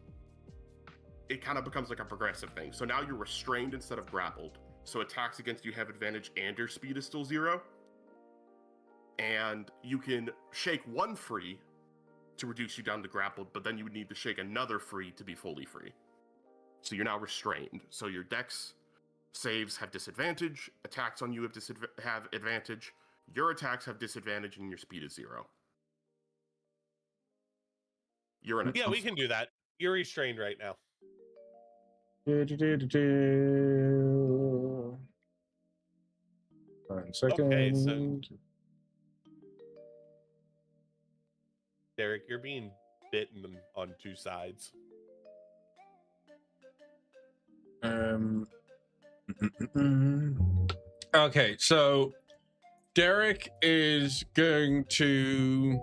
it kind of becomes like a progressive thing. So now you're restrained instead of grappled. So attacks against you have advantage and your speed is still 0. And you can shake one free to reduce you down to grappled, but then you would need to shake another free to be fully free. So you're now restrained. So your dex saves have disadvantage, attacks on you have advantage, your attacks have disadvantage, and your speed is 0. You're in a Yeah, we can do that. You're restrained right now. One second. Okay, so Derek, you're being bitten on 2 sides. Okay, so Derek is going to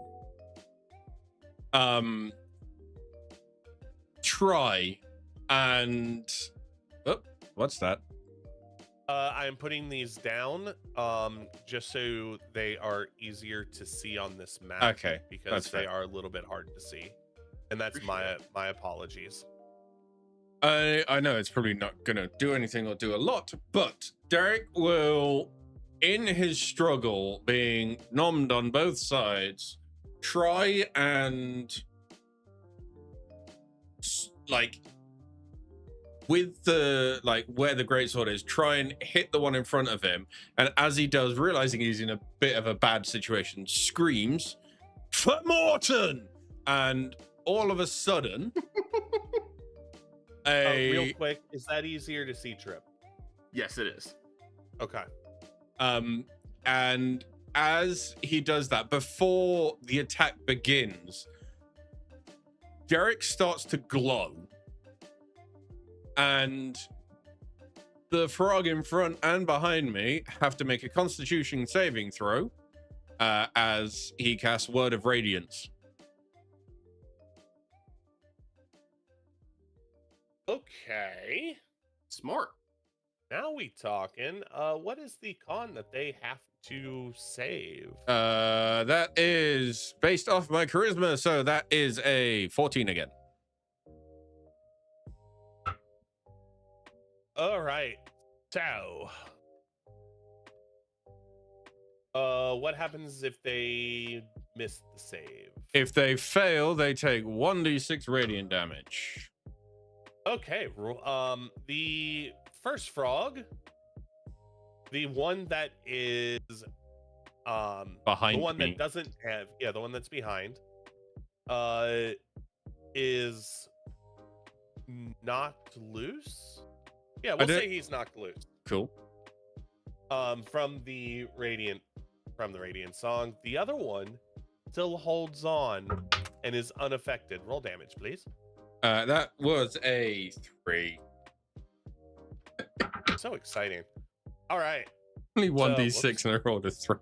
try and what's that? I am putting these down just so they are easier to see on this map. Okay, because they fair. are a little bit hard to see, and that's my apologies. I know it's probably not gonna do anything or do a lot, but Derek will, in his struggle, being nommed on both sides, try and like with the where the greatsword is, try and hit the one in front of him, and as he does, realizing he's in a bit of a bad situation, screams for Morton, and all of a sudden Real quick, is that easier to see, Trip? Yes, it is. Okay. And as he does that, before the attack begins, Derek starts to glow, and the frog in front and behind me have to make a Constitution saving throw as he casts Word of Radiance. Okay. Smart. Now we talking. What is the con that they have to save? That is based off my charisma, so that is a 14 again. All right. So, what happens if they miss the save? If they fail, they take 1d6 radiant damage. Okay. The first frog, the one that is Behind the one me. that doesn't have, the one that's behind, is knocked loose. Yeah, we'll say he's knocked loose. Cool. From the radiant song. The other one still holds on and is unaffected. Roll damage, please. That was a 3. So exciting. All right. Only 1d6 and I rolled a 3.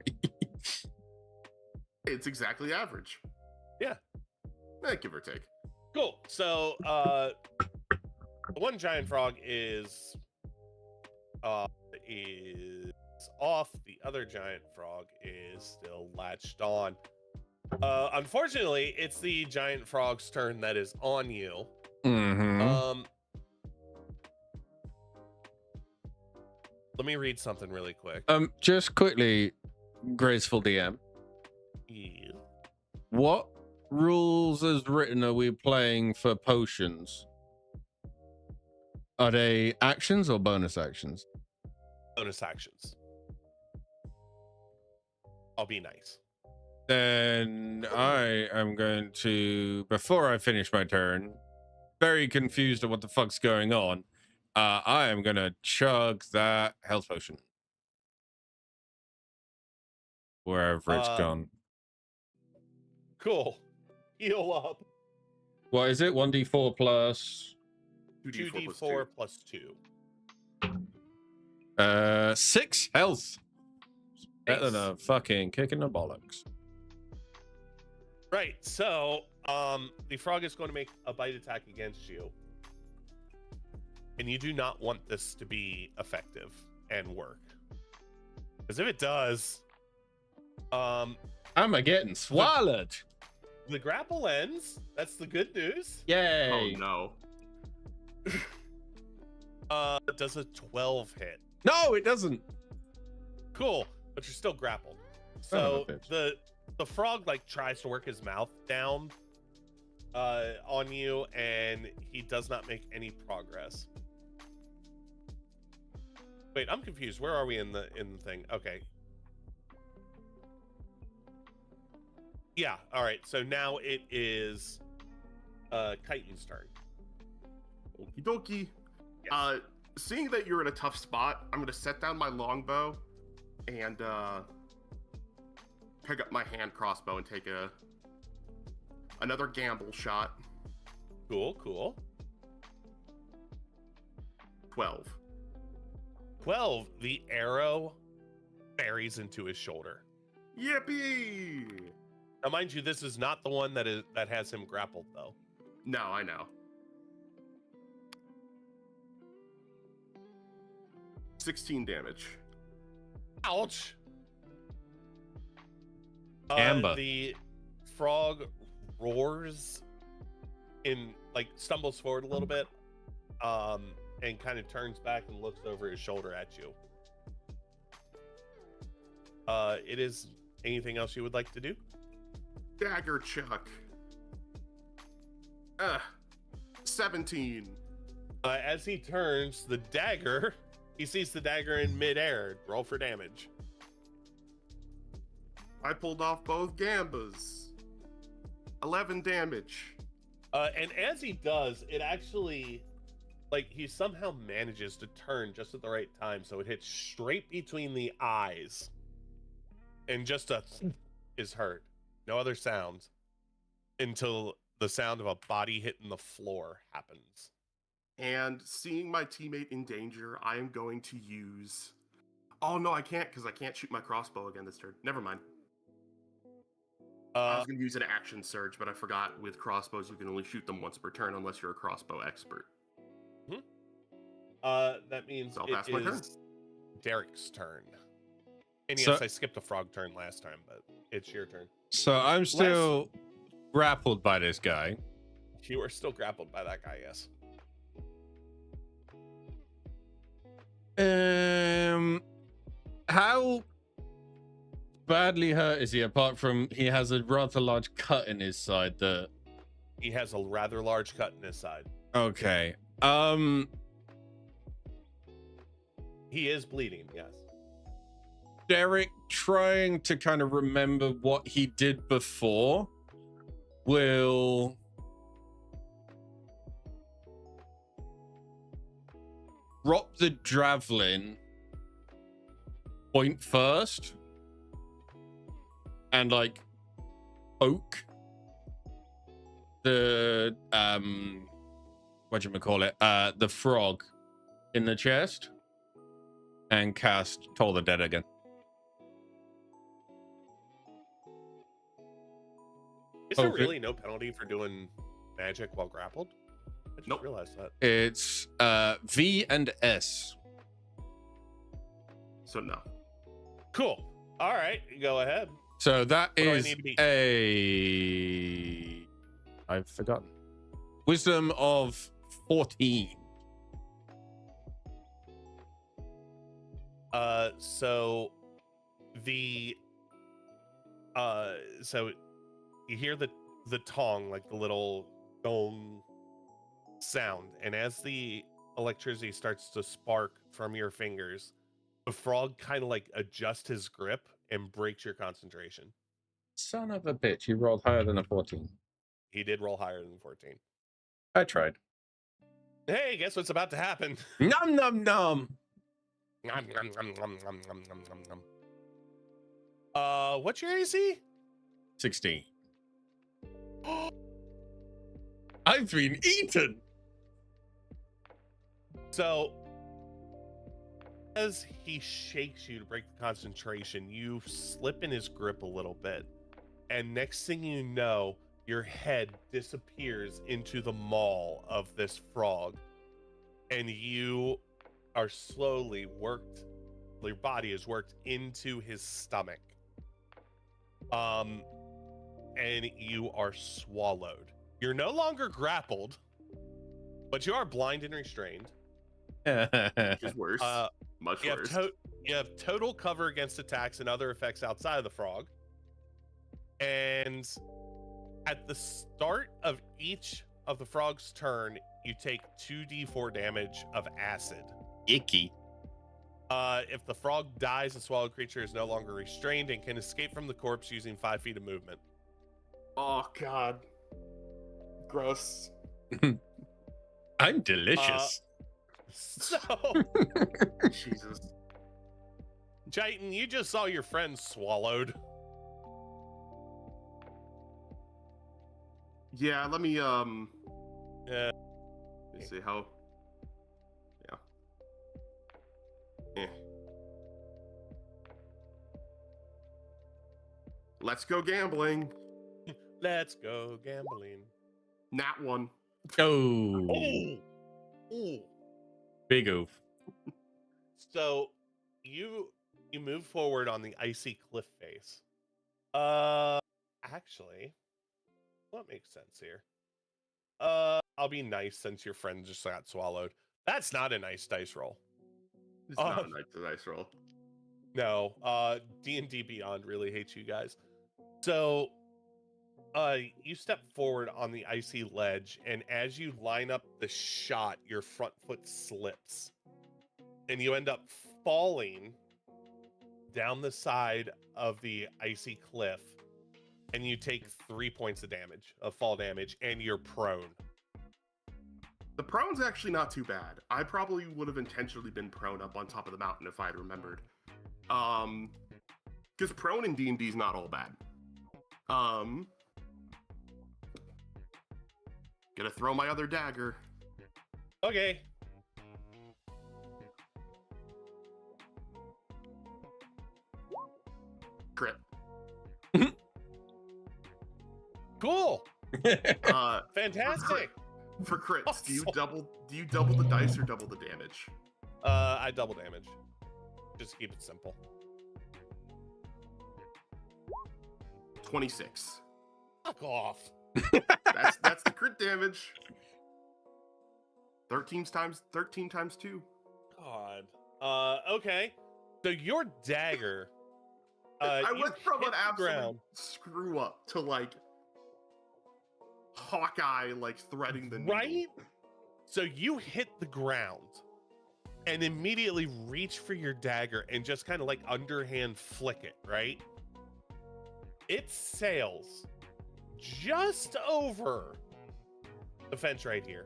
It's exactly average. Yeah. Give or take. Cool. So the one giant frog is off. The other giant frog is still latched on. Unfortunately, it's the giant frog's turn that is on you. Mm-hmm. Let me read something really quick. Just quickly, graceful DM. Yeah. What rules as written are we playing for potions? Are they actions or bonus actions? Bonus actions. I'll be nice. Then I am going to, before I finish my turn, very confused at what the fuck's going on, I am going to chug that health potion. Wherever it's gone. Cool. Heal up. What is it? 1d4 plus 2d4 plus 2. 6 health. Better than Nice. a fucking kick in the bollocks. Right. So, the frog is going to make a bite attack against you. And you do not want this to be effective and work. Because if it does, I'm getting swallowed. the grapple ends. That's the good news. Yay. Oh no. Does a 12 hit? No, it doesn't. Cool, but you're still grappled. Son of So a bitch. the frog like tries to work his mouth down on you, and he does not make any progress. Wait, I'm confused. Where are we in the thing? Okay. Yeah. All right. So now it is Chitin's turn. Okie dokie. Yes. Seeing that you're in a tough spot, I'm gonna set down my longbow and pick up my hand crossbow and take another gamble shot. Cool. 12. 12. The arrow buries into his shoulder. Yippee! Now, mind you, this is not the one that has him grappled, though. No, I know. 16 damage. Ouch! Amber. The frog roars stumbles forward a little bit, and kind of turns back and looks over his shoulder at you. It is anything else you would like to do? Dagger chuck. 17. As he turns the dagger, he sees the dagger in midair. Roll for damage. I pulled off both gambas. 11 damage. And as he does, it actually, he somehow manages to turn just at the right time, so it hits straight between the eyes, and just is heard. No other sounds until the sound of a body hitting the floor happens. And seeing my teammate in danger, I am going to use... Oh, no, I can't, because I can't shoot my crossbow again this turn. Never mind. I was going to use an action surge, but I forgot with crossbows you can only shoot them once per turn unless you're a crossbow expert. That means I'll pass my turn. Derek's turn. And yes, I skipped a frog turn last time, but it's your turn. So I'm still grappled by this guy. You are still grappled by that guy, yes. How badly hurt is he? Apart from he has a rather large cut in his side. That He has a rather large cut in his side. okay. He is bleeding. Yes. Derek, trying to kind of remember what he did before, will drop the javelin point first and like poke the the frog in the chest and cast Toll the Dead again. Is there really no penalty for doing magic while grappled? I just realized that. It's V and S. So no. Cool. All right, go ahead. So that is I've forgotten. Wisdom of 14. So you hear the tong, like the little dome sound, and as the electricity starts to spark from your fingers, the frog kind of like adjusts his grip and breaks your concentration. Son of a bitch, you rolled higher than a 14. He did roll higher than 14. I tried. Hey, guess what's about to happen? Nom nom nom. Nom, nom, nom, nom, nom, nom, nom, nom, nom. What's your AC? 16. I've been eaten. So, as he shakes you to break the concentration, you slip in his grip a little bit. And next thing you know, your head disappears into the maw of this frog. And you are slowly worked, your body is worked into his stomach. And you are swallowed. You're no longer grappled, but you are blind and restrained. Which is worse. Much worse. You have total cover against attacks and other effects outside of the frog. And at the start of each of the frog's turn, you take 2d4 damage of acid. Icky. If the frog dies, the swallowed creature is no longer restrained and can escape from the corpse using 5 feet of movement. Oh, God. Gross. I'm delicious. So, Jesus. Jaitan, you just saw your friend swallowed. Yeah, let me Yeah. Let me see how. Yeah. Let's go gambling. Let's go gambling. Nat 1. Oh. Ooh. Big oof. So you move forward on the icy cliff face. Actually, what makes sense here? I'll be nice since your friend just got swallowed. That's not a nice dice roll. It's not a nice dice roll. No, D&D Beyond really hates you guys. So, you step forward on the icy ledge, and as you line up the shot, your front foot slips. And you end up falling down the side of the icy cliff, and you take 3 points of damage, of fall damage, and you're prone. The prone's actually not too bad. I probably would have intentionally been prone up on top of the mountain if I had remembered. Because prone in D&D is not all bad. Gonna throw my other dagger. Okay. Crit. Cool. Fantastic. For crits, Awesome. do you double the dice or double the damage? I double damage. Just to keep it simple. 26. Fuck off. That's the crit damage. 13 times 2. God. Okay. So your dagger I you went from hit an the absolute ground. screw up to like Hawkeye like threading the needle. Right? So you hit the ground and immediately reach for your dagger and just kind of like underhand flick it, right? It sails just over the fence right here.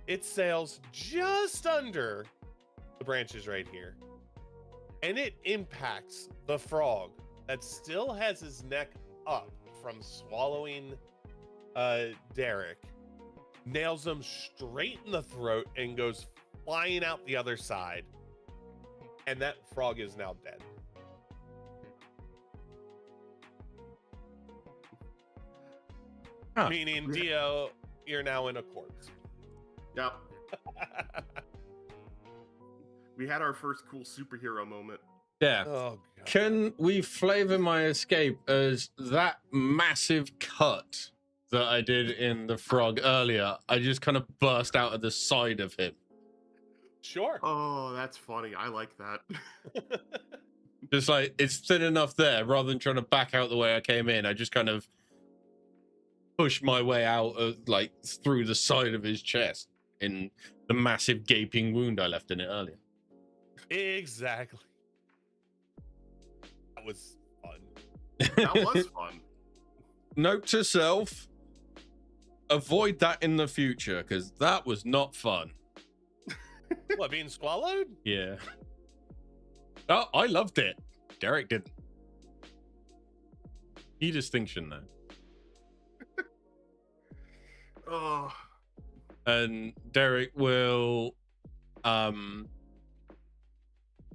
It sails just under the branches right here. And it impacts the frog that still has his neck up from swallowing Derek, nails him straight in the throat and goes flying out the other side. And that frog is now dead. Huh. Meaning, Dio, you're now in a corpse. Yep. We had our first cool superhero moment. Yeah. Oh, God. Can we flavor my escape as that massive cut that I did in the frog earlier? I just kind of burst out of the side of him. Sure. Oh, that's funny. I like that. Just like it's thin enough there, rather than trying to back out the way I came in, I just kind of pushed my way out of like through the side of his chest in the massive gaping wound I left in it earlier. Exactly. That was fun. That was fun. Note to self: avoid that in the future, because that was not fun. What, being swallowed? Yeah. Oh, I loved it. Derek didn't. Key distinction there. Oh, And Derek will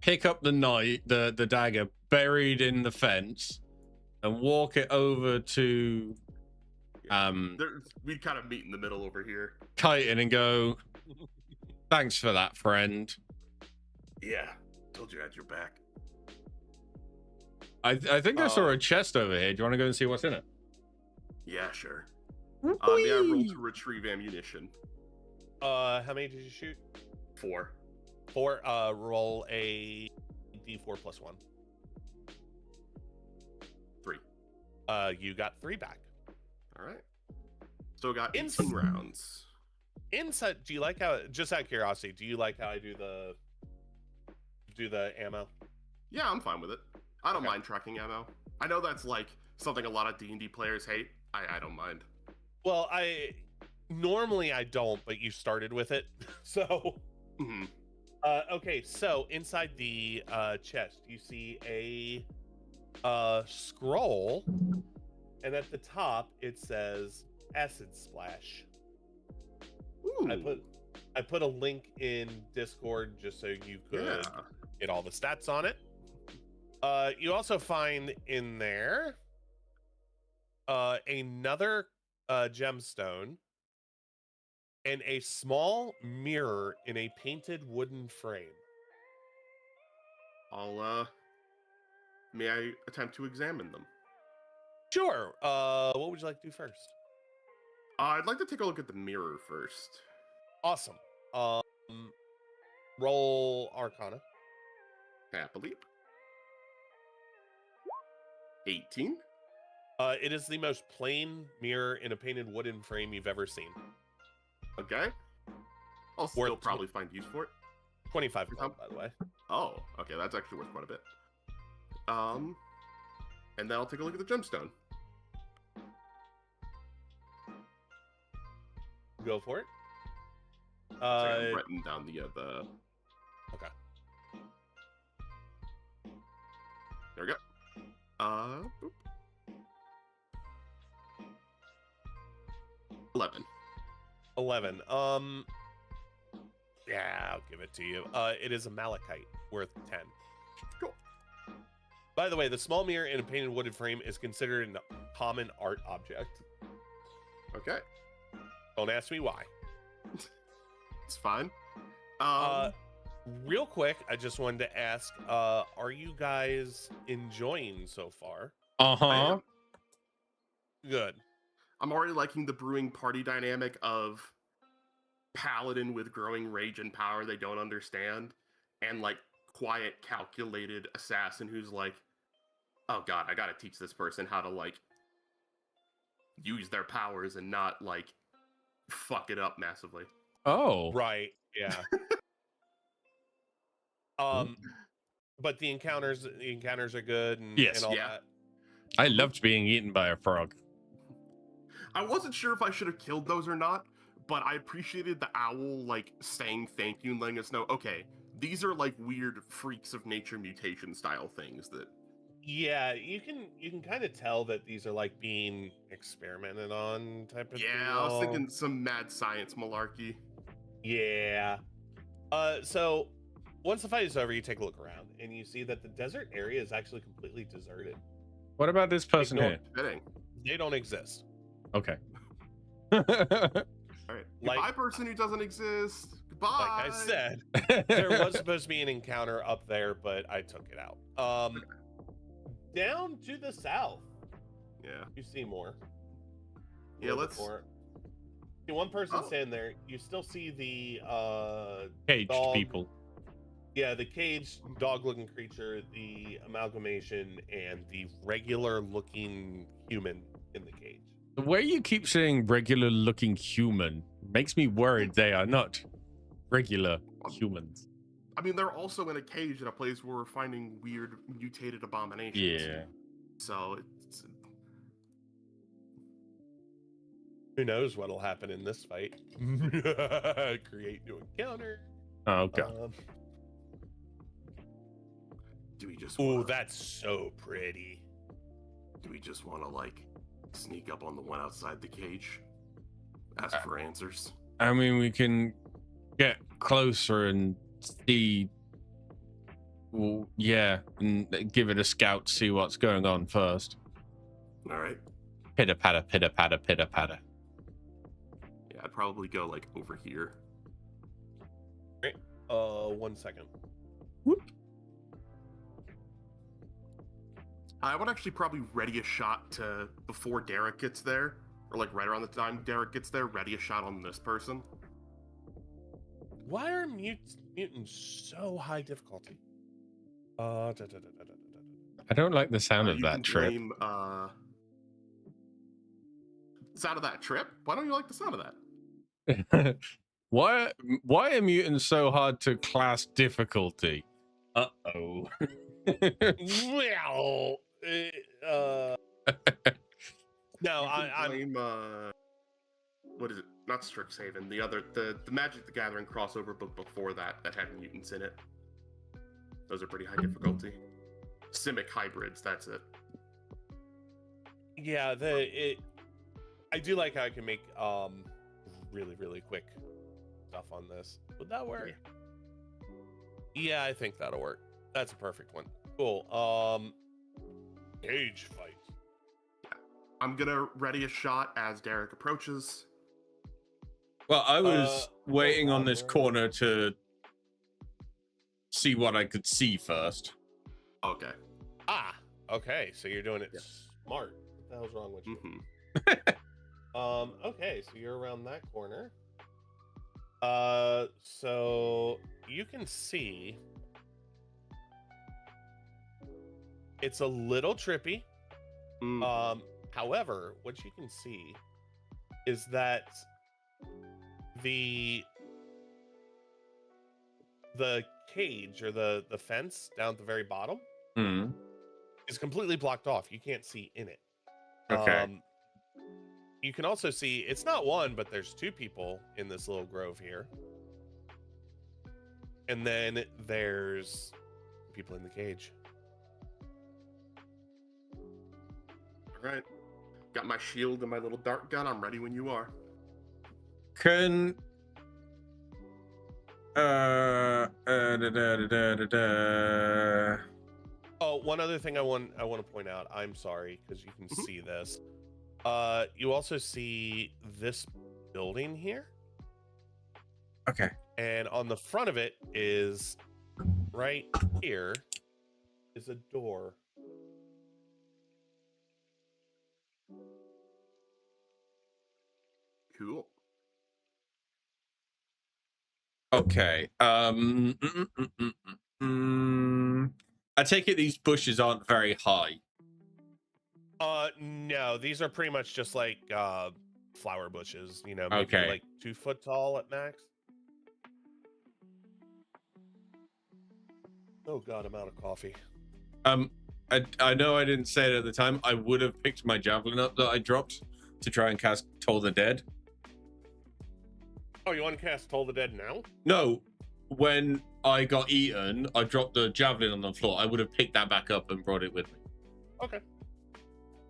pick up the knife, the dagger buried in the fence, and walk it over to we kind of meet in the middle over here. Chitin and go, "Thanks for that, friend." Yeah, told you I had your back. I think I saw a chest over here. Do you want to go and see what's in it? Yeah, sure. May I roll to retrieve ammunition? How many did you shoot? 4. 4. Roll a d4 plus 1. 3. You got 3 back. All right. So got 18 rounds. Inside, do you like how, just out of curiosity, do you like how I do the ammo? Yeah, I'm fine with it. I don't Okay. mind tracking ammo. I know that's like something a lot of D&D players hate. I don't mind. Well, normally I don't, but you started with it. So, Mhm. okay, so inside the chest, you see a scroll, and at the top it says acid splash. Ooh. I put a link in Discord just so you could Yeah. get all the stats on it. You also find in there another gemstone and a small mirror in a painted wooden frame. May I attempt to examine them? Sure. What would you like to do first? I'd like to take a look at the mirror first. Awesome. Roll Arcana. Happily. 18. It is the most plain mirror in a painted wooden frame you've ever seen. Okay. I'll Worth still probably find use for it. 25 gold, by the way. Oh, okay, that's actually worth quite a bit. And then I'll take a look at the gemstone. Go for it. I'm writing down the Okay. There we go. Boop. 11. 11. Yeah, I'll give it to you. It is a malachite worth 10. Cool. By the way, the small mirror in a painted wooden frame is considered a common art object. Okay. Don't ask me why. It's fine. Real quick, I just wanted to ask, are you guys enjoying so far? I Uh-huh. am. Good. I'm already liking the brewing party dynamic of paladin with growing rage and power they don't understand, and like quiet, calculated assassin who's like, oh god, I gotta teach this person how to like use their powers and not like fuck it up massively. Oh. Right. Yeah. But the encounters are good Yes. and all Yeah. that. I loved being eaten by a frog. I wasn't sure if I should have killed those or not, but I appreciated the owl like saying thank you and letting us know, okay, these are like weird freaks of nature mutation style things that Yeah, you can kind of tell that these are like being experimented on type of yeah, I was deal. thinking some mad science malarkey. Yeah. So once the fight is over, you take a look around and you see that the desert area is actually completely deserted. What about this person Ignore- here? Fitting. They don't exist. Okay. All right. Like- Goodbye, person who doesn't exist. Goodbye. Like I said, there was supposed to be an encounter up there, but I took it out. Down to the south, Yeah. you see more. Yeah, let's. See one person Oh. standing there. You still see the Caged dog. people. Yeah, the caged dog-looking creature, the amalgamation, and the regular-looking human in the cage. The way you keep saying regular looking human makes me worried they are not regular humans. I mean, they're also in a cage in a place where we're finding weird mutated abominations. Yeah. So it's. Who knows what'll happen in this fight? Create new encounter. Oh, God. Do we just? Oh, Wanna, that's so pretty. Do we just want to like sneak up on the one outside the cage? Ask for answers. I mean, we can get closer and see. Well, yeah, and give it a scout, see what's going on first. All right. Pitter patter, pitter patter, pitter patter. Yeah, I'd probably go like over here. 1 second. Whoop. I would actually probably ready a shot to before Derek gets there, or like right around the time Derek gets there, ready a shot on this person. Why are mutants so high difficulty? I don't like the sound of You that can trip. blame, sound of that trip? Why don't you like the sound of that? why are mutants so hard to class difficulty? Uh-oh. Well, no, You can I'm blame, what is it? Not Strixhaven. The other, the Magic the Gathering crossover book before that had mutants in it. Those are pretty high difficulty. Simic hybrids. That's it. yeah. I do like how I can make really quick stuff on this. Would that work? Yeah, I think that'll work. That's a perfect one. Cool. Cage fight. I'm gonna ready a shot as Derek approaches. Well, I was waiting on on, this where- corner to see what I could see first. Okay. Ah, okay. So you're doing it Yeah. smart. What the hell's wrong with you? Mm-hmm. Okay, so you're around that corner. So you can see it's a little trippy. However, what you can see is that the cage or the fence down at the very bottom Hmm. is completely blocked off. You can't see in it. Okay. You can also see it's not one, but there's two people in this little grove here. And then there's people in the cage. All right. Got my shield and my little dart gun. I'm ready when you are. Can da, da, da, da, da, da. Oh, one other thing I want to point out. I'm sorry because you can see this. You also see this building here, Okay. and on the front of it is right here is a door. Cool. Okay. I take it these bushes aren't very high. No, these are pretty much just like flower bushes, you know, maybe Okay. like 2 foot tall at max. Oh god, I'm out of coffee. I know I didn't say it at the time. I would have picked my javelin up that I dropped to try and cast Toll the Dead. Oh, you want to cast Toll the Dead now? No, when I got eaten, I dropped the javelin on the floor. I would have picked that back up and brought it with me. Okay.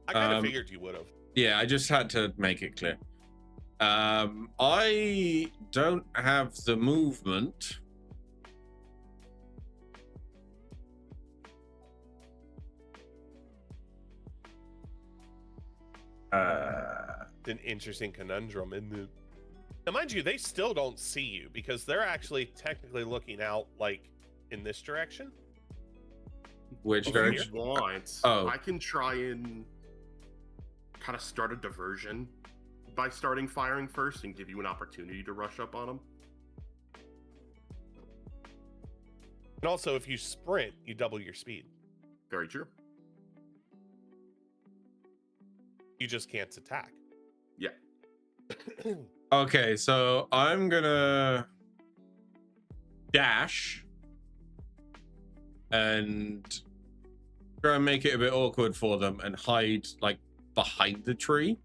I kind of figured you would have. Yeah, I just had to make it clear. I don't have the movement. It's an interesting conundrum, isn't it? Now, mind you, they still don't see you because they're actually technically looking out, like, in this direction. Which direction? If you want, I can try and kind of start a diversion by starting firing first and give you an opportunity to rush up on them. And also, if you sprint, you double your speed. Very true. You just can't attack. Yeah. Okay, so I'm gonna dash and try and make it a bit awkward for them and hide like behind the tree.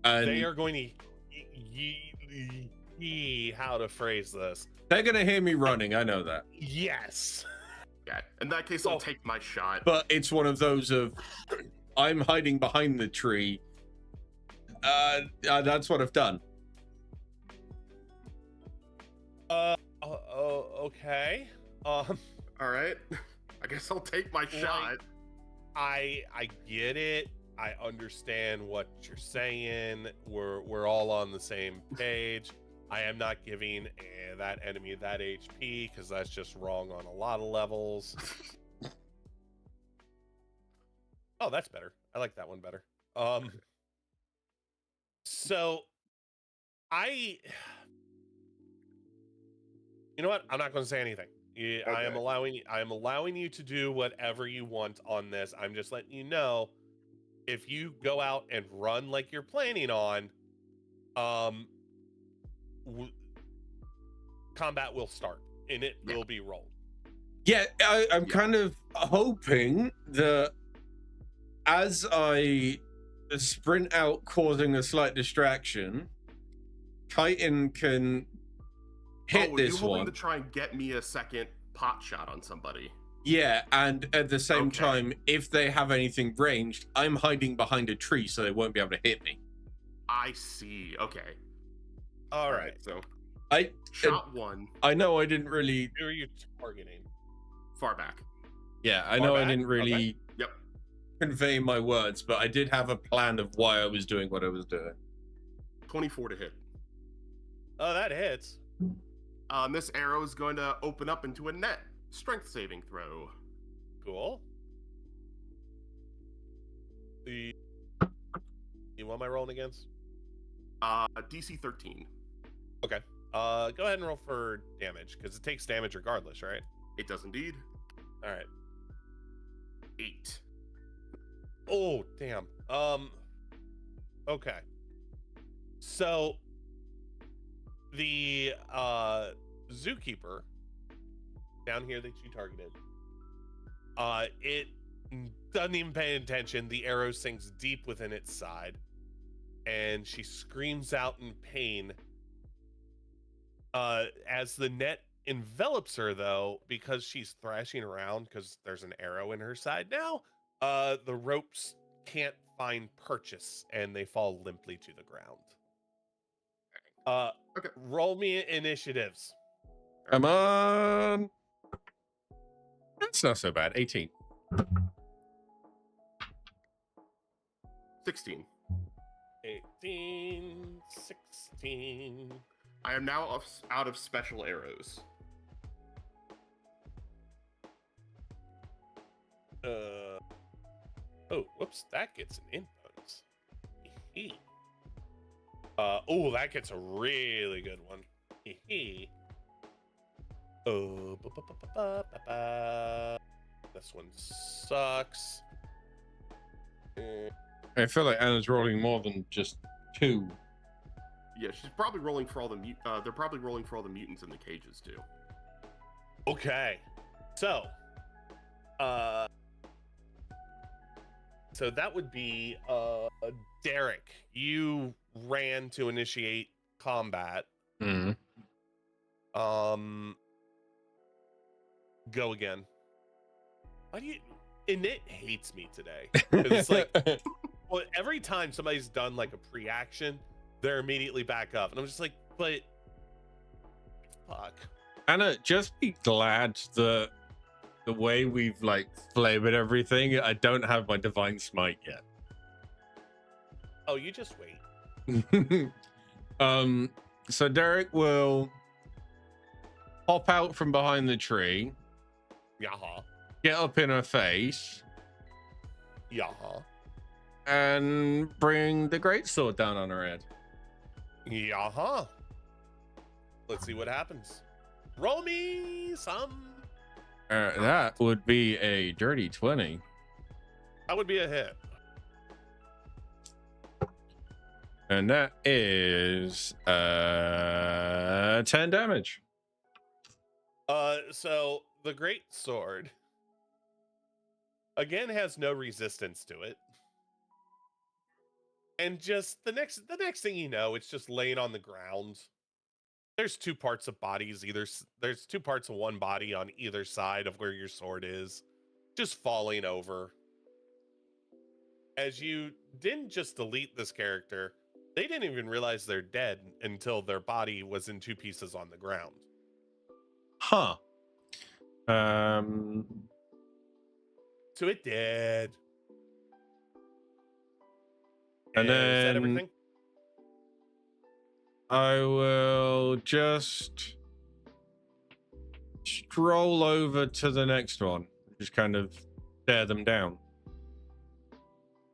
And they are going to how to phrase this. They're gonna hear me running, I know that. Yes. Yeah. In that case, I'll take my shot. But it's one of those of I'm hiding behind the tree. That's what I've done. Okay. All right. I guess I'll take my shot. I get it. I understand what you're saying. We're all on the same page. I am not giving that enemy that HP because that's just wrong on a lot of levels. Oh, that's better. I like that one better. So you know what? I'm not going to say anything. Okay. I am allowing you to do whatever you want on this. I'm just letting you know if you go out and run like you're planning on, combat will start and it will be rolled. Yeah, I'm kind of hoping that as I sprint out, causing a slight distraction, Chitin can hit this one. To try and get me a second pot shot on somebody. Yeah, and at the same time, if they have anything ranged, I'm hiding behind a tree, so they won't be able to hit me. I see. Okay. All right. So I shot one. I know I didn't really. Who are you targeting? Far back. Yeah, I know I didn't really convey my words, but I did have a plan of why I was doing what I was doing. 24 to hit. Oh, that hits. This arrow is going to open up into a net. Strength saving throw. Cool. You want my rolling against? DC 13. Okay. Go ahead and roll for damage because it takes damage regardless, right? It does indeed. All right. 8. Oh, damn. Okay. So the zookeeper down here that you targeted, it doesn't even pay attention. The arrow sinks deep within its side, and she screams out in pain. As the net envelops her, though, because she's thrashing around because there's an arrow in her side now, the ropes can't find purchase, and they fall limply to the ground. Okay. Roll me initiatives. Come on. That's not so bad. 18. 16. 18, 16. I am now out of special arrows. Oh, whoops, that gets an in bonus. Oh, that gets a really good one. Oh, This one sucks. I feel like Anna's rolling more than just 2. Yeah, she's probably rolling for all the they're probably rolling for all the mutants in the cages too. Okay. So that would be Derek. You ran to initiate combat. Mm. Go again. Why do you? Init hates me today. 'Cause it's like, well, every time somebody's done like a pre-action, they're immediately back up, and I'm just like, but fuck. Anna, just be glad that the way we've like flavored everything, I don't have my divine smite yet. Oh, you just wait. So Derek will pop out from behind the tree, Yaha. get up in her face, Yaha. and bring the greatsword down on her head. Yaha. Let's see what happens. Roll me some. That would be a dirty 20. That would be a hit. And that is 10 damage. So the great sword again has no resistance to it. And just the next thing you know, it's just laying on the ground. There's 2 parts of bodies, there's 2 parts of one body on either side of where your sword is, just falling over. As you didn't just delete this character, they didn't even realize they're dead until their body was in 2 pieces on the ground. Huh. So it did. And Is that then everything? I will just stroll over to the next one. Just kind of stare them down.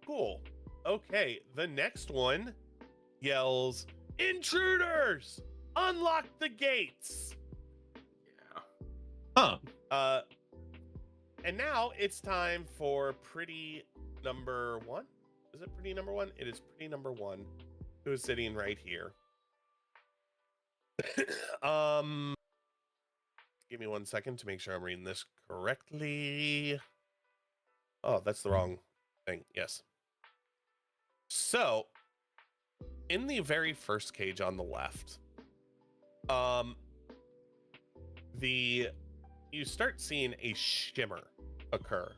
Cool. Okay, the next one yells, "Intruders! Unlock the gates!" Yeah. Huh. And now it's time for pretty number 1. Is it pretty number 1? It is pretty number 1, who is sitting right here. Give me 1 second to make sure I'm reading this correctly. Oh, that's the wrong thing. Yes. So, in the very first cage on the left, you start seeing a shimmer occur,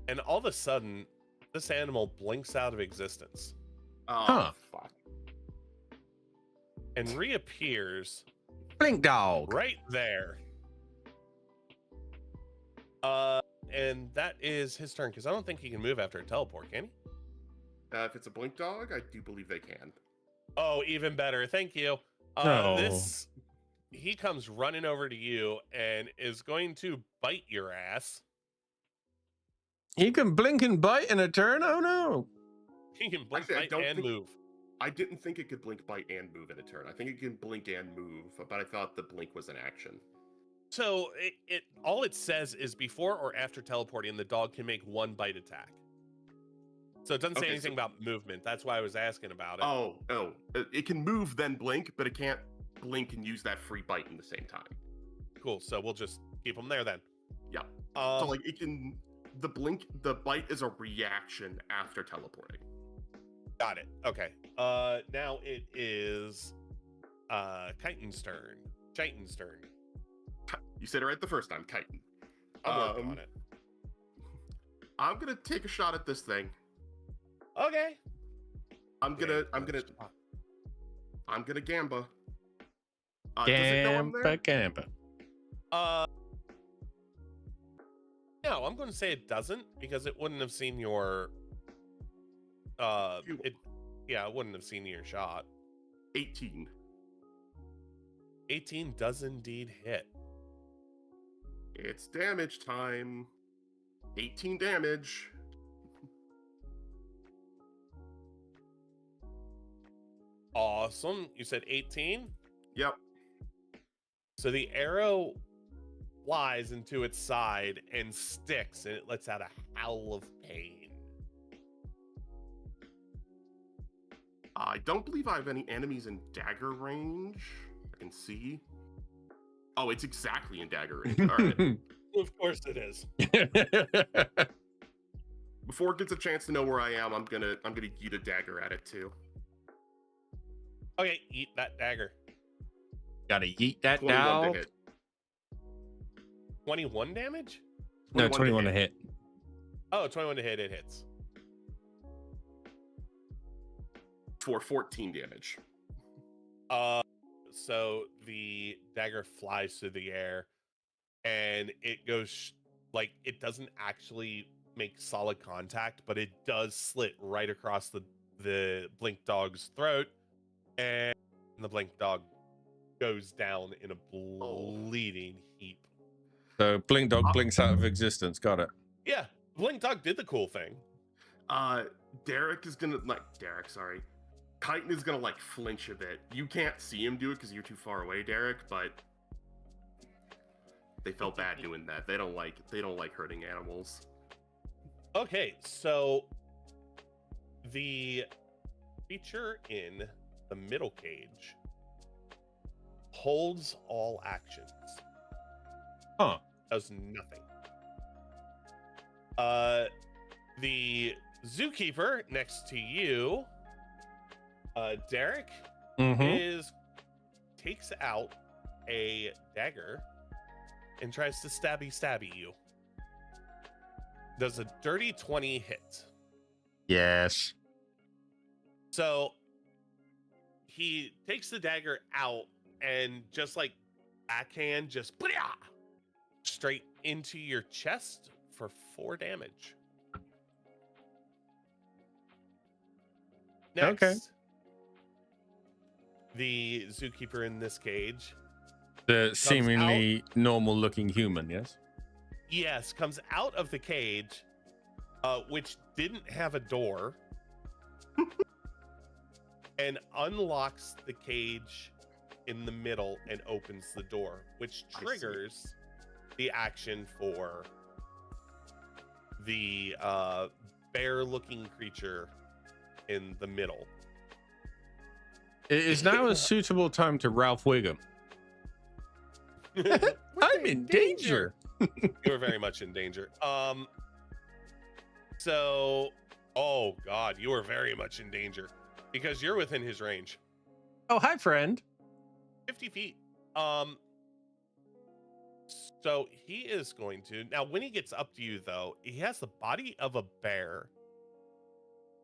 and all of a sudden, this animal blinks out of existence. Oh, Huh. fuck. And reappears Blink dog. right there. And that is his turn, because I don't think he can move after a teleport, can he? If it's a blink dog, I do believe they can. Oh, even better. Thank you. No. He comes running over to you and is going to bite your ass. You can blink and bite in a turn? Oh no. He can blink, Actually, I bite, don't and think- move. I didn't think it could blink, bite, and move in a turn. I think it can blink and move, but I thought the blink was an action. So it all it says is before or after teleporting, the dog can make 1 bite attack. So it doesn't say Okay, anything so- about movement. That's why I was asking about it. Oh, it can move then blink, but it can't blink and use that free bite in the same time. Cool. So we'll just keep him there then. Yeah. So like it can, the bite is a reaction after teleporting. Got it. Okay. Now it is Chitin's turn. Chitin's turn. You said it right the first time, chitin. I'm working on it. I'm gonna take a shot at this thing. Okay. I'm gonna gamba. Does it know I'm there? Gamba. No, I'm going to say it doesn't, because it wouldn't have seen your it wouldn't have seen your shot. 18. 18 does indeed hit. It's damage time. 18 damage. Awesome. You said 18? Yep. So the arrow flies into its side and sticks, and it lets out a howl of pain. I don't believe I have any enemies in dagger range. I can see. Oh, it's exactly in dagger range. All right. Of course it is. Before it gets a chance to know where I am, I'm gonna yeet a dagger at it too. Okay, eat that dagger. Gotta yeet that 21 down. to hit. 21 damage? No, 21 to hit. Oh, 21 to hit, it hits. For 14 damage. So the dagger flies through the air, and it goes like it doesn't actually make solid contact, but it does slit right across the blink dog's throat, and the blink dog goes down in a bleeding heap. So blink dog blinks out of existence. Got it. Yeah, blink dog did the cool thing. Chitin is gonna like flinch a bit. You can't see him do it because you're too far away, Derek, but they felt bad doing that. They don't like hurting animals. Okay, so the creature in the middle cage holds all actions. Huh. Does nothing. The zookeeper next to you, Derek, takes out a dagger and tries to stabby you. Does a dirty 20 hit? Yes. So he takes the dagger out and just like backhand, just straight into your chest for 4 damage. Next, okay. The zookeeper in this cage. The seemingly normal-looking human, yes? Yes, comes out of the cage, which didn't have a door, and unlocks the cage in the middle and opens the door, which triggers the action for the bear-looking creature in the middle. It is now a suitable time to Ralph Wiggum. I'm in danger. You're very much in danger. So, oh God, you are very much in danger because you're within his range. Oh, hi, friend. 50 feet. So he is going to, now when he gets up to you though, he has the body of a bear,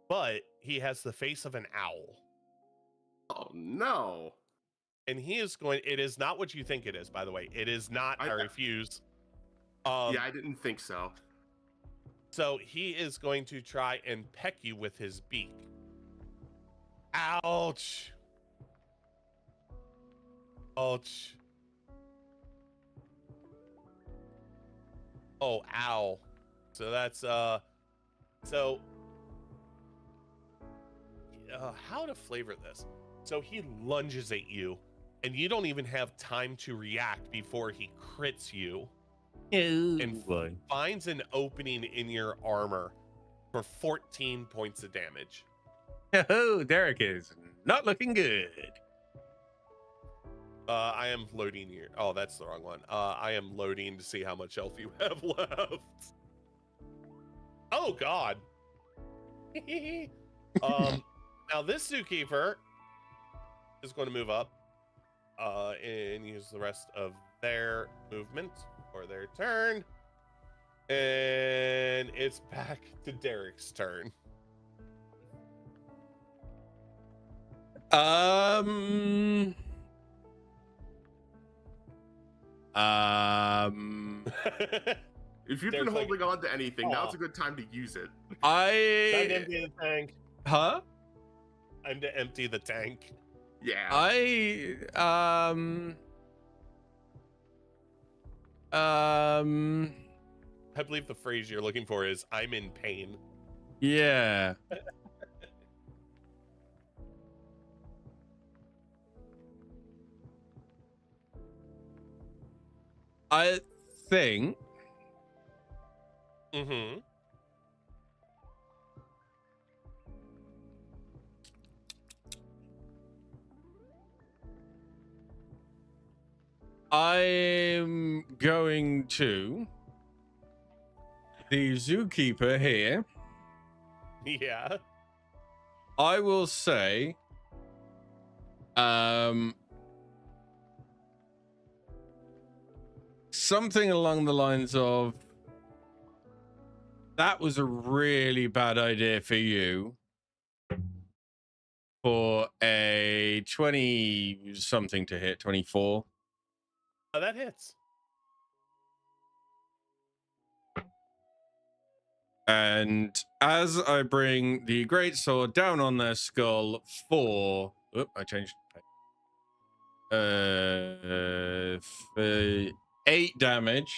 but he has the face of an owl. Oh no. And he is going, it is not what you think it is, by the way. It is not, I refuse. Yeah, I didn't think so. So he is going to try and peck you with his beak. Ouch. Ouch. Oh, ow. So that's, how to flavor this? So he lunges at you, and you don't even have time to react before he crits you. And finds an opening in your armor for 14 points of damage. Oh, Derek is not looking good. I am loading your. Oh, that's the wrong one. I am loading to see how much health you have left. Oh God. Now this zookeeper is going to move up and use the rest of their movement for their turn, and it's back to Derek's turn. If you've been holding on to anything, now's a good time to use it. Time to empty the tank. Huh? Time to empty the tank. Yeah. I believe the phrase you're looking for is "I'm in pain." Yeah. I think Mm-hmm. I'm going to the zookeeper here. Yeah. I will say, something along the lines of, that was a really bad idea for you, for a 20 something to hit, 24. Oh, that hits. And as I bring the greatsword down on their skull for, I changed. For 8 damage.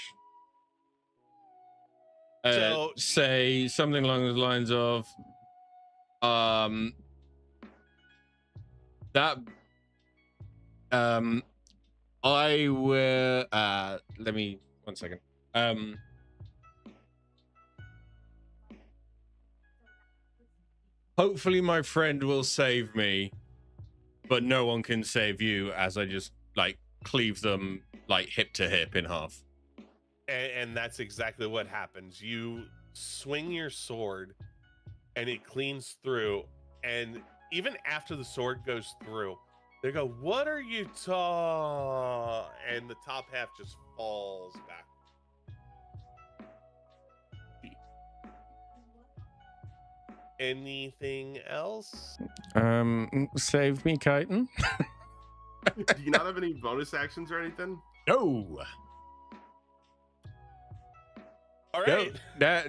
So say something along the lines of, that, I will. Let me 1 second. Hopefully my friend will save me, but no one can save you, as I just like cleave them like hip to hip in half. and that's exactly what happens. You swing your sword and it cleans through, and even after the sword goes through, they go, "What are you and the top half just falls back. Anything else? Save me, Chitin. Do you not have any bonus actions or anything? No. All right. No,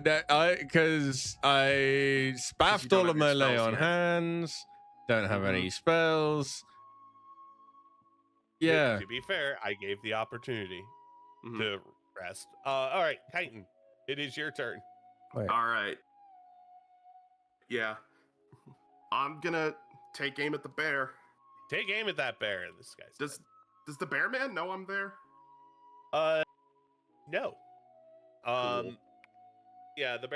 because I spaffed don't all have of your my spells lay on yet. hands. Don't have any spells. Yeah. To be fair, I gave the opportunity Mhm. to rest. All right, Chitin, it is your turn. Wait. All right. Yeah. I'm gonna take aim at the bear. Take aim at that bear. This guy's Does the bear man know I'm there? no. Cool. Yeah, the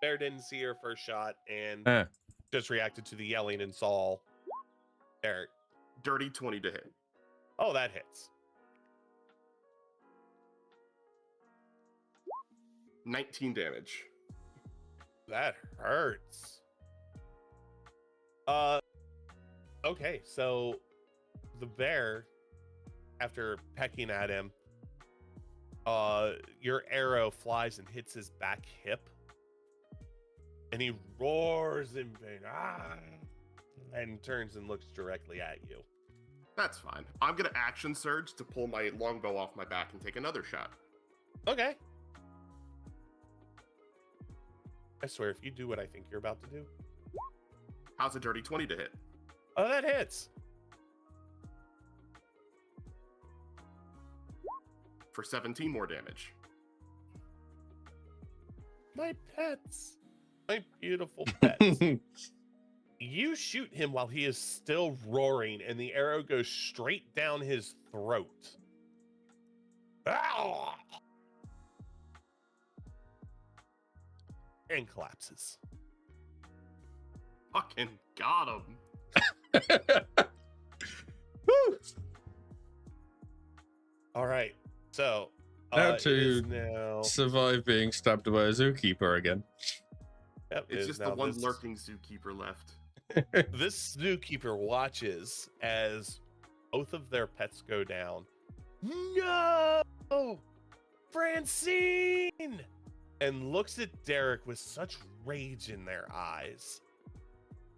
bear didn't see her first shot and just reacted to the yelling and saw Eric. Dirty 20 to hit. Oh, that hits. 19 damage. That hurts. Okay, so the bear, after pecking at him, your arrow flies and hits his back hip, and he roars in pain, and turns and looks directly at you. That's fine. I'm gonna action surge to pull my longbow off my back and take another shot. Okay. I swear, if you do what I think you're about to do. How's a dirty 20 to hit? Oh, that hits. For 17 more damage. My pets. My beautiful pets. You shoot him while he is still roaring, and the arrow goes straight down his throat. Ah! And collapses. Fucking got him. Woo! All right. So Now it to is now survive being stabbed by a zookeeper again. Yep, it It's is just now the one this- lurking zookeeper left. This zookeeper watches as both of their pets go down. No! Francine! And looks at Derek with such rage in their eyes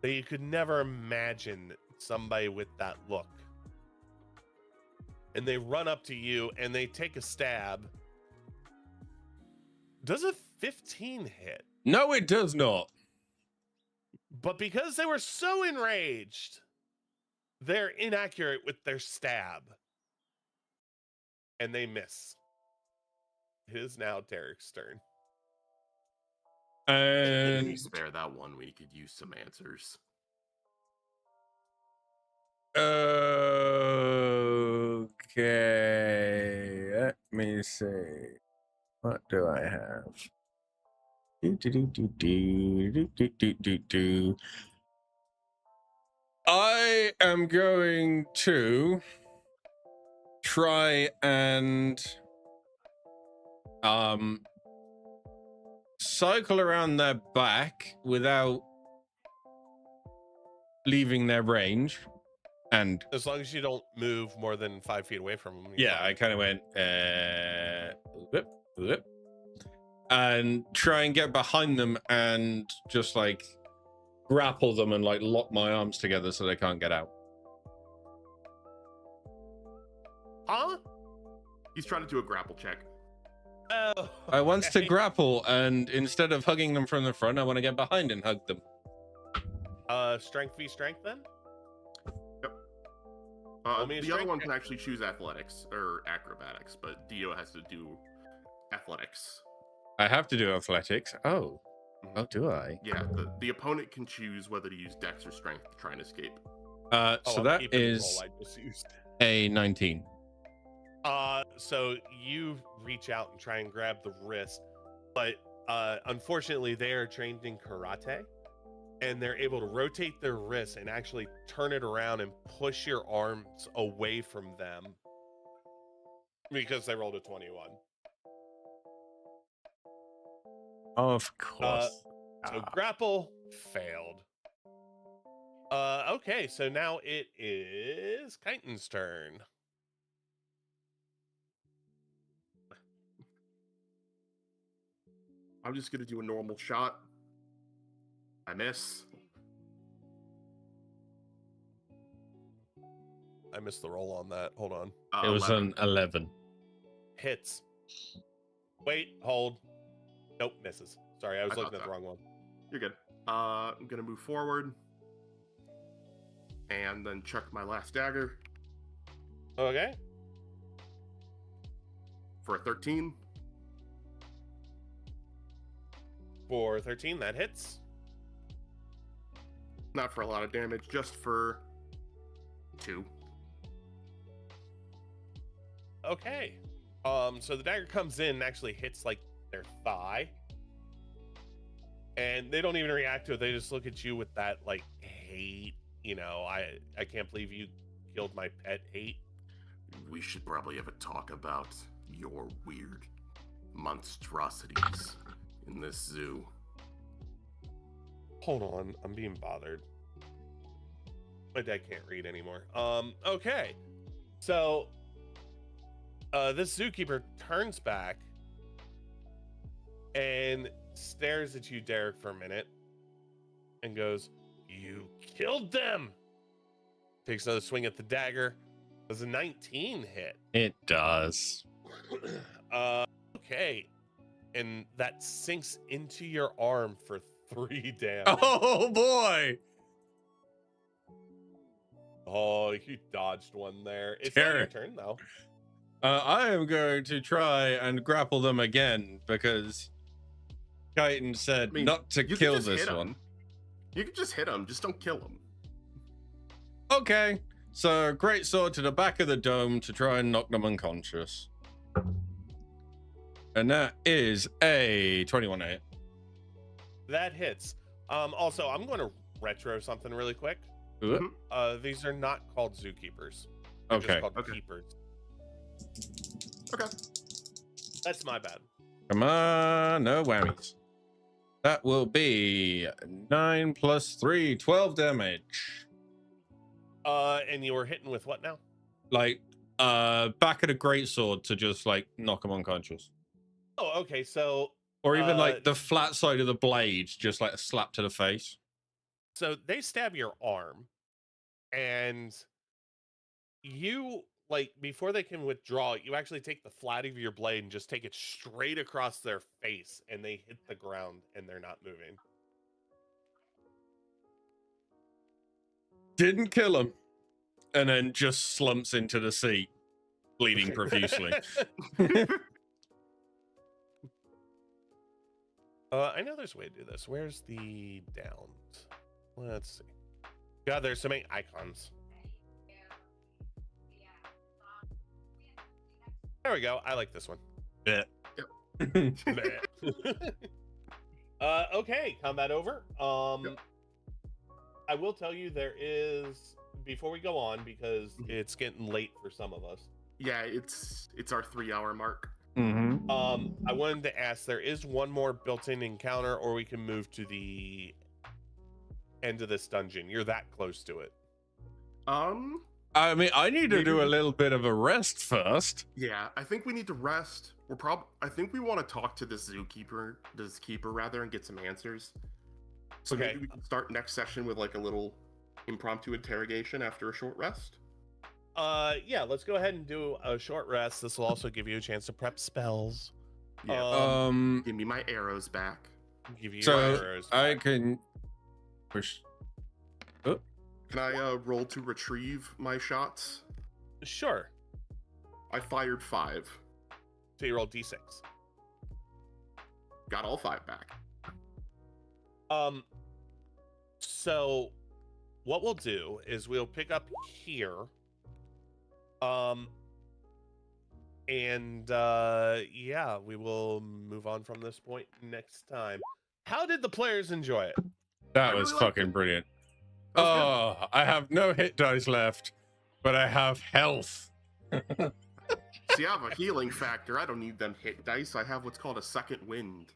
that you could never imagine somebody with that look. And they run up to you and they take a stab. Does a 15 hit? No, it does not. But because they were so enraged, they're inaccurate with their stab. And they miss. It is now Derek's turn. Can you And spare that one? We could use some answers. okay, let me see. What do I have? Do. I am going to try and cycle around their back without leaving their range. And as long as you don't move more than 5 feet away from them. Yeah, I kind of went whoop, and try and get behind them and just like grapple them and like lock my arms together so they can't get out. Huh? He's trying to do a grapple check. Oh, I want to okay. grapple, and instead of hugging them from the front, I want to get behind and hug them. Strength v strength then? The other one can actually choose athletics or acrobatics, but Dio has to do athletics. I have to do athletics. Oh, do I? Yeah, the opponent can choose whether to use dex or strength to try and escape. So that is a 19. So you reach out and try and grab the wrist, but unfortunately they are trained in karate, and they're able to rotate their wrists and actually turn it around and push your arms away from them because they rolled a 21. Of course. So grapple failed. Okay, so now it is Chitin's turn. I'm just gonna do a normal shot. I miss. I missed the roll on that. Hold on. It was 11. an 11. Hits. Wait, hold. Nope, misses. Sorry, I was I looking thought at the so. wrong one. You're good. I'm gonna move forward and then chuck my last dagger Okay. for a 13. For 13, that hits. Not for a lot of damage, just for 2. Okay. So the dagger comes in and actually hits like their thigh. And they don't even react to it. They just look at you with that like hate. You know, I can't believe you killed my pet hate. We should probably have a talk about your weird monstrosities in this zoo. Hold on, I'm being bothered. My dad can't read anymore. Okay. So this zookeeper turns back and stares at you, Derek, for a minute and goes, "You killed them." Takes another swing at the dagger. Does a 19 hit? It does. Okay. And that sinks into your arm for 3 damage. Oh boy! Oh, you dodged one there. It's not your turn though. I am going to try and grapple them again because Chitin said not to kill this one. You can just hit him, just don't kill him. Okay, so great sword to the back of the dome to try and knock them unconscious. And that is a 21 hit. That hits. Also, I'm going to retro something really quick. These are not called zookeepers. They're just called keepers. Okay. That's my bad. Come on, no whammies. That will be 9 plus 3, 12 damage. And you were hitting with what now? Like, back of the greatsword to just like knock them unconscious. Oh, okay. So, or even like the flat side of the blade, just like a slap to the face. So they stab your arm, and you like before they can withdraw, you actually take the flat of your blade and just take it straight across their face, and they hit the ground and they're not moving. Didn't kill him, and then just slumps into the seat, bleeding profusely. I know there's a way to do this. Where's the downs? Let's see. God, there's so many icons. There we go. I like this one. Yeah. Yep. Okay, combat over. Yep. I will tell you there is, before we go on, because it's getting late for some of us. Yeah, it's our 3-hour mark. Mm-hmm. I wanted to ask, there is one more built-in encounter, or we can move to the end of this dungeon. You're that close to it. I mean, I need to Maybe do a we- little bit of a rest first. Yeah, I think we need to rest. I think we want to talk to this keeper rather, and get some answers. So Okay. maybe we can start next session with like a little impromptu interrogation after a short rest. Yeah, let's go ahead and do a short rest. This will also give you a chance to prep spells. Yeah. Give me my arrows back. Give you your So arrows I back. can push. Oh, Can I roll to retrieve my shots? Sure. I fired 5. So you roll d6. Got all 5 back. So what we'll do is we'll pick up here. Yeah, we will move on from this point next time. How did the players enjoy it? that I was really liked fucking it. brilliant. That was Oh, I have no hit dice left, but I have health. good. See, I have a healing factor. I don't need them hit dice. I have what's called a second wind,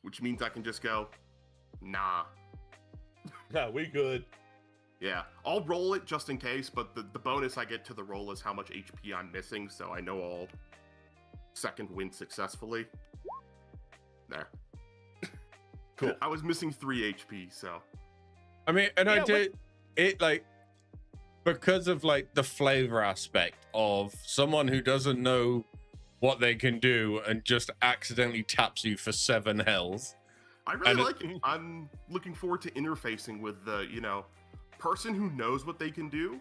which means I can just go, nah. Yeah, we good. Yeah, I'll roll it just in case, but the bonus I get to the roll is how much HP I'm missing, so I know I'll second win successfully. There. Cool. I was missing 3 HP, so. I mean, and I Yeah, did it like because of like the flavor aspect of someone who doesn't know what they can do and just accidentally taps you for 7 health. I really And like it. I'm looking forward to interfacing with the, person who knows what they can do,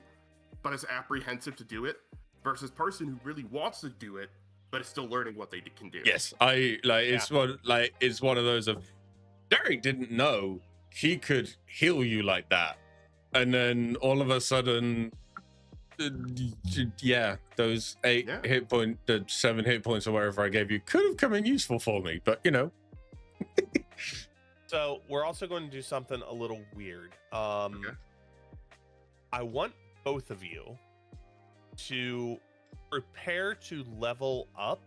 but is apprehensive to do it, versus person who really wants to do it, but is still learning what they can do. Yes, I like it's one of those of Derek didn't know he could heal you like that, and then all of a sudden, yeah, those 8 Yeah. hit point, the 7 hit points or whatever I gave you could have come in useful for me, but So we're also going to do something a little weird. Okay. I want both of you to prepare to level up,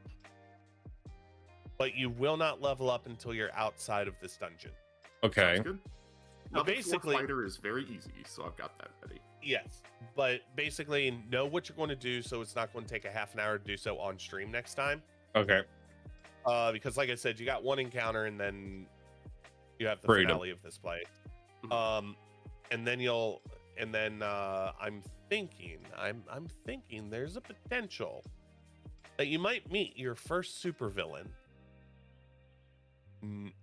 but you will not level up until you're outside of this dungeon. Okay. Sounds good. Well, Level 4 basically- fighter is very easy, so I've got that ready. Yes, but basically know what you're going to do, so it's not going to take a half an hour to do so on stream next time. Okay. Because like I said, you got one encounter, and then you have the Freedom. finale of this play. And then I'm thinking there's a potential that you might meet your first supervillain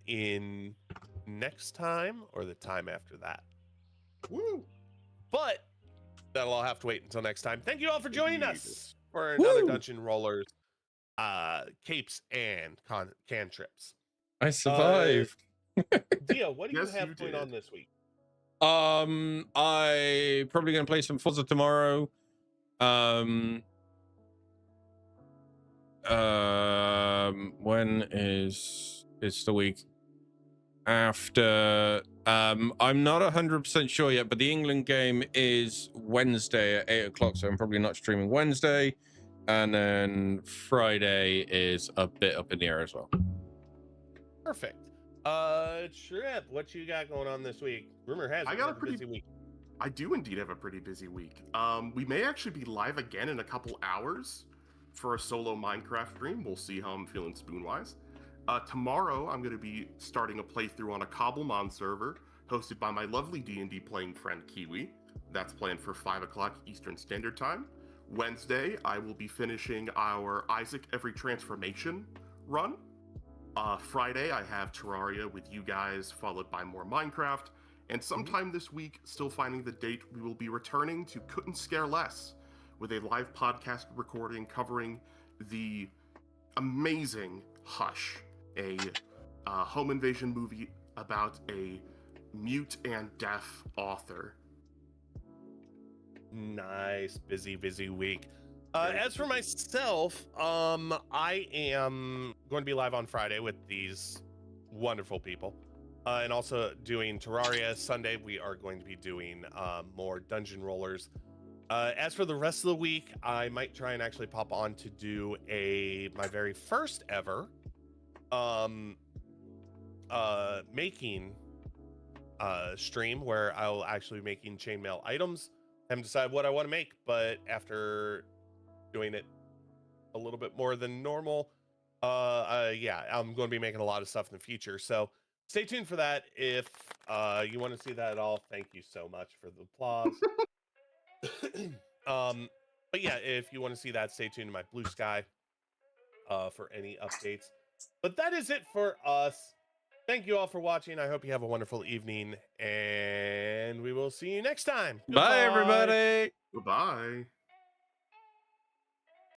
in next time or the time after that. Woo! But that'll all have to wait until next time. Thank you all for joining Indeed. us for another Woo! Dungeon Rollers, Capes and Cantrips. I survived. Dio, what do Yes, you have you going did. on this week? I probably gonna play some Forza tomorrow. When is it's the week after? I'm not 100% sure yet, but the England game is Wednesday at 8 o'clock, so I'm probably not streaming Wednesday. And then Friday is a bit up in the air as well. Perfect. Trip, what you got going on this week? Rumor has it I you got have a pretty- busy week. I do indeed have a pretty busy week. We may actually be live again in a couple hours for a solo Minecraft stream. We'll see how I'm feeling spoon-wise. Tomorrow, I'm going to be starting a playthrough on a Cobblemon server hosted by my lovely D&D playing friend Kiwi. That's planned for 5 o'clock Eastern Standard Time. Wednesday, I will be finishing our Isaac Every Transformation run. Friday, I have Terraria with you guys, followed by more Minecraft. And sometime this week, still finding the date, we will be returning to Couldn't Scare Less with a live podcast recording covering the amazing Hush, a home invasion movie about a mute and deaf author. Nice, busy week. Very As for busy. myself, I am going to be live on Friday with these wonderful people. And also doing Terraria. Sunday, we are going to be doing more dungeon rollers. As for the rest of the week, I might try and actually pop on to do my very first ever making stream where I'll actually be making chainmail items. I haven't decided what I want to make, but after doing it a little bit more than normal, yeah, I'm going to be making a lot of stuff in the future. So stay tuned for that. If you want to see that at all, thank you so much for the applause. But yeah, if you want to see that, stay tuned to my Blue Sky for any updates. But that is it for us. Thank you all for watching. I hope you have a wonderful evening, and we will see you next time. Bye, everybody. Goodbye.